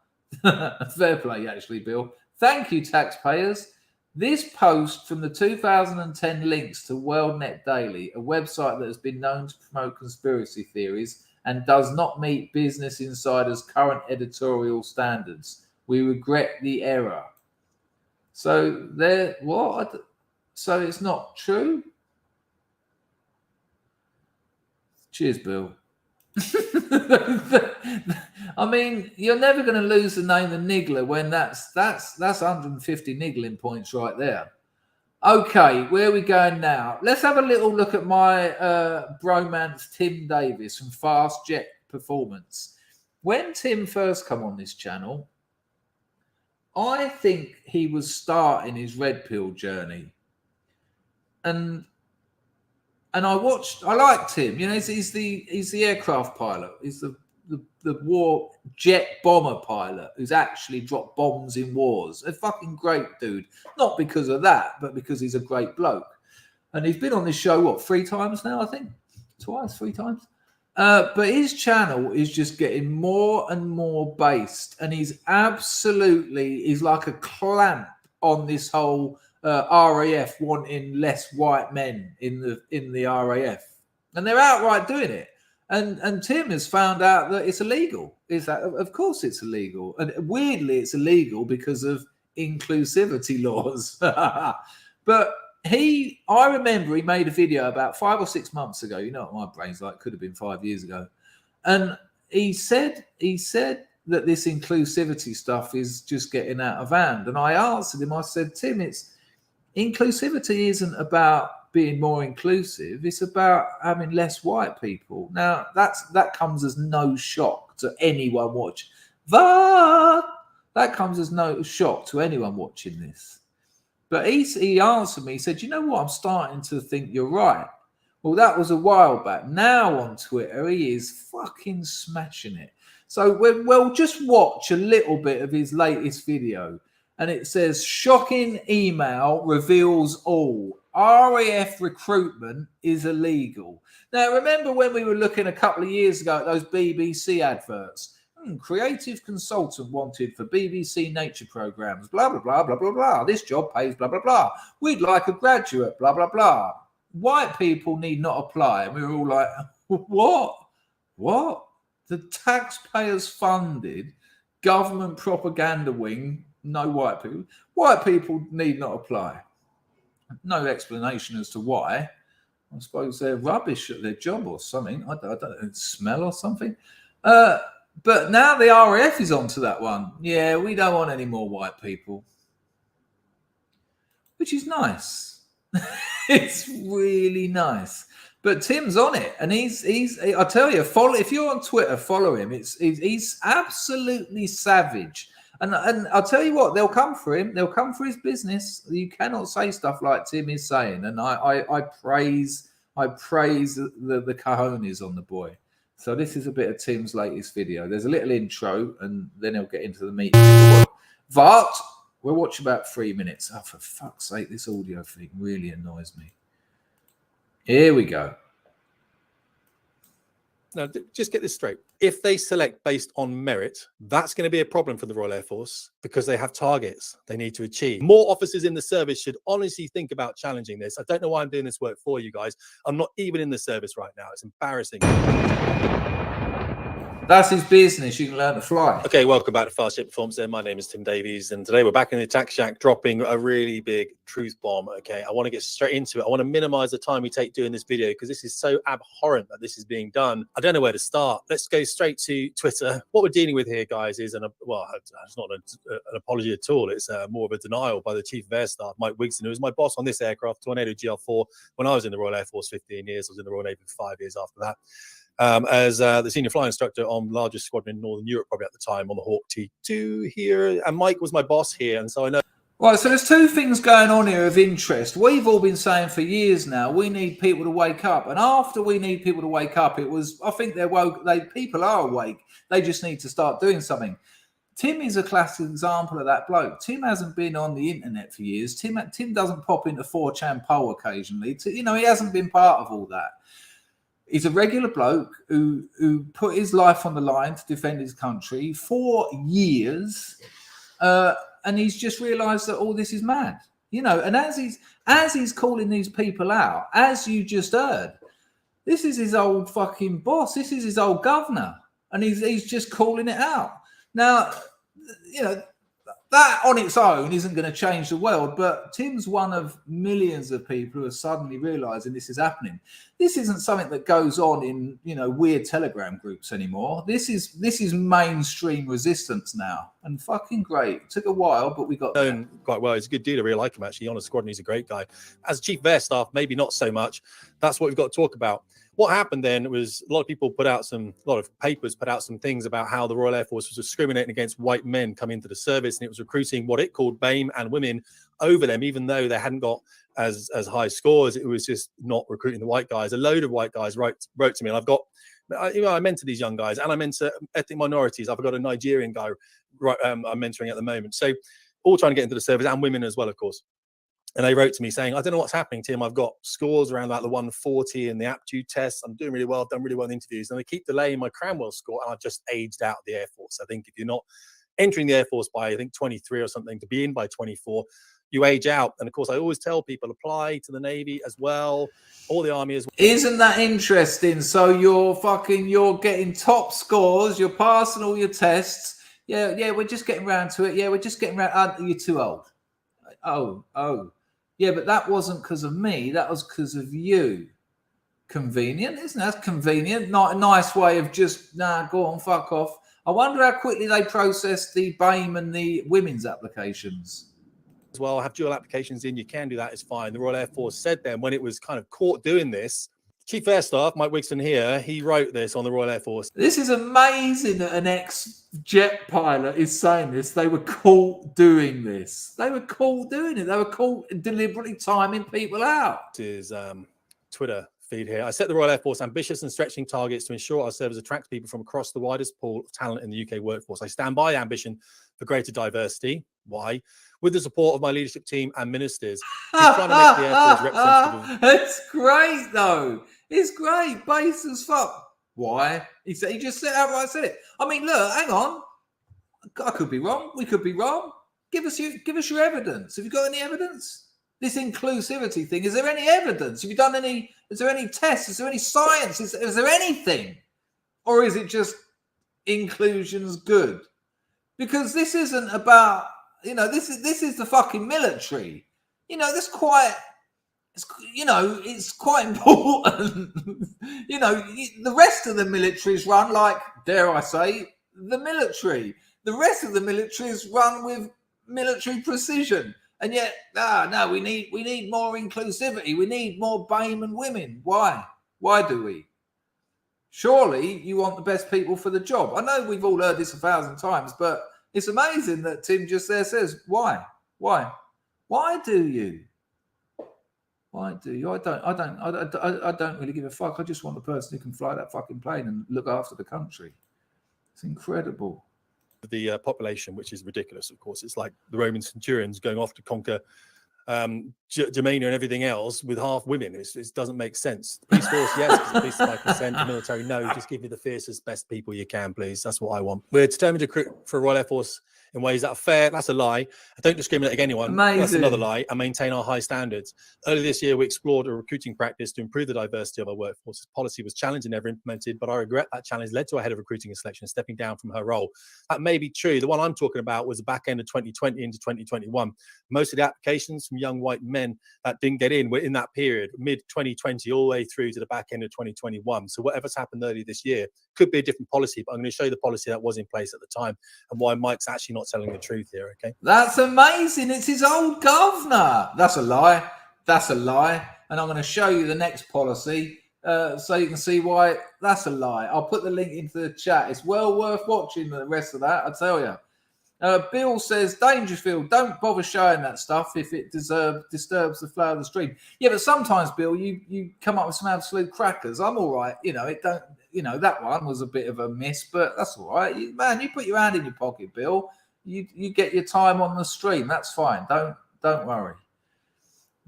Fair play, actually, Bill. Thank you, taxpayers. This post from the 2010 links to WorldNet Daily, a website that has been known to promote conspiracy theories and does not meet Business Insider's current editorial standards. We regret the error. So there, what? So it's not true? Cheers, Bill. I mean, you're never going to lose the name of Niggler when that's 150 niggling points right there. Okay, where are we going now? Let's have a little look at my bromance Tim Davis from Fast Jet Performance. When Tim first come on this channel, I think he was starting his red pill journey, and I liked him. You know, he's the aircraft pilot. He's the war jet bomber pilot who's actually dropped bombs in wars. A fucking great dude. Not because of that, but because he's a great bloke. And he's been on this show, 3 times now, I think? 3 times? But his channel is just getting more and more based. And he's like a clamp on this whole RAF wanting less white men in the RAF, and they're outright doing it. And Tim has found out that it's illegal. Of course it's illegal, and weirdly it's illegal because of inclusivity laws. But I remember he made a video about 5 or 6 months ago. You know what my brain's like? Could have been 5 years ago, and he said that this inclusivity stuff is just getting out of hand. And I answered him. I said, Tim, inclusivity isn't about being more inclusive. It's about having less white people. Now, that comes as no shock to anyone watching. That comes as no shock to anyone watching this. But he answered me. He said, you know what? I'm starting to think you're right. Well, that was a while back. Now on Twitter, he is fucking smashing it. So we'll just watch a little bit of his latest video. And it says, shocking email reveals all. RAF recruitment is illegal. Now, remember when we were looking a couple of years ago at those BBC adverts? Creative consultant wanted for BBC nature programmes, blah, blah, blah, blah, blah, blah. This job pays blah, blah, blah. We'd like a graduate, blah, blah, blah. White people need not apply. And we were all like, what? The taxpayers funded government propaganda wing. No white people. White people need not apply. No explanation as to why. I suppose they're rubbish at their job or something. I don't know, smell or something. But now the RAF is onto that one. Yeah, we don't want any more white people. Which is nice. It's really nice. But Tim's on it, and he's I tell you, if you're on Twitter, follow him. He's absolutely savage. And I'll tell you what, they'll come for him. They'll come for his business. You cannot say stuff like Tim is saying. And I praise the cojones on the boy. So this is a bit of Tim's latest video. There's a little intro, and then he'll get into the meat. But we'll watch about 3 minutes. Oh, for fuck's sake, this audio thing really annoys me. Here we go. Now, just get this straight. If they select based on merit, that's going to be a problem for the Royal Air Force because they have targets they need to achieve. More officers in the service should honestly think about challenging this. I don't know why I'm doing this work for you guys. I'm not even in the service right now. It's embarrassing. That's his business. You can learn to fly. Okay, welcome back to Fast Jet Performance. My name is Tim Davies, and today we're back in the attack shack dropping a really big truth bomb. Okay, I want to get straight into it. I want to minimize the time we take doing this video because this is so abhorrent that this is being done. I don't know where to start. Let's go straight to Twitter. What we're dealing with here, guys, is it's not an apology at all. It's more of a denial by the Chief of Air Staff, Mike Wigston, who was my boss on this aircraft, Tornado GL4, when I was in the Royal Air Force 15 years. I was in the Royal Navy for 5 years after that. As the senior flying instructor on the largest squadron in Northern Europe, probably at the time, on the Hawk T2 here. And Mike was my boss here, and so I know. Right, so there's two things going on here of interest. We've all been saying for years now, we need people to wake up. And after we need people to wake up, it was, I think they're woke. People are awake. They just need to start doing something. Tim is a classic example of that bloke. Tim hasn't been on the internet for years. Tim doesn't pop into 4chan poll occasionally. He hasn't been part of all that. He's a regular bloke who put his life on the line to defend his country for years, and he's just realised that all this is mad, And as he's calling these people out, as you just heard, this is his old fucking boss. This is his old governor, and he's just calling it out. Now, that on its own isn't going to change the world, but Tim's one of millions of people who are suddenly realising this is happening. This isn't something that goes on in weird Telegram groups anymore. This is mainstream resistance now, and fucking great. It took a while, but we got known quite well. He's a good dude. I really like him actually on the squadron. He's a great guy. As Chief of Air Staff, maybe not so much. That's what we've got to talk about. What happened then was a lot of papers put out some things about how the Royal Air Force was discriminating against white men coming into the service, and it was recruiting what it called BAME and women over them, even though they hadn't got as high scores. It was just not recruiting the white guys. A load of white guys wrote to me, and I mentor these young guys, and I mentor ethnic minorities. I've got a Nigerian guy I'm mentoring at the moment. So all trying to get into the service, and women as well, of course. And they wrote to me saying, I don't know what's happening, Tim. I've got scores around like the 140 in the aptitude tests. I'm doing really well. I've done really well in interviews. And they keep delaying my Cranwell score. And I've just aged out of the Air Force. I think if you're not entering the Air Force by, I think, 23 or something, to be in by 24, you age out. And of course, I always tell people, apply to the Navy as well, or the Army as well. Isn't that interesting? So you're getting top scores. You're passing all your tests. Yeah, we're just getting around to it. Yeah, we're just getting around. You're too old. Oh. Yeah, but that wasn't because of me. That was because of you. Convenient, isn't it? That's convenient. Not a nice way of just, go on, fuck off. I wonder how quickly they process the BAME and the women's applications. As well, have dual applications in. You can do that. It's fine. The Royal Air Force said then when it was kind of caught doing this, Chief of Air Staff, Mike Wigston here, he wrote this on the Royal Air Force. This is amazing that an ex-jet pilot is saying this. They were caught doing this. They were caught doing it. They were caught deliberately timing people out. This is Twitter feed here. I set the Royal Air Force ambitious and stretching targets to ensure our service attracts people from across the widest pool of talent in the UK workforce. I stand by ambition for greater diversity. Why? With the support of my leadership team and ministers. He's trying to make the Air Force representative. It's great, though. It's great. Base as fuck. Why? He just said outright said it. I mean, look, hang on. I could be wrong. We could be wrong. Give us your evidence. Have you got any evidence? This inclusivity thing. Is there any evidence? Have you done any? Is there any tests? Is there any science? Is there anything? Or is it just inclusion's good? Because this isn't about, this is the fucking military. It's quite important. The rest of the military is run like, dare I say, the military. The rest of the military is run with military precision. And yet, no, we need more inclusivity. We need more BAME and women. Why? Why do we? Surely you want the best people for the job. I know we've all heard this 1,000 times, but it's amazing that Tim just there says, why? Why do you? Why do you? I don't really give a fuck. I just want the person who can fly that fucking plane and look after the country. It's incredible. The population, which is ridiculous, of course. It's like the Roman centurions going off to conquer Germania and everything else with half women. It doesn't make sense. The police force, yes, because the police by consent. The military, no. Just give me the fiercest, best people you can, please. That's what I want. We're determined to recruit for a Royal Air Force in ways that are fair. That's a lie. I don't discriminate against anyone. That's Amazing. another lie. And maintain our high standards. Earlier this year, we explored a recruiting practice to improve the diversity of our workforce. This policy was challenged and never implemented, but I regret that challenge led to our head of recruiting and selection stepping down from her role. That may be true. The one I'm talking about was the back end of 2020 into 2021. Most of the applications from young white men that didn't get in were in that period, mid-2020, all the way through to the back end of 2021. So whatever's happened earlier this year could be a different policy, but I'm going to show you the policy that was in place at the time and why Mike's actually not telling the truth here, okay? That's amazing. It's his old governor. That's a lie. That's a lie. And I'm going to show you the next policy so you can see why that's a lie. I'll put the link into the chat. It's well worth watching the rest of that, I tell you. Bill says, Dangerfield, don't bother showing that stuff if it disturbs the flow of the stream. Yeah, but sometimes, Bill, you come up with some absolute crackers. I'm all right. That one was a bit of a miss, but that's all right. You put your hand in your pocket, Bill. You get your time on the stream. That's fine. Don't worry.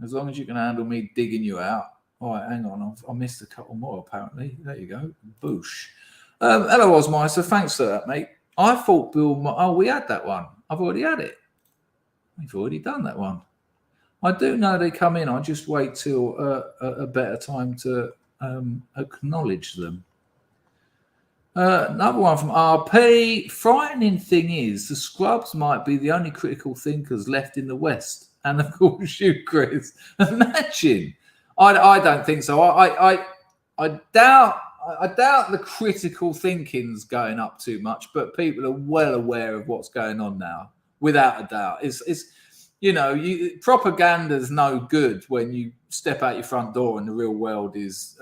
As long as you can handle me digging you out. All right, hang on. I missed a couple more, apparently. There you go. Boosh. Hello, Osmeister. Thanks for that, mate. I thought Bill... Oh, we had that one. I've already had it. We've already done that one. I do know they come in. I just wait till a better time to acknowledge them. Another one from RP. Frightening thing is, the scrubs might be the only critical thinkers left in the West. And of course, you, Chris. Imagine. I don't think so. I doubt the critical thinking's going up too much, but people are well aware of what's going on now, without a doubt. Propaganda's no good when you step out your front door and the real world is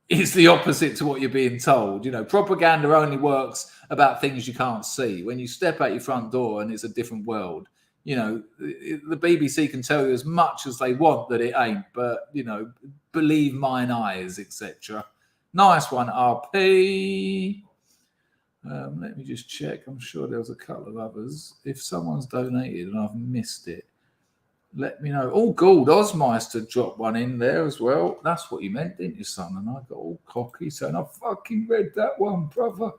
the opposite to what you're being told. Propaganda only works about things you can't see. When you step out your front door and it's a different world, the BBC can tell you as much as they want that it ain't, but, believe mine eyes, etc. Nice one, RP. Let me just check. I'm sure there was a couple of others. If someone's donated and I've missed it, let me know. Oh, Gould Osmeister dropped one in there as well. That's what you meant, didn't you, son? And I got all cocky saying, I fucking read that one, brother.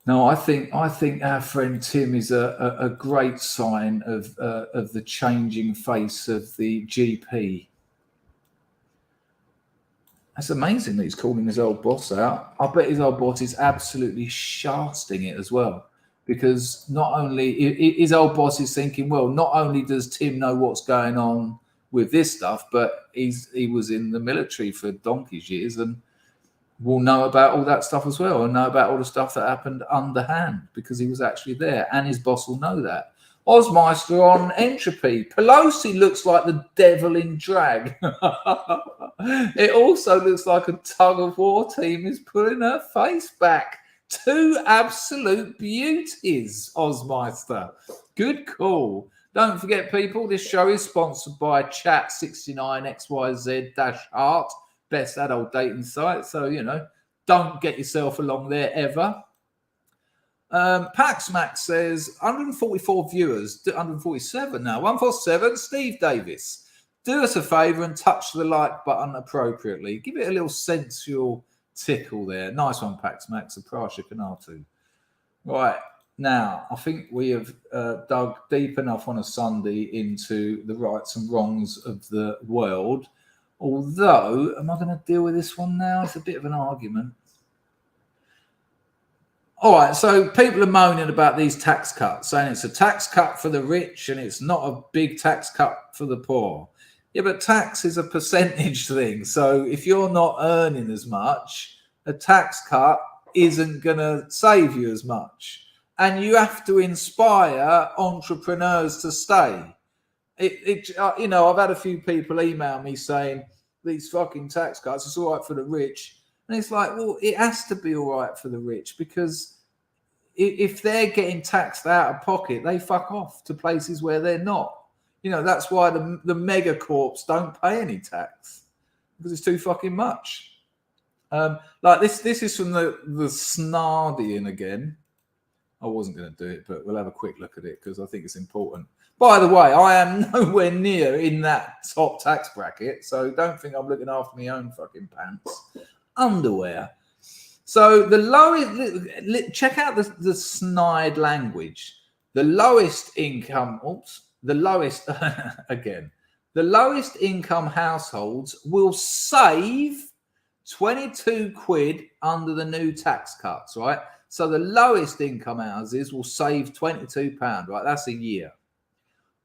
No, I think our friend Tim is a great sign of the changing face of the GP. That's amazing that he's calling his old boss out. I bet his old boss is absolutely shafting it as well, because not only his old boss is thinking, well, not only does Tim know what's going on with this stuff, but he was in the military for donkey's years and will know about all that stuff as well, and know about all the stuff that happened underhand because he was actually there, and his boss will know that. Osmeister on entropy. Pelosi looks like the devil in drag. It also looks like a tug-of-war team is pulling her face back. Two absolute beauties, Osmeister. Good call. Don't forget, people, this show is sponsored by Chat69XYZ-Heart. Best adult dating site, so don't get yourself along there ever. Paxmax says 144 viewers, 147 now, 147. Steve Davis, do us a favor and touch the like button appropriately. Give it a little sensual tickle there. Nice one, Paxmax. Aprasha Kanatu. Right now, I think we have dug deep enough on a Sunday into the rights and wrongs of the world. Although, am I going to deal with this one now? It's a bit of an argument. All right, so people are moaning about these tax cuts, saying it's a tax cut for the rich and it's not a big tax cut for the poor. Yeah, but tax is a percentage thing. So if you're not earning as much, a tax cut isn't going to save you as much. And you have to inspire entrepreneurs to stay. I've had a few people email me saying these fucking tax cuts, it's all right for the rich. And it's like, well, it has to be all right for the rich, because if they're getting taxed out of pocket, they fuck off to places where they're not. That's why the mega corps don't pay any tax, because it's too fucking much. This is from the Snardian again. I wasn't going to do it, but we'll have a quick look at it because I think it's important. By the way, I am nowhere near in that top tax bracket, so don't think I'm looking after my own fucking pants. Underwear. So the lowest, check out the snide language. The lowest income, the lowest, again, the lowest income households will save 22 quid under the new tax cuts, right? So the lowest income houses will save £22, right? That's a year.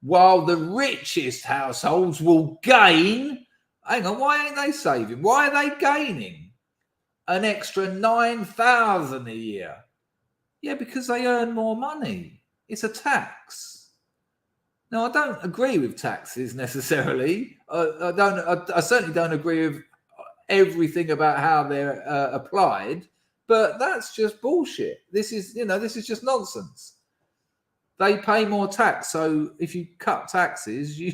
While the richest households will gain, hang on, why ain't they saving? Why are they gaining an extra 9,000 a year? Yeah, because they earn more money. It's a tax. Now, I don't agree with taxes necessarily. I certainly don't agree with everything about how they're applied, but that's just bullshit. This is just nonsense. They pay more tax, so if you cut taxes, you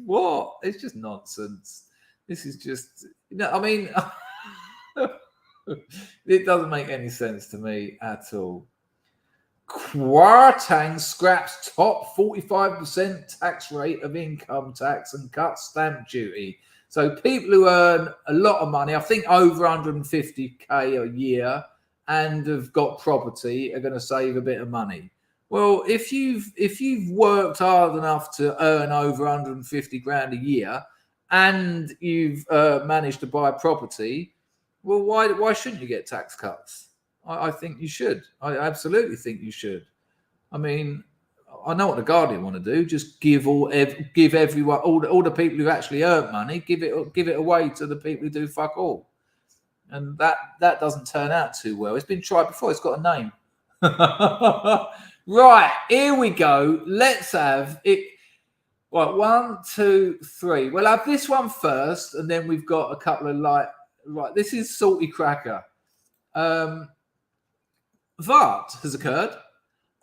what? It's just nonsense. This is just, I mean, it doesn't make any sense to me at all. Kwarteng scraps top 45% tax rate of income tax and cuts stamp duty. So people who earn a lot of money, I think over 150k a year, and have got property, are going to save a bit of money. Well, if you've worked hard enough to earn over 150 grand a year, and you've managed to buy property, well, why shouldn't you get tax cuts? I think you should. I absolutely think you should. I mean, I know what the Guardian want to do. Just give everyone, all the people who actually earn money, give it away to the people who do fuck all. And that doesn't turn out too well. It's been tried before. It's got a name. Right, here we go. Let's have it. Well, 1, 2, 3. We'll have this one first, and then we've got a couple of right. This is Salty Cracker. That has occurred.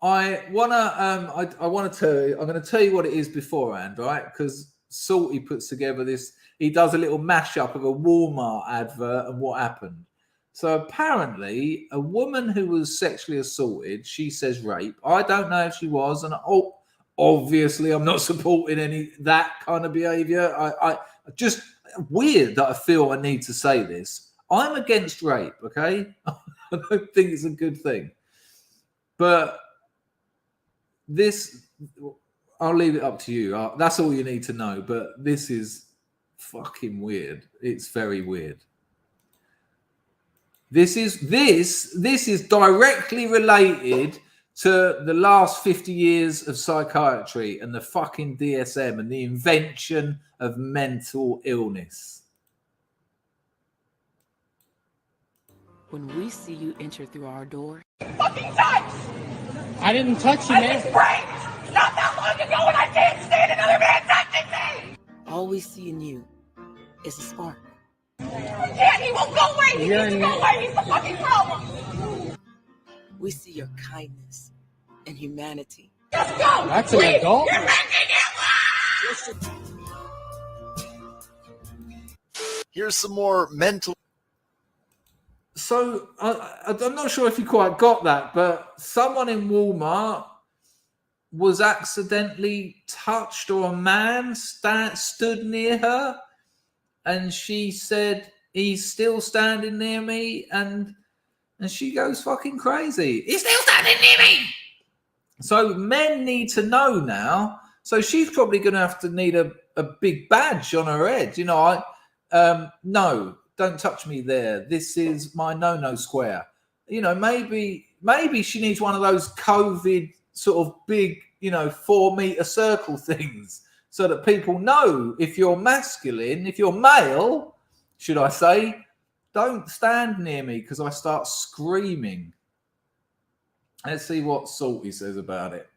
I want to tell you. I'm going to tell you what it is beforehand, right? Because Salty puts together this. He does a little mashup of a Walmart advert and what happened. So apparently, a woman who was sexually assaulted, she says rape. I don't know if she was, and obviously I'm not supporting that kind of behaviour. I just weird that I feel I need to say this. I'm against rape, okay? I don't think it's a good thing. But this, I'll leave it up to you. That's all you need to know. But this is fucking weird. It's very weird. This is directly related to the last 50 years of psychiatry and the fucking DSM and the invention of mental illness. When we see you enter through our door, Fucking touch! I didn't touch you, man. Not that long ago, and I can't stand another man touching me! All we see in you is a spark. Yeah, he won't go away! He needs to go away! He's the fucking problem! We see your kindness and humanity. Let's go! That's an adult? You're making it Here's some more mental. So I'm not sure if you quite got that, but someone in Walmart was accidentally touched, or a man stood near her, and she said, "He's still standing near me," and she goes fucking crazy. "He's still standing near me." So men need to know now. So she's probably going to have to need a big badge on her head. You know, no, don't touch me there. This is my no-no square. You know, maybe she needs one of those COVID sort of big, 4-meter circle things, so that people know if you're masculine, if you're male, should I say, don't stand near me because I start screaming. Let's see what Salty says about it.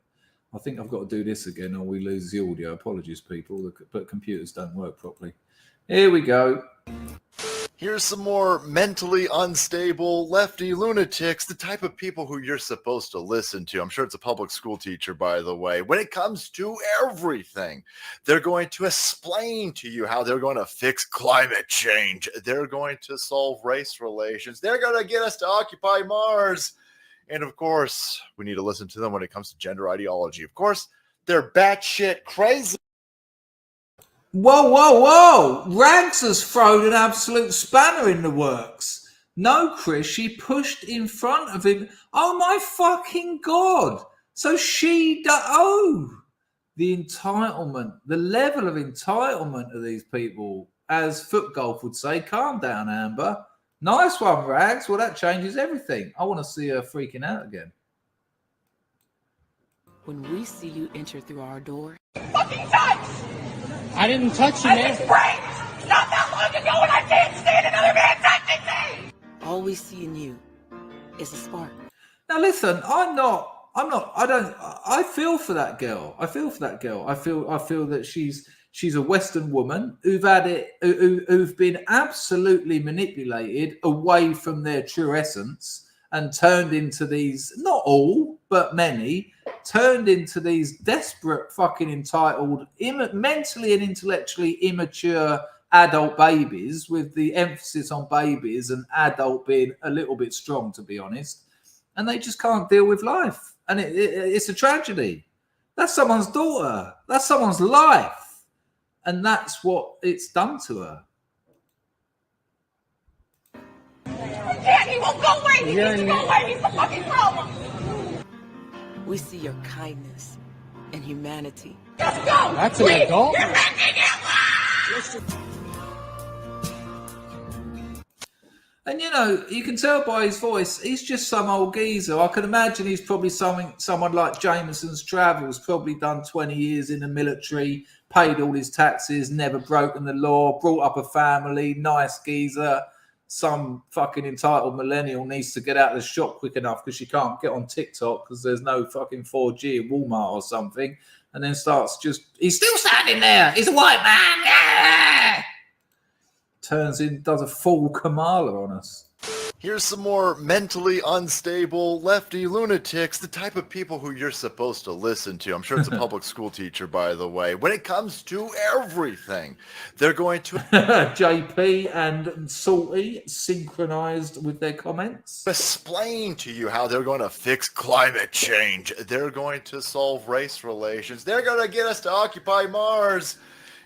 I think I've got to do this again or we lose the audio. Apologies, people, but computers don't work properly. Here we go. Here's some more mentally unstable lefty lunatics, the type of people who you're supposed to listen to. I'm sure it's a public school teacher, by the way. When it comes to everything, they're going to explain to you how they're going to fix climate change. They're going to solve race relations. They're going to get us to occupy Mars. And of course, we need to listen to them when it comes to gender ideology. Of course, they're batshit crazy. Whoa. Rags has thrown an absolute spanner in the works. No, Chris, she pushed in front of him. Oh my fucking God. So the entitlement, the level of entitlement of these people, as Foot Golf would say. Calm down, Amber. Nice one, Rags. Well, that changes everything. I want to see her freaking out again. When we see you enter through our door, Fucking touch! I didn't touch you, I man. was raped not that long ago and I can't stand another man touching me! all we see in you is a spark. Now, listen, I feel for that girl. I feel that she's a Western woman who've been absolutely manipulated away from their true essence and turned into these, not all, but many, turned into these desperate fucking entitled, mentally and intellectually immature adult babies, with the emphasis on babies and adult being a little bit strong, to be honest. And they just can't deal with life. And it's a tragedy. That's someone's daughter. That's someone's life. And that's what it's done to her. He won't go away! He needs to go away! He's the fucking problem! We see your kindness and humanity. Let's go! That's an adult? You're making it worse! And, you know, you can tell by his voice, he's just some old geezer. I can imagine he's probably someone like Jameson's Travels, probably done 20 years in the military, paid all his taxes, never broken the law, brought up a family, nice geezer. Some fucking entitled millennial needs to get out of the shop quick enough because she can't get on TikTok because there's no fucking 4G at Walmart or something. And then he's still standing there. He's a white man. Yeah! Turns in, does a full Kamala on us. Here's some more mentally unstable lefty lunatics, the type of people who you're supposed to listen to. I'm sure it's a public school teacher, by the way. When it comes to everything, they're going to... JP and Salty synchronized with their comments. Explain to you how they're going to fix climate change. They're going to solve race relations. They're going to get us to occupy Mars.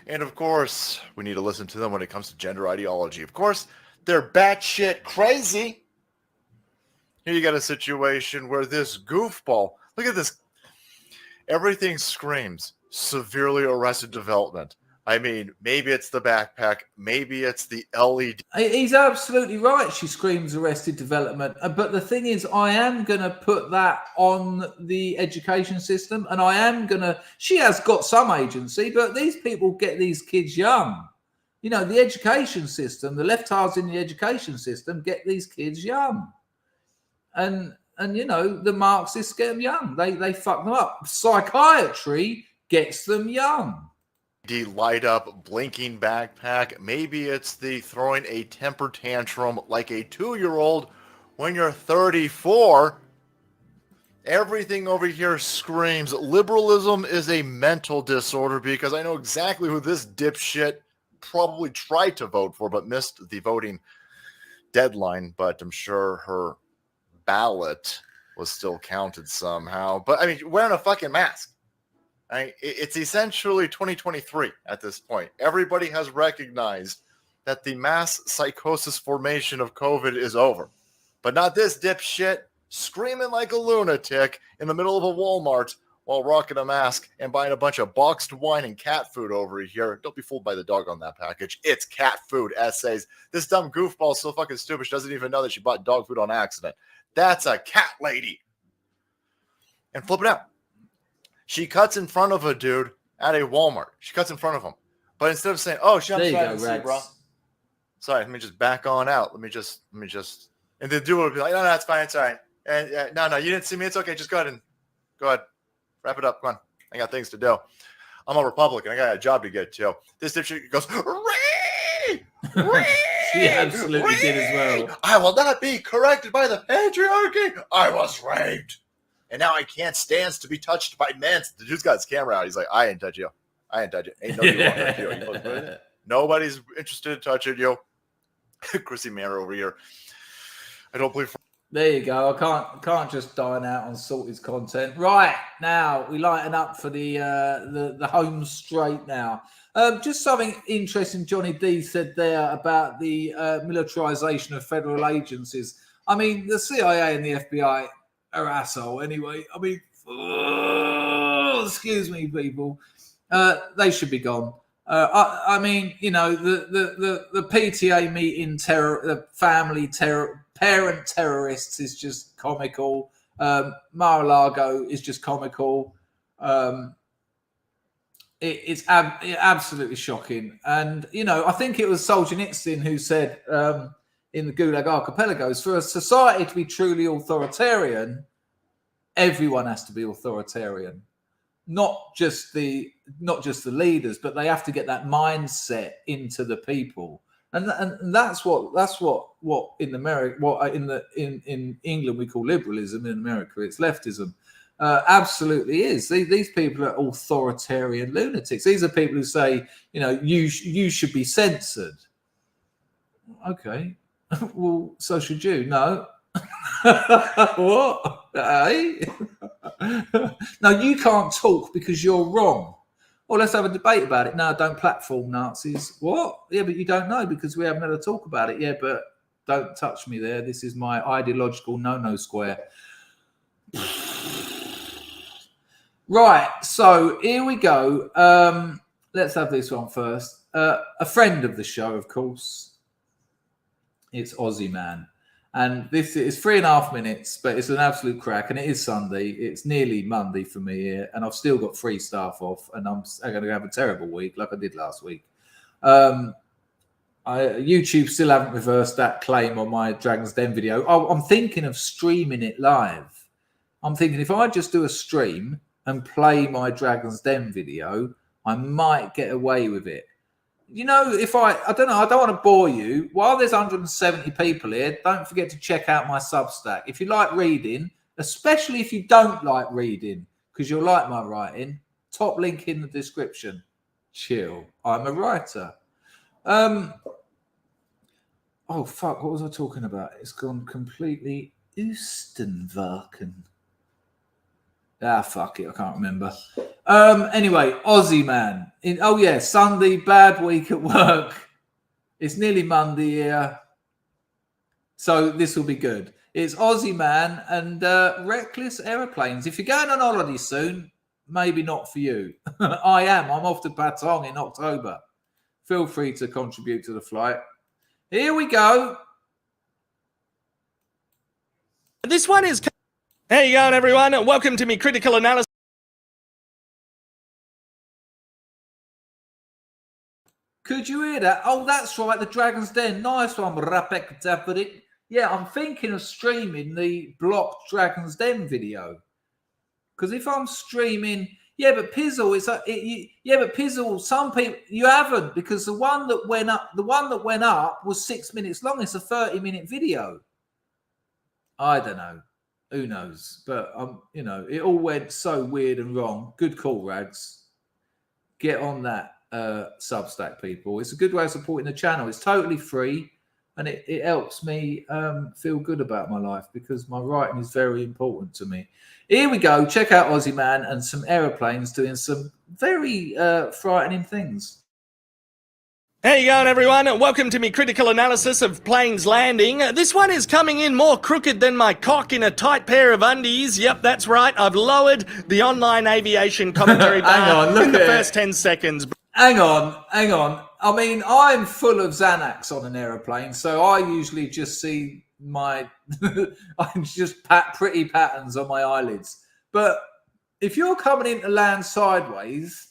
And of course, we need to listen to them when it comes to gender ideology. Of course, they're batshit crazy. Here you got a situation where this goofball, look at this. Everything screams severely arrested development. I mean, maybe it's the backpack, maybe it's the LED. He's absolutely right. She screams arrested development. But the thing is, I am going to put that on the education system. And she has got some agency, but these people get these kids young. You know, the education system, the leftards in the education system get these kids young. And you know, the Marxists get them young. They fuck them up. Psychiatry gets them young. The light up blinking backpack. Maybe it's the throwing a temper tantrum like a 2-year-old when you're 34. Everything over here screams liberalism is a mental disorder, because I know exactly who this dipshit probably tried to vote for but missed the voting deadline. But I'm sure her ballot was still counted somehow. But I mean, wearing a fucking mask. It's essentially 2023 at this point. Everybody has recognized that the mass psychosis formation of COVID is over. But not this dipshit screaming like a lunatic in the middle of a Walmart while rocking a mask and buying a bunch of boxed wine and cat food over here. Don't be fooled by the dog on that package. It's cat food, essays. This dumb goofball is so fucking stupid she doesn't even know that she bought dog food on accident. That's a cat lady. And flip it out. She cuts in front of a dude at a Walmart. She cuts in front of him. But instead of saying, oh, shit, I'm sorry to see, bro. Sorry, let me just back on out. Let me just. And the dude would be like, no, it's fine. It's all right. And no, you didn't see me. It's okay. Just go ahead. Wrap it up. Come on. I got things to do. I'm a Republican. I got a job to get to. This dipshit goes, Ree! She absolutely did as well. I will not be corrected by the patriarchy. I was raped. And now I can't stand to be touched by men. The dude's got his camera out. He's like, I ain't touch you. Ain't no you won't touch you. Nobody's interested in touching you. Chrissy Mayer over here. I don't believe. There you go. I can't just dine out on Salty's content. Right now, we lighten up for the home straight now. Just something interesting Johnny D said there about the militarization of federal agencies. I mean, the CIA and the FBI are asshole anyway. I mean, excuse me, people. They should be gone. I mean, you know, the PTA meeting the family parent terrorists is just comical. Mar-a-Lago is just comical. It's absolutely shocking. And, you know, I think it was Solzhenitsyn who said in the Gulag Archipelagos, for a society to be truly authoritarian, everyone has to be authoritarian. Not just the leaders, but they have to get that mindset into the people, and that's what in America, in England we call liberalism. In America, it's leftism. Absolutely is. These people are authoritarian lunatics. These are people who say, you know, you should be censored. Okay, well, so should you. No. What? Hey? No, you can't talk because you're wrong. Well, let's have a debate about it. No, don't platform Nazis. What? Yeah, but you don't know because we haven't had a talk about it. Yeah, but don't touch me there. This is my ideological no-no square. Right, so here we go. Let's have this one first. A friend of the show, of course. It's Aussie Man. And this is 3.5 minutes, but it's an absolute crack. And it is Sunday. It's nearly Monday for me here. And I've still got 3 staff off. And I'm going to have a terrible week like I did last week. YouTube still haven't reversed that claim on my Dragon's Den video. I'm thinking of streaming it live. I'm thinking if I just do a stream and play my Dragon's Den video, I might get away with it. You know, if I don't know, I don't want to bore you. While there's 170 people here, don't forget to check out my Substack. If you like reading, especially if you don't like reading, because you'll like my writing, top link in the description. Chill. I'm a writer. Oh, fuck. What was I talking about? It's gone completely Oostenwerken. Ah, fuck it. I can't remember. Anyway, Aussie Man. Sunday, bad week at work. It's nearly Monday here. So this will be good. It's Aussie Man and reckless aeroplanes. If you're going on holiday soon, maybe not for you. I am. I'm off to Patong in October. Feel free to contribute to the flight. Here we go. This one is... How you going, everyone? Welcome to me critical analysis. Could you hear that? Oh, that's right. The Dragon's Den. Nice one, Rapek Davidik. Yeah, I'm thinking of streaming the blocked Dragon's Den video. Because if I'm streaming... Yeah, but Pizzle, but Pizzle, some people... You haven't, because the one that went up was 6 minutes long. It's a 30-minute video. I don't know. Who knows? But, you know, it all went so weird and wrong. Good call, Rags. Get on that, Substack, people. It's a good way of supporting the channel. It's totally free, and it helps me feel good about my life because my writing is very important to me. Here we go. Check out Aussie Man and some aeroplanes doing some very frightening things. How you going, everyone? Welcome to me critical analysis of planes landing. This one is coming in more crooked than my cock in a tight pair of undies. Yep, that's right. I've lowered the online aviation commentary bar in the first 10 seconds. Hang on. I mean, I'm full of Xanax on an aeroplane, so I usually just see my... I just pretty patterns on my eyelids. But if you're coming in to land sideways...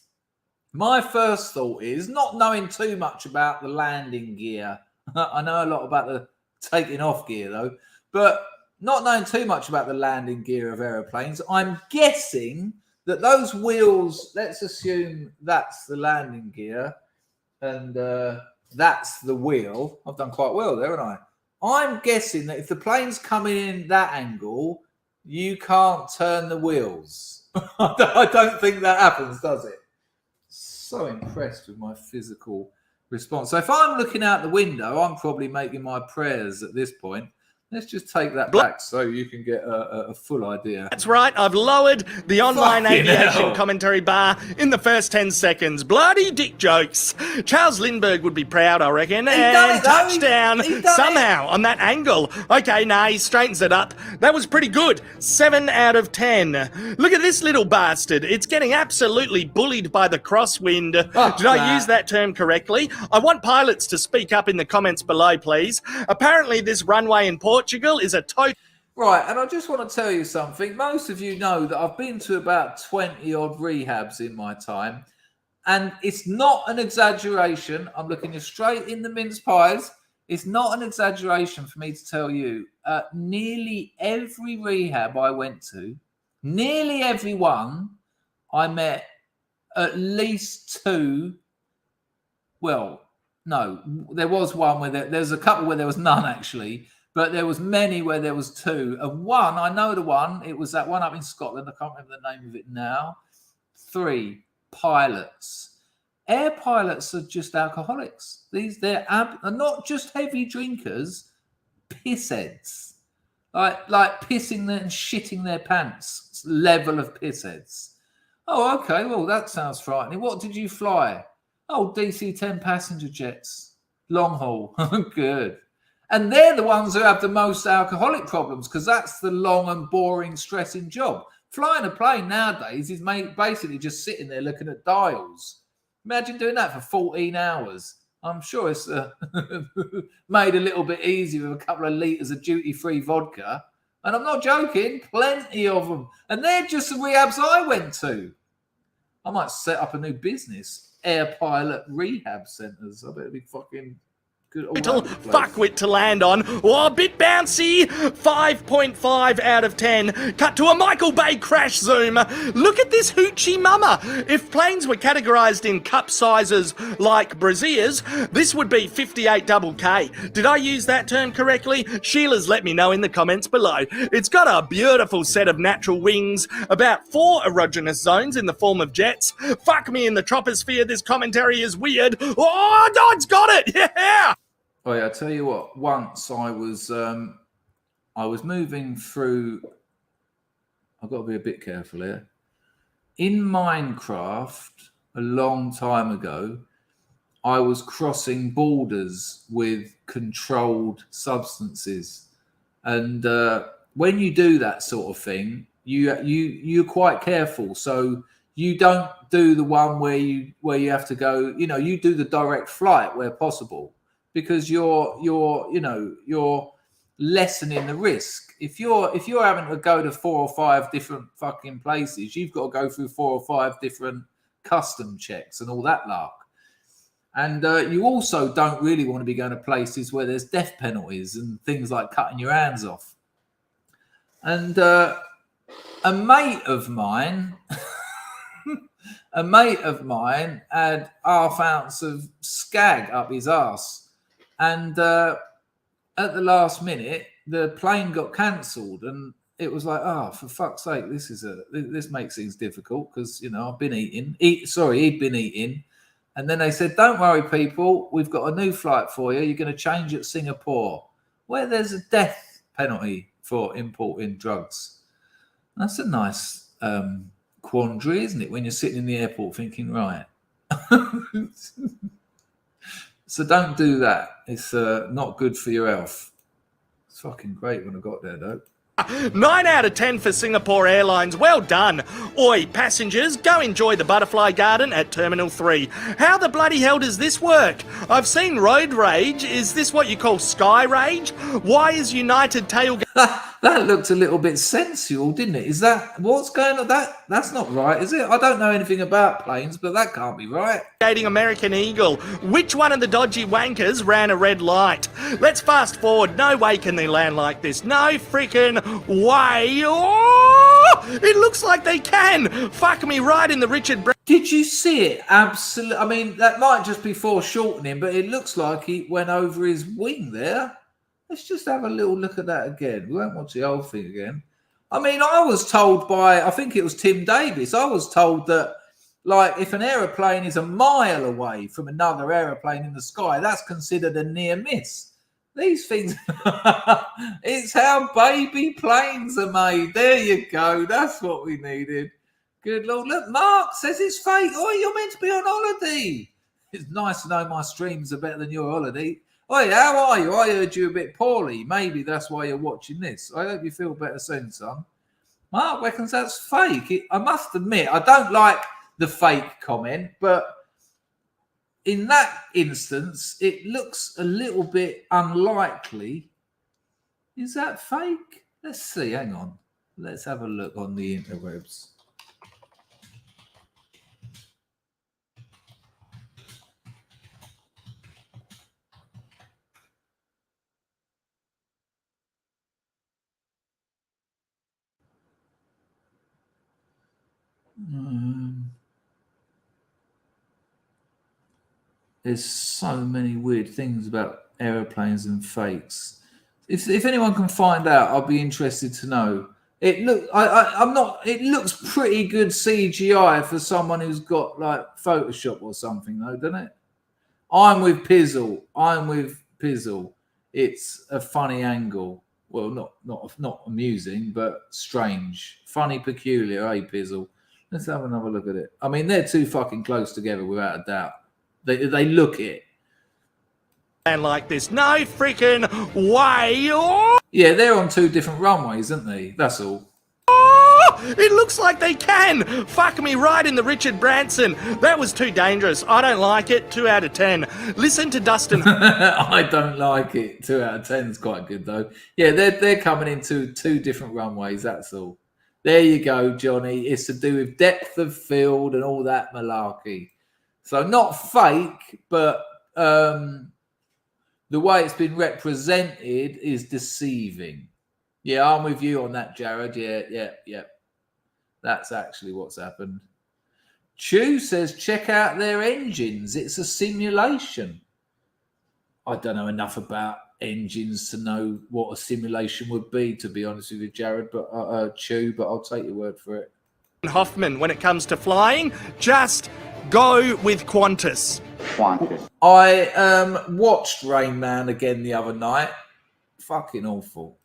My first thought is, not knowing too much about the landing gear. I know a lot about the taking off gear, though. But not knowing too much about the landing gear of aeroplanes, I'm guessing that those wheels, let's assume that's the landing gear and that's the wheel. I've done quite well there, haven't I? I'm guessing that if the plane's coming in that angle, you can't turn the wheels. I don't think that happens, does it? So impressed with my physical response. So if I'm looking out the window, I'm probably making my prayers at this point. Let's just take that back so you can get a full idea. That's right, I've lowered the online Fucking aviation hell. commentary bar in the first 10 seconds. Bloody dick jokes. Charles Lindbergh would be proud, I reckon. done And it, though. touchdown He done somehow on that angle. Okay, nah, he straightens it up. That was pretty good. 7 out of 10. Look at this little bastard. It's getting absolutely bullied by the crosswind. Did I use that term correctly? I want pilots to speak up in the comments below, please. Apparently, this runway in Portugal is a total... Right, and I just want to tell you something. Most of you know that I've been to about 20 odd rehabs in my time, and it's not an exaggeration. I'm looking you straight in the mince pies. It's not an exaggeration for me to tell you. Nearly every rehab I went to, nearly every one, I met at least two. Well, no, there was one where there's a couple where there was none actually. But there was many where there was two. And one, I know the one, it was that one up in Scotland. I can't remember the name of it now. 3 pilots. Air pilots are just alcoholics. They're not just heavy drinkers, pissheads. Like pissing and shitting their pants level of pissheads. Oh, okay, well, that sounds frightening. What did you fly? Oh, DC-10 passenger jets. Long haul. Good. And they're the ones who have the most alcoholic problems because that's the long and boring, stressing job. Flying a plane nowadays is basically just sitting there looking at dials. Imagine doing that for 14 hours. I'm sure it's made a little bit easier with a couple of litres of duty-free vodka. And I'm not joking, plenty of them. And they're just the rehabs I went to. I might set up a new business, air pilot rehab centres. I better be fucking... Little fuckwit to land on. Oh, a bit bouncy. 5.5 out of 10. Cut to a Michael Bay crash zoom. Look at this hoochie mama. If planes were categorized in cup sizes like brassieres, this would be 58 double K. Did I use that term correctly? Sheila's let me know in the comments below. It's got a beautiful set of natural wings, about 4 erogenous zones in the form of jets. Fuck me in the troposphere, this commentary is weird. Oh, God's got it. Yeah. Oh yeah, I tell you what. Once I was moving through. I've got to be a bit careful here. In Minecraft, a long time ago, I was crossing borders with controlled substances, and when you do that sort of thing, you're quite careful. So you don't do the one where you have to go. You know, you do the direct flight where possible. Because you're lessening the risk. If you're having to go to 4 or 5 different fucking places, you've got to go through 4 or 5 different custom checks and all that lark. And you also don't really want to be going to places where there's death penalties and things like cutting your hands off. And a mate of mine had half ounce of skag up his arse. And at the last minute, the plane got cancelled, and it was like, oh, for fuck's sake, this makes things difficult because I've been eating. He'd been eating, and then they said, don't worry, people, we've got a new flight for you. You're going to change at Singapore, where there's a death penalty for importing drugs. That's a nice quandary, isn't it? When you're sitting in the airport thinking, right. So don't do that. It's not good for your health. It's fucking great when I got there, though. 9 out of 10 for Singapore Airlines. Well done. Oi, passengers, go enjoy the butterfly garden at Terminal 3. How the bloody hell does this work? I've seen road rage. Is this what you call sky rage? Why is United tailgate... That looked a little bit sensual, didn't it? Is that what's going on? That's not right, is it? I don't know anything about planes, but that can't be right. American Eagle. Which one of the dodgy wankers ran a red light? Let's fast forward. No way can they land like this. No freaking way. Oh, it looks like they can. Fuck me right in the Richard Branson. Did you see it? Absolutely. I mean, that might just be foreshortening, but it looks like he went over his wing there. Let's just have a little look at that again. We won't watch the whole thing again. I mean, I was told by, I think it was Tim Davis, I was told that, like, if an aeroplane is a mile away from another aeroplane in the sky, that's considered a near miss. These things, it's how baby planes are made. There you go. That's what we needed. Good Lord. Look, Mark says it's fake. Oh, you're meant to be on holiday. It's nice to know my streams are better than your holiday. Oi, how are you? I heard you a bit poorly. Maybe that's why you're watching this. I hope you feel better soon, son. Mark reckons that's fake. I must admit, I don't like the fake comment, but in that instance, it looks a little bit unlikely. Is that fake? Let's see. Hang on. Let's have a look on the interwebs. There's so many weird things about aeroplanes and fakes. If anyone can find out, I'll be interested to know. It looks pretty good CGI for someone who's got like Photoshop or something, though, doesn't it? I'm with Pizzle. It's a funny angle. Well, not amusing, but strange, funny, peculiar. Hey, Pizzle. Let's have another look at it. I mean, they're too fucking close together, without a doubt. They look it. And like this, no freaking way. Oh! Yeah, they're on two different runways, aren't they? That's all. Oh, it looks like they can. Fuck me right in the Richard Branson. That was too dangerous. I don't like it. 2 out of 10. Listen to Dustin. I don't like it. 2 out of 10 is quite good, though. Yeah, they're coming into two different runways. That's all. There you go, Johnny. It's to do with depth of field and all that malarkey. So not fake, but the way it's been represented is deceiving. Yeah, I'm with you on that, Jared. Yeah. That's actually what's happened. Chu says, check out their engines. It's a simulation. I don't know enough about engines to know what a simulation would be, to be honest with you, Jared, but Chu, but I'll take your word for it. Hoffman, when it comes to flying, just go with Qantas. I watched Rain Man again the other night. Fucking awful.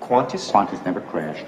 Qantas? Qantas never crashed.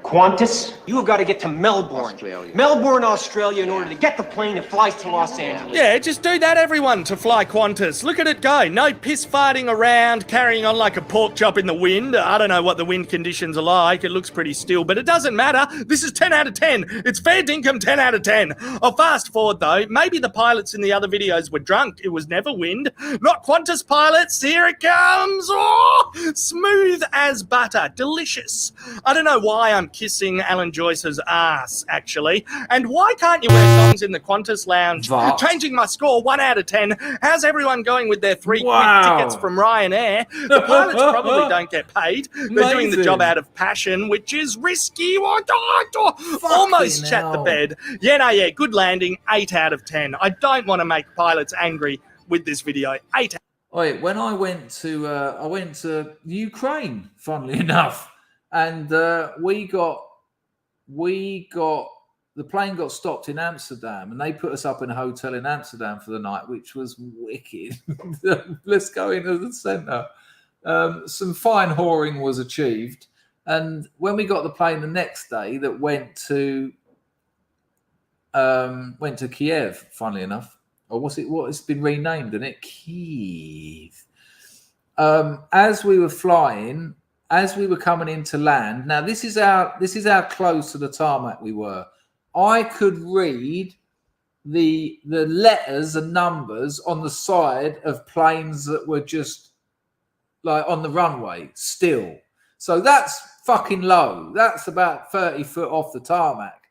Qantas? You have got to get to Melbourne. Melbourne, Australia, in order to get the plane that flies to Los Angeles. Yeah, just do that, everyone, to fly Qantas. Look at it go. No piss farting around, carrying on like a pork chop in the wind. I don't know what the wind conditions are like. It looks pretty still, but it doesn't matter. This is 10 out of 10. It's fair dinkum 10 out of 10. I'll fast forward, though. Maybe the pilots in the other videos were drunk. It was never wind. Not Qantas pilots. Here it comes. Oh, smooth as butter. Delicious. I don't know why I'm kissing Alan Joyce's ass, actually. And why can't you wear songs in the Qantas lounge? Changing my score, 1 out of 10. How's everyone going with their 3 quick tickets from Ryanair? The pilots probably don't get paid. They're doing the job out of passion, which is risky. Almost chat the bed. Yeah, good landing, 8 out of 10. I don't want to make pilots angry with this video. 8 Wait, when I went to Ukraine, funnily enough, and the plane got stopped in Amsterdam, and they put us up in a hotel in Amsterdam for the night, which was wicked. Let's go into the centre. Some fine whoring was achieved, and when we got the plane the next day that went to Kiev, funnily enough, or was it what it's been renamed, isn't it? Kiev. As we were flying. As we were coming into land, now this is how close to the tarmac we were. I could read the letters and numbers on the side of planes that were just like on the runway still. So that's fucking low. That's about 30 foot off the tarmac.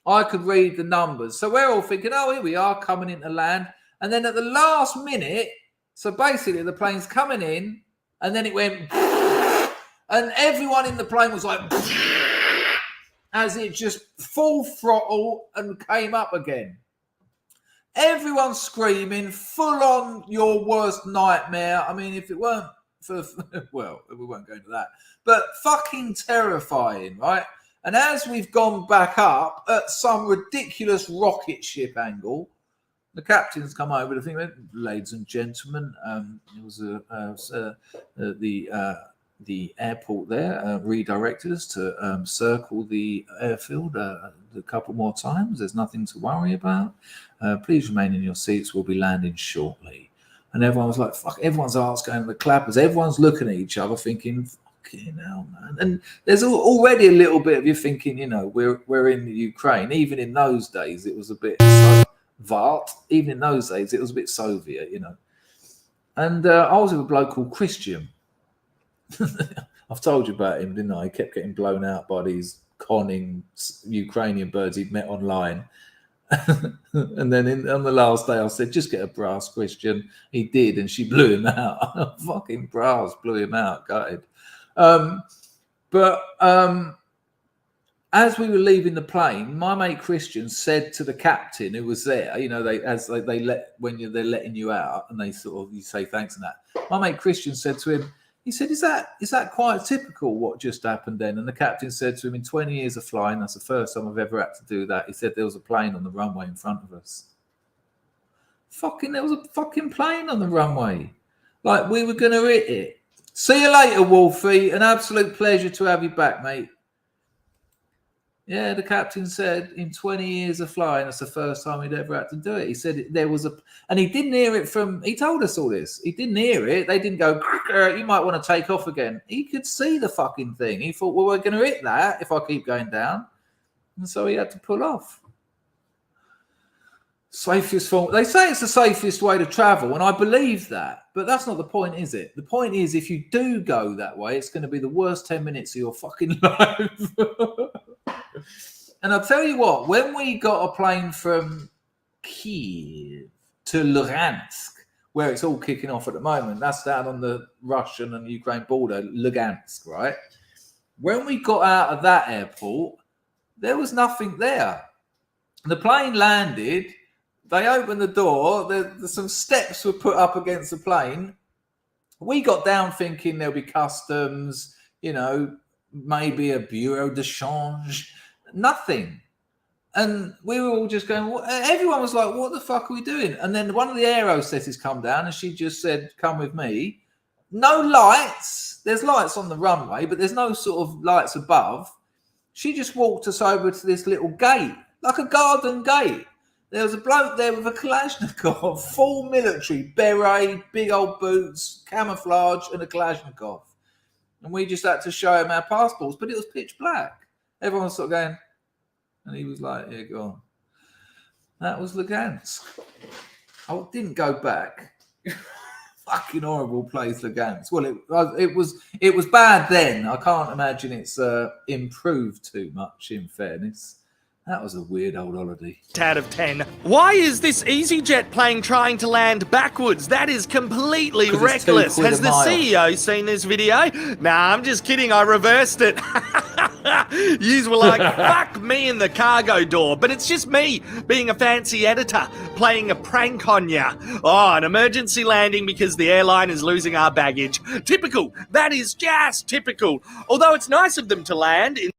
I could read the numbers. So we're all thinking, oh, here we are coming into land. And then at the last minute, so basically the plane's coming in and then it went... And everyone in the plane was like, as it just full throttle and came up again. Everyone screaming, full on your worst nightmare. I mean, if it weren't for, well, we won't go into that, but fucking terrifying, right? And as we've gone back up at some ridiculous rocket ship angle, The captain's come over to think, ladies and gentlemen, it was the airport there redirected us to circle the airfield a couple more times. There's nothing to worry about. Please remain in your seats. We'll be landing shortly. And everyone was like, fuck, everyone's arse going to the clappers. Everyone's looking at each other thinking, fucking hell, man. And there's already a little bit of you thinking, you know, we're in the Ukraine. Even in those days, it was a bit Vart. Even in those days, it was a bit Soviet, you know. And I was with a bloke called Christian. I've told you about him, didn't I? He kept getting blown out by these conning Ukrainian birds he'd met online. And then on the last day, I said, just get a brass, Christian. He did, and she blew him out. Fucking brass blew him out, gutted. As we were leaving the plane, my mate Christian said to the captain who was there, you know, they're letting you out, and they sort of, you say thanks and that. My mate Christian said to him, he said, is that quite typical what just happened then? And the captain said to him, in 20 years of flying, that's the first time I've ever had to do that. He said there was a plane on the runway in front of us. There was a fucking plane on the runway. Like, we were going to hit it. See you later, Wolfie. An absolute pleasure to have you back, mate. Yeah, the captain said in 20 years of flying, that's the first time he'd ever had to do it. He said there was and he didn't hear it he told us all this. He didn't hear it. They didn't go, you might want to take off again. He could see the fucking thing. He thought, well, we're going to hit that if I keep going down. And so he had to pull off. Safest form. They say it's the safest way to travel, and I believe that. But that's not the point, is it? The point is, if you do go that way, it's going to be the worst 10 minutes of your fucking life. And I'll tell you what, when we got a plane from Kiev to Lugansk, where it's all kicking off at the moment, that's down on the Russian and Ukraine border, Lugansk, right? When we got out of that airport, there was nothing there. The plane landed, they opened the door, some steps were put up against the plane. We got down thinking there'll be customs, you know, maybe a bureau de change. Nothing. And we were all just going, everyone was like, what the fuck are we doing? And then one of the air hostesses come down and she just said, come with me. No lights. There's lights on the runway, but there's no sort of lights above. She just walked us over to this little gate, like a garden gate. There was a bloke there with a Kalashnikov, full military, beret, big old boots, camouflage, and a Kalashnikov. And we just had to show him our passports, but it was pitch black. Everyone was sort of going, and he was like, yeah, go on. That was Lugansk. I didn't go back. Fucking horrible place, Lugansk. Well, it was bad then. I can't imagine it's improved too much, in fairness. That was a weird old holiday. Out of 10. Why is this EasyJet plane trying to land backwards? That is completely reckless. Has the CEO seen this video? Nah, I'm just kidding. I reversed it. Yous were like, fuck me in the cargo door. But it's just me being a fancy editor, playing a prank on ya. Oh, an emergency landing because the airline is losing our baggage. Typical. That is just typical. Although it's nice of them to land in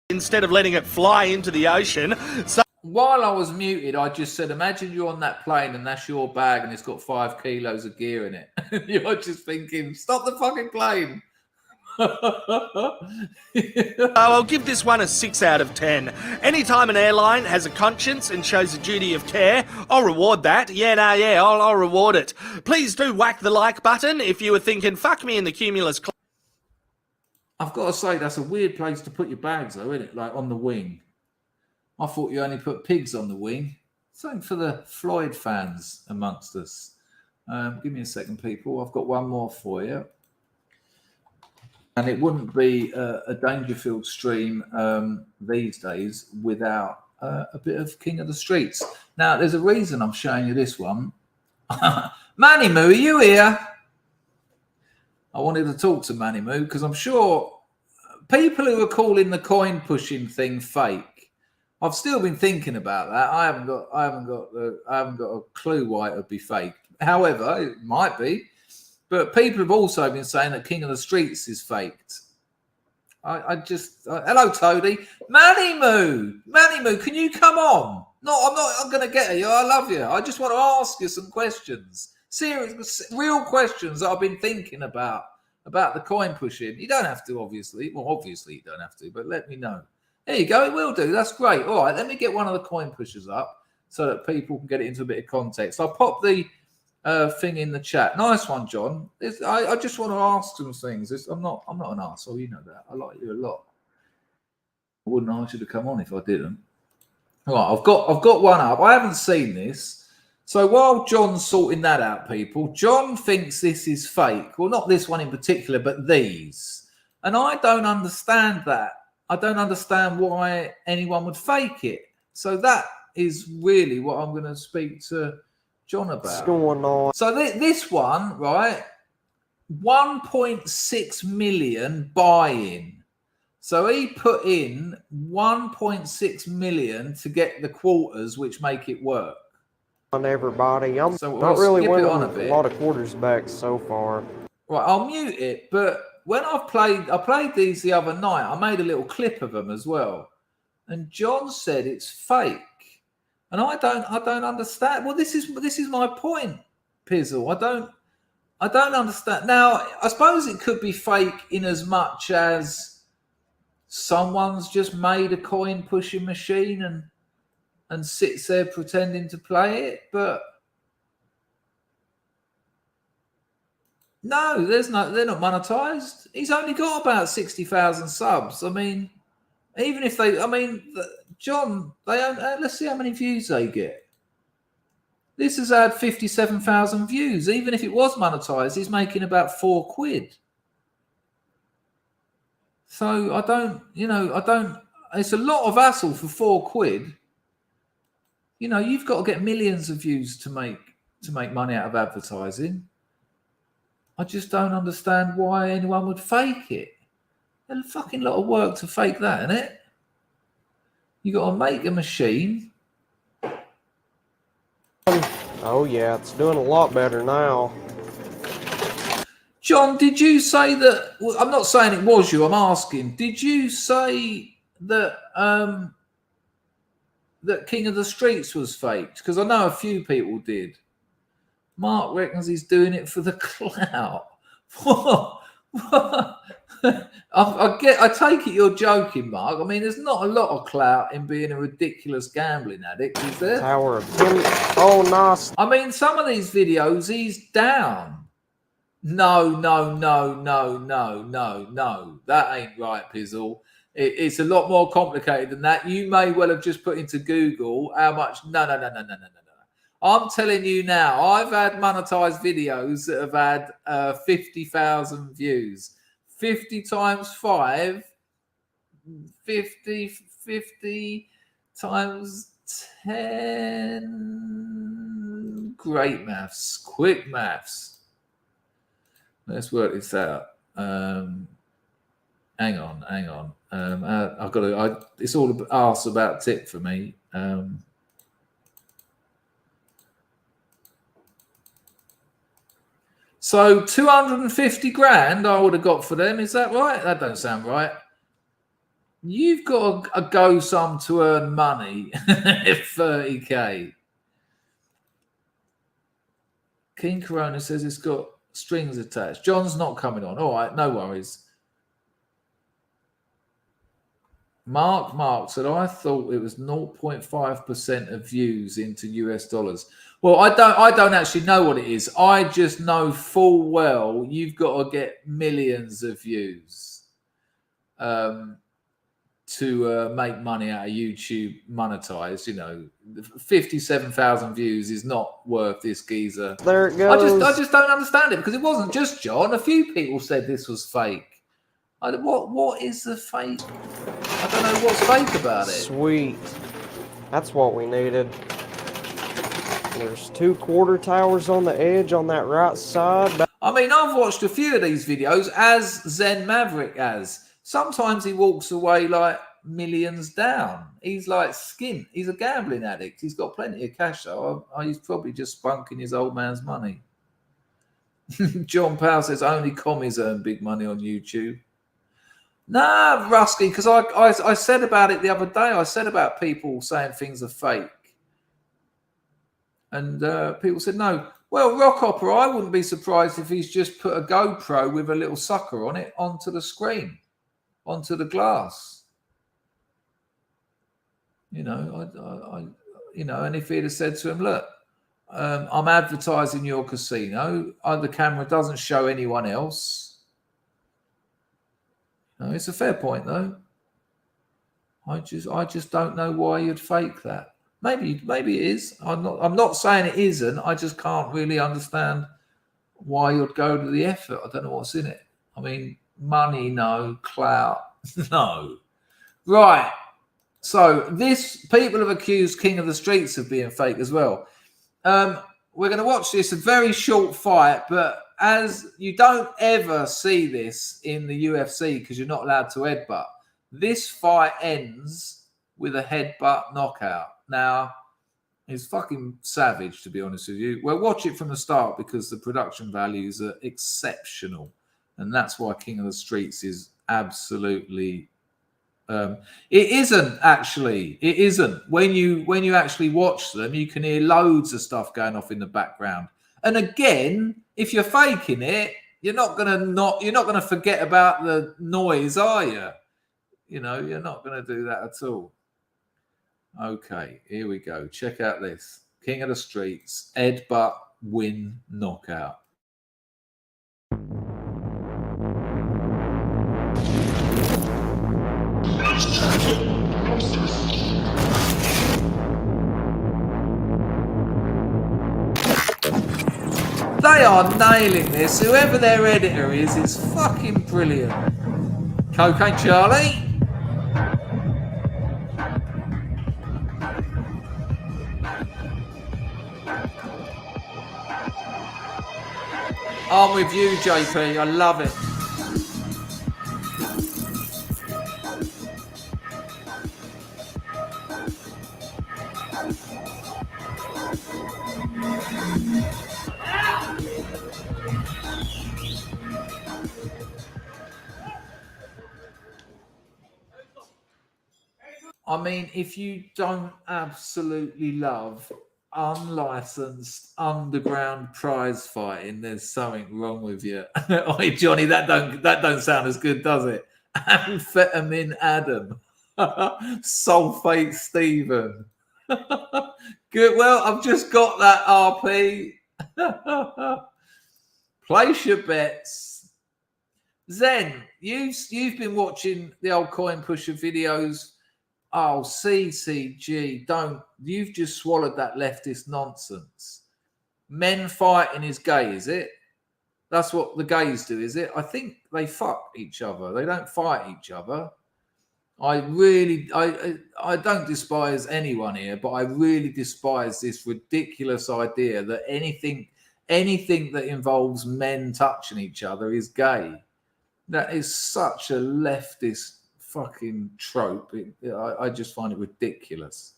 instead of letting it fly into the ocean. So while I was muted, I just said, imagine you're on that plane and that's your bag and it's got 5 kilos of gear in it. You're just thinking, stop the fucking plane. I'll give this one a 6 out of 10. Anytime an airline has a conscience and shows a duty of care, I'll reward that. I'll reward it. Please do whack the like button if you were thinking, fuck me in the cumulus. I've got to say, that's a weird place to put your bags, though, isn't it? Like on the wing. I thought you only put pigs on the wing. Something for the Floyd fans amongst us. Give me a second, people. I've got one more for you. And it wouldn't be a Dangerfield stream these days without a bit of King of the Streets. Now, there's a reason I'm showing you this one. Manny Moo, are you here? I wanted to talk to Manny Moo because I'm sure people who are calling the coin pushing thing fake I've still been thinking about that. I haven't got a clue why it would be faked. However, it might be. But people have also been saying that King of the Streets is faked. Hello, Toadie. Manny Moo, can you come on? No, I'm going to get you. I love you. I just want to ask you some questions. Serious, real questions that I've been thinking about the coin pushing. You don't have to, obviously. Well, obviously you don't have to, but let me know. There you go. It will do. That's great. All right, let me get one of the coin pushers up so that people can get it into a bit of context. I'll pop the thing in the chat. Nice one, John. I just want to ask some things. I'm not an arsehole, you know that. I like you a lot. I wouldn't ask you to come on if I didn't. All right, I've got one up. I haven't seen this. So while John's sorting that out, people, John thinks this is fake. Well, not this one in particular, but these. And I don't understand that. I don't understand why anyone would fake it. So that is really what I'm going to speak to John about. What's going on? So this one, right, 1.6 million buy-in. So he put in 1.6 million to get the quarters, which make it work. On everybody, I'm so not really winning on a lot of quarters back so far. Right, I'll mute it. But when I played these the other night. I made a little clip of them as well, and John said it's fake. And I don't understand. Well, this is my point, Pizzle. I don't understand. Now, I suppose it could be fake in as much as someone's just made a coin pushing machine and sits there pretending to play it. But no, they're not monetized. He's only got about 60,000 subs. I mean, even if John, let's see how many views they get. This has had 57,000 views. Even if it was monetized, he's making about £4. So I don't. It's a lot of hassle for £4. You've got to get millions of views to make money out of advertising. I just don't understand why anyone would fake it. There's a fucking lot of work to fake that, isn't it? You got to make a machine. Oh yeah, it's doing a lot better now. John, did you say that? Well, I'm not saying it was you. I'm asking. Did you say that that King of the Streets was faked? Because I know a few people did. Mark reckons he's doing it for the clout. I take it you're joking, Mark. I mean, there's not a lot of clout in being a ridiculous gambling addict, is there? Tower of Kim. Oh, nice. I mean, some of these videos, he's down. No. That ain't right, Pizzle. It's a lot more complicated than that. You may well have just put into Google how much. No. I'm telling you now, I've had monetized videos that have had 50,000 views. 50 times 5, 50 times 10. Great maths, quick maths. Let's work this out. Hang on. I've got to. It's all arse about tip for me. So 250 grand I would have got for them. Is that right? That don't sound right. You've got a go some to earn money. 30k. King Corona says it's got strings attached. John's not coming on. All right, no worries. Mark said, I thought it was 0.5% of views into US dollars. Well, I don't actually know what it is. I just know full well you've got to get millions of views to make money out of YouTube monetized. 57,000 views is not worth this geezer. There it goes. I just don't understand it because it wasn't just John. A few people said this was fake. What is the fake? I don't know what's fake about it. Sweet. That's what we needed. There's 2 quarter towers on the edge on that right side. I mean, I've watched a few of these videos as Zen Maverick has. Sometimes he walks away like millions down. He's like skint. He's a gambling addict. He's got plenty of cash, though. He's probably just spunking his old man's money. John Powell says only commies earn big money on YouTube. Nah, Rusky, because I said about it the other day. I said about people saying things are fake. And people said, no. Well, Rock Opera, I wouldn't be surprised if he's just put a GoPro with a little sucker on it onto the screen, onto the glass. You know, and if he'd have said to him, look, I'm advertising your casino. The camera doesn't show anyone else. No, it's a fair point, though. I just don't know why you'd fake that. Maybe it is. I'm not saying it isn't. I just can't really understand why you'd go to the effort. I don't know what's in it. I mean, money, no. Clout, no. Right. So people have accused King of the Streets of being fake as well. We're going to watch this, a very short fight, but as you don't ever see this in the UFC because you're not allowed to headbutt. This fight ends with a headbutt knockout. Now, it's fucking savage, to be honest with you. Well, watch it from the start because the production values are exceptional. And that's why King of the Streets is absolutely... it isn't, actually. It isn't. When you actually watch them, you can hear loads of stuff going off in the background. And again, if you're faking it, you're not gonna forget about the noise, are you? You know, you're not gonna do that at all. Okay, here we go. Check out this. King of the Streets, headbutt, win, knockout. They are nailing this. Whoever their editor is fucking brilliant. Cocaine Charlie. I'm with you, JP. I love it. I mean, if you don't absolutely love unlicensed underground prize fighting, there's something wrong with you. Oi, Johnny, that don't sound as good, does it? Amphetamine Adam. Sulfate Stephen. Good. Well, I've just got that RP. Place your bets. Zen, you've been watching the old coin pusher videos. Oh, CCG, you've just swallowed that leftist nonsense. Men fighting is gay, is it? That's what the gays do, is it? I think they fuck each other. They don't fight each other. I don't despise anyone here, but I really despise this ridiculous idea that anything that involves men touching each other is gay. That is such a leftist fucking trope. I just find it ridiculous.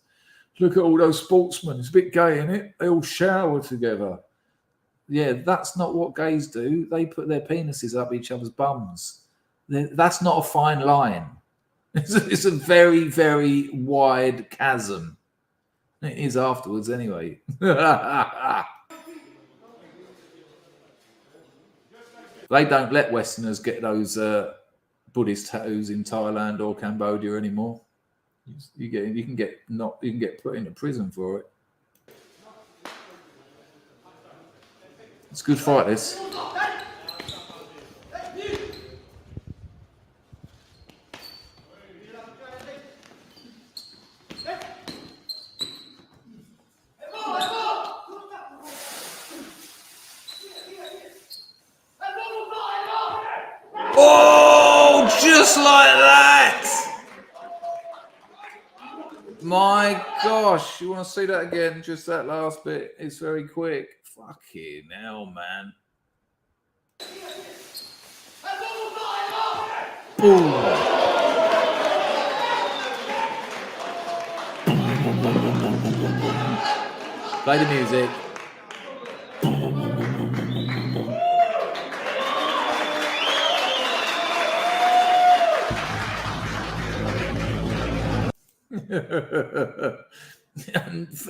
Look at all those sportsmen. It's a bit gay, isn't it? They all shower together. Yeah, that's not what gays do. They put their penises up each other's bums. That's not a fine line. It's a very, very wide chasm. It is afterwards anyway. They don't let Westerners get those Buddhist tattoos in Thailand or Cambodia anymore. You can get put into prison for it. It's a good fight, this. Oh, just like that. My gosh, you want to see that again? Just that last bit. It's very quick. Fucking hell, man. Boom. Play the music.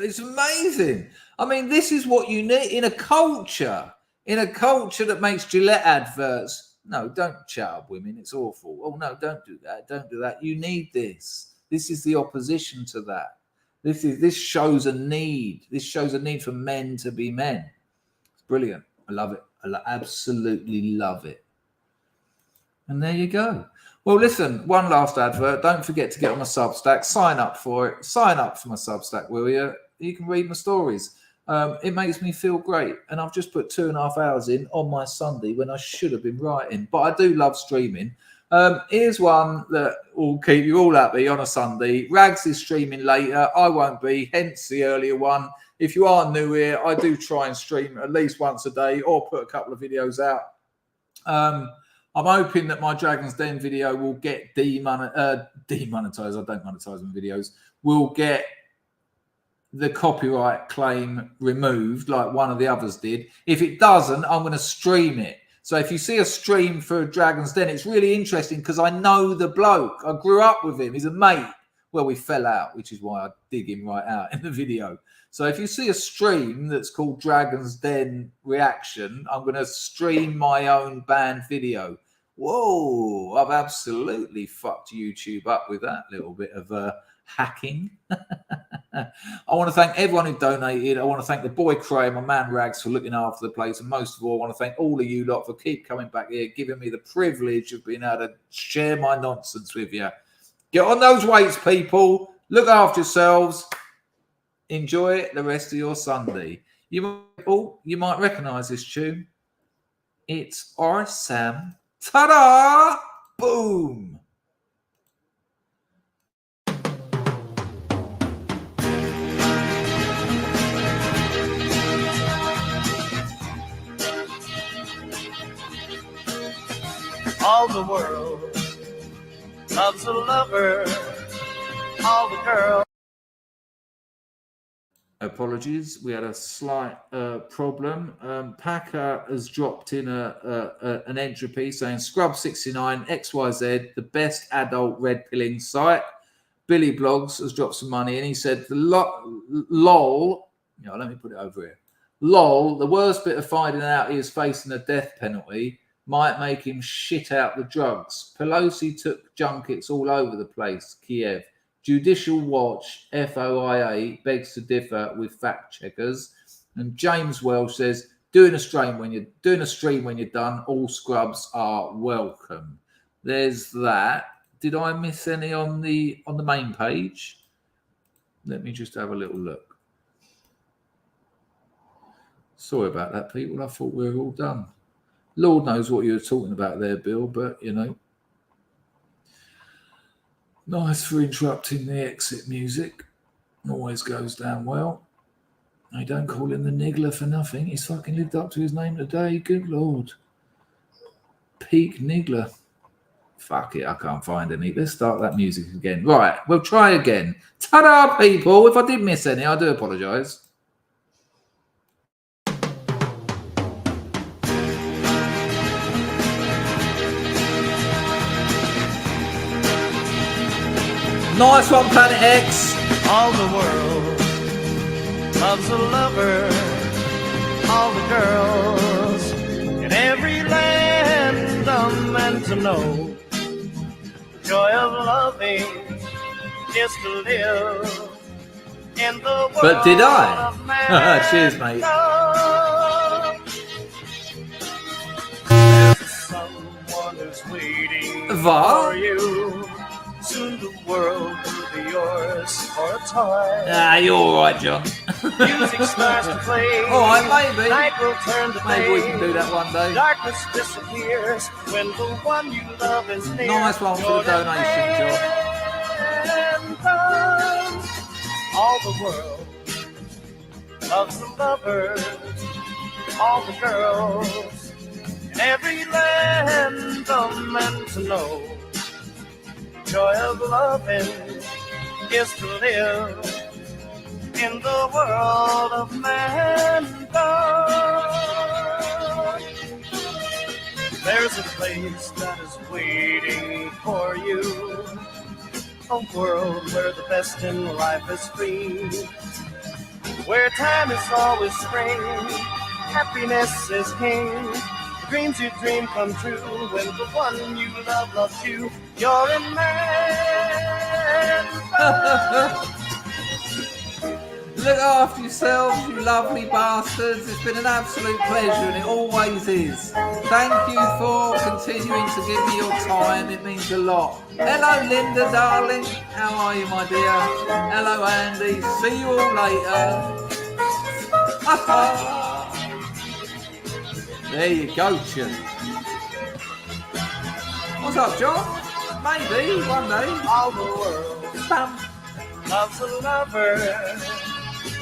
It's amazing. I mean, this is what you need in a culture that makes Gillette adverts. No, don't chat up women. It's awful. Oh no, don't do that. Don't do that. You need this. This is the opposition to that. This shows a need. This shows a need for men to be men. It's brilliant. I love it. I absolutely love it. And there you go. Well, listen, one last advert. Don't forget to get on my Substack. Sign up for it. Sign up for my Substack, will you? You can read my stories. It makes me feel great. And I've just put 2.5 hours in on my Sunday when I should have been writing. But I do love streaming. Here's one that will keep you all happy on a Sunday. Rags is streaming later. I won't be, hence the earlier one. If you are new here, I do try and stream at least once a day or put a couple of videos out. I'm hoping that my Dragon's Den video will get demonetized. I don't monetize my videos. Will get the copyright claim removed like one of the others did. If it doesn't, I'm going to stream it. So if you see a stream for Dragon's Den, it's really interesting because I know the bloke. I grew up with him. He's a mate. Well, we fell out, which is why I dig him right out in the video. So if you see a stream that's called Dragon's Den Reaction, I'm going to stream my own banned video. Whoa, I've absolutely fucked YouTube up with that little bit of hacking. I want to thank everyone who donated. I want to thank the boy Cray, my man Rags, for looking after the place. And most of all, I want to thank all of you lot for keep coming back here, giving me the privilege of being able to share my nonsense with you. Get on those weights, people. Look after yourselves. Enjoy the rest of your Sunday. You might recognise this tune. It's ODYSEE. Ta-da! Boom! All the world loves a lover. All the girls. Apologies, we had a slight problem. Packer has dropped in an entropy saying Scrub 69 XYZ, the best adult red pilling site. Billy Blogs has dropped some money and he said lol. You know, let me put it over here. Lol, the worst bit of finding out he is facing a death penalty might make him shit out the drugs. Pelosi took junkets all over the place. Kiev. Judicial Watch, FOIA, begs to differ with fact checkers. And James Welsh says, doing a stream when you're done, all scrubs are welcome. There's that. Did I miss any on the main page? Let me just have a little look. Sorry about that, people. I thought we were all done. Lord knows what you were talking about there, Bill, but you know. Nice for interrupting the exit music. Always goes down well. They don't call him the niggler for nothing. He's fucking lived up to his name today. Good Lord. Peak niggler. Fuck it, I can't find any. Let's start that music again. Right, we'll try again. Ta-da, people. If I did miss any, I do apologise. Nice one, Planet X. All the world loves a lover. All the girls in every land are meant to know. The joy of loving is to live in the world. But did I? Cheers, mate. Someone is waiting What? for you. Soon the world will be yours for a time. Ah, you're all right, John. Music starts to play. All right, maybe. Night will turn to Maybe we day. can do that one day. Darkness disappears when the one you love is near. Nice one for the donation, John. All the world loves the lovers. All the girls in every land are meant to know. Joy of loving is to live in the world of mankind. There's a place that is waiting for you, a world where the best in life is free, where time is always spring, happiness is king. The dreams you dream come true when the one you love loves you. You're in man. Look after yourselves, you lovely bastards. It's been an absolute pleasure, and it always is. Thank you for continuing to give me your time. It means a lot. Hello, Linda, darling. How are you, my dear? Hello, Andy. See you all later. There you go, Chun. What's up, John? Maybe one day. All the world loves a lover.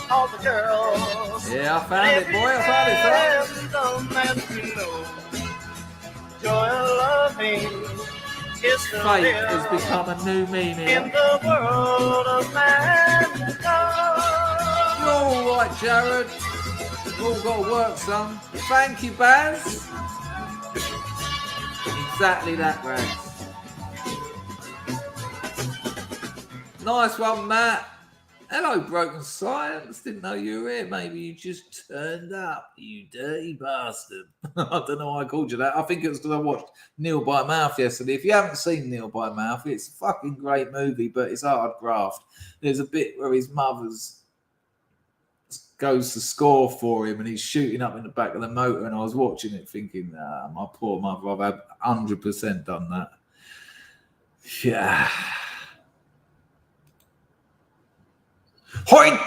All the girls. Yeah, I found it, boy. I found it, son. The man to know. Joy of loving is the Fate has become a new meaning. in the world of mankind. You're all right, Jared. You've all got to work, son. Thank you, Baz. Exactly that, Baz. Nice one, Matt. Hello, Broken Science. Didn't know you were here. Maybe you just turned up, you dirty bastard. I don't know why I called you that. I think it was because I watched Neil by Mouth yesterday. If you haven't seen Neil by Mouth, it's a fucking great movie, but it's hard graft. There's a bit where his mother's goes to score for him and he's shooting up in the back of the motor, and I was watching it thinking, my poor mother, I've had 100% done that. Yeah. Hoi!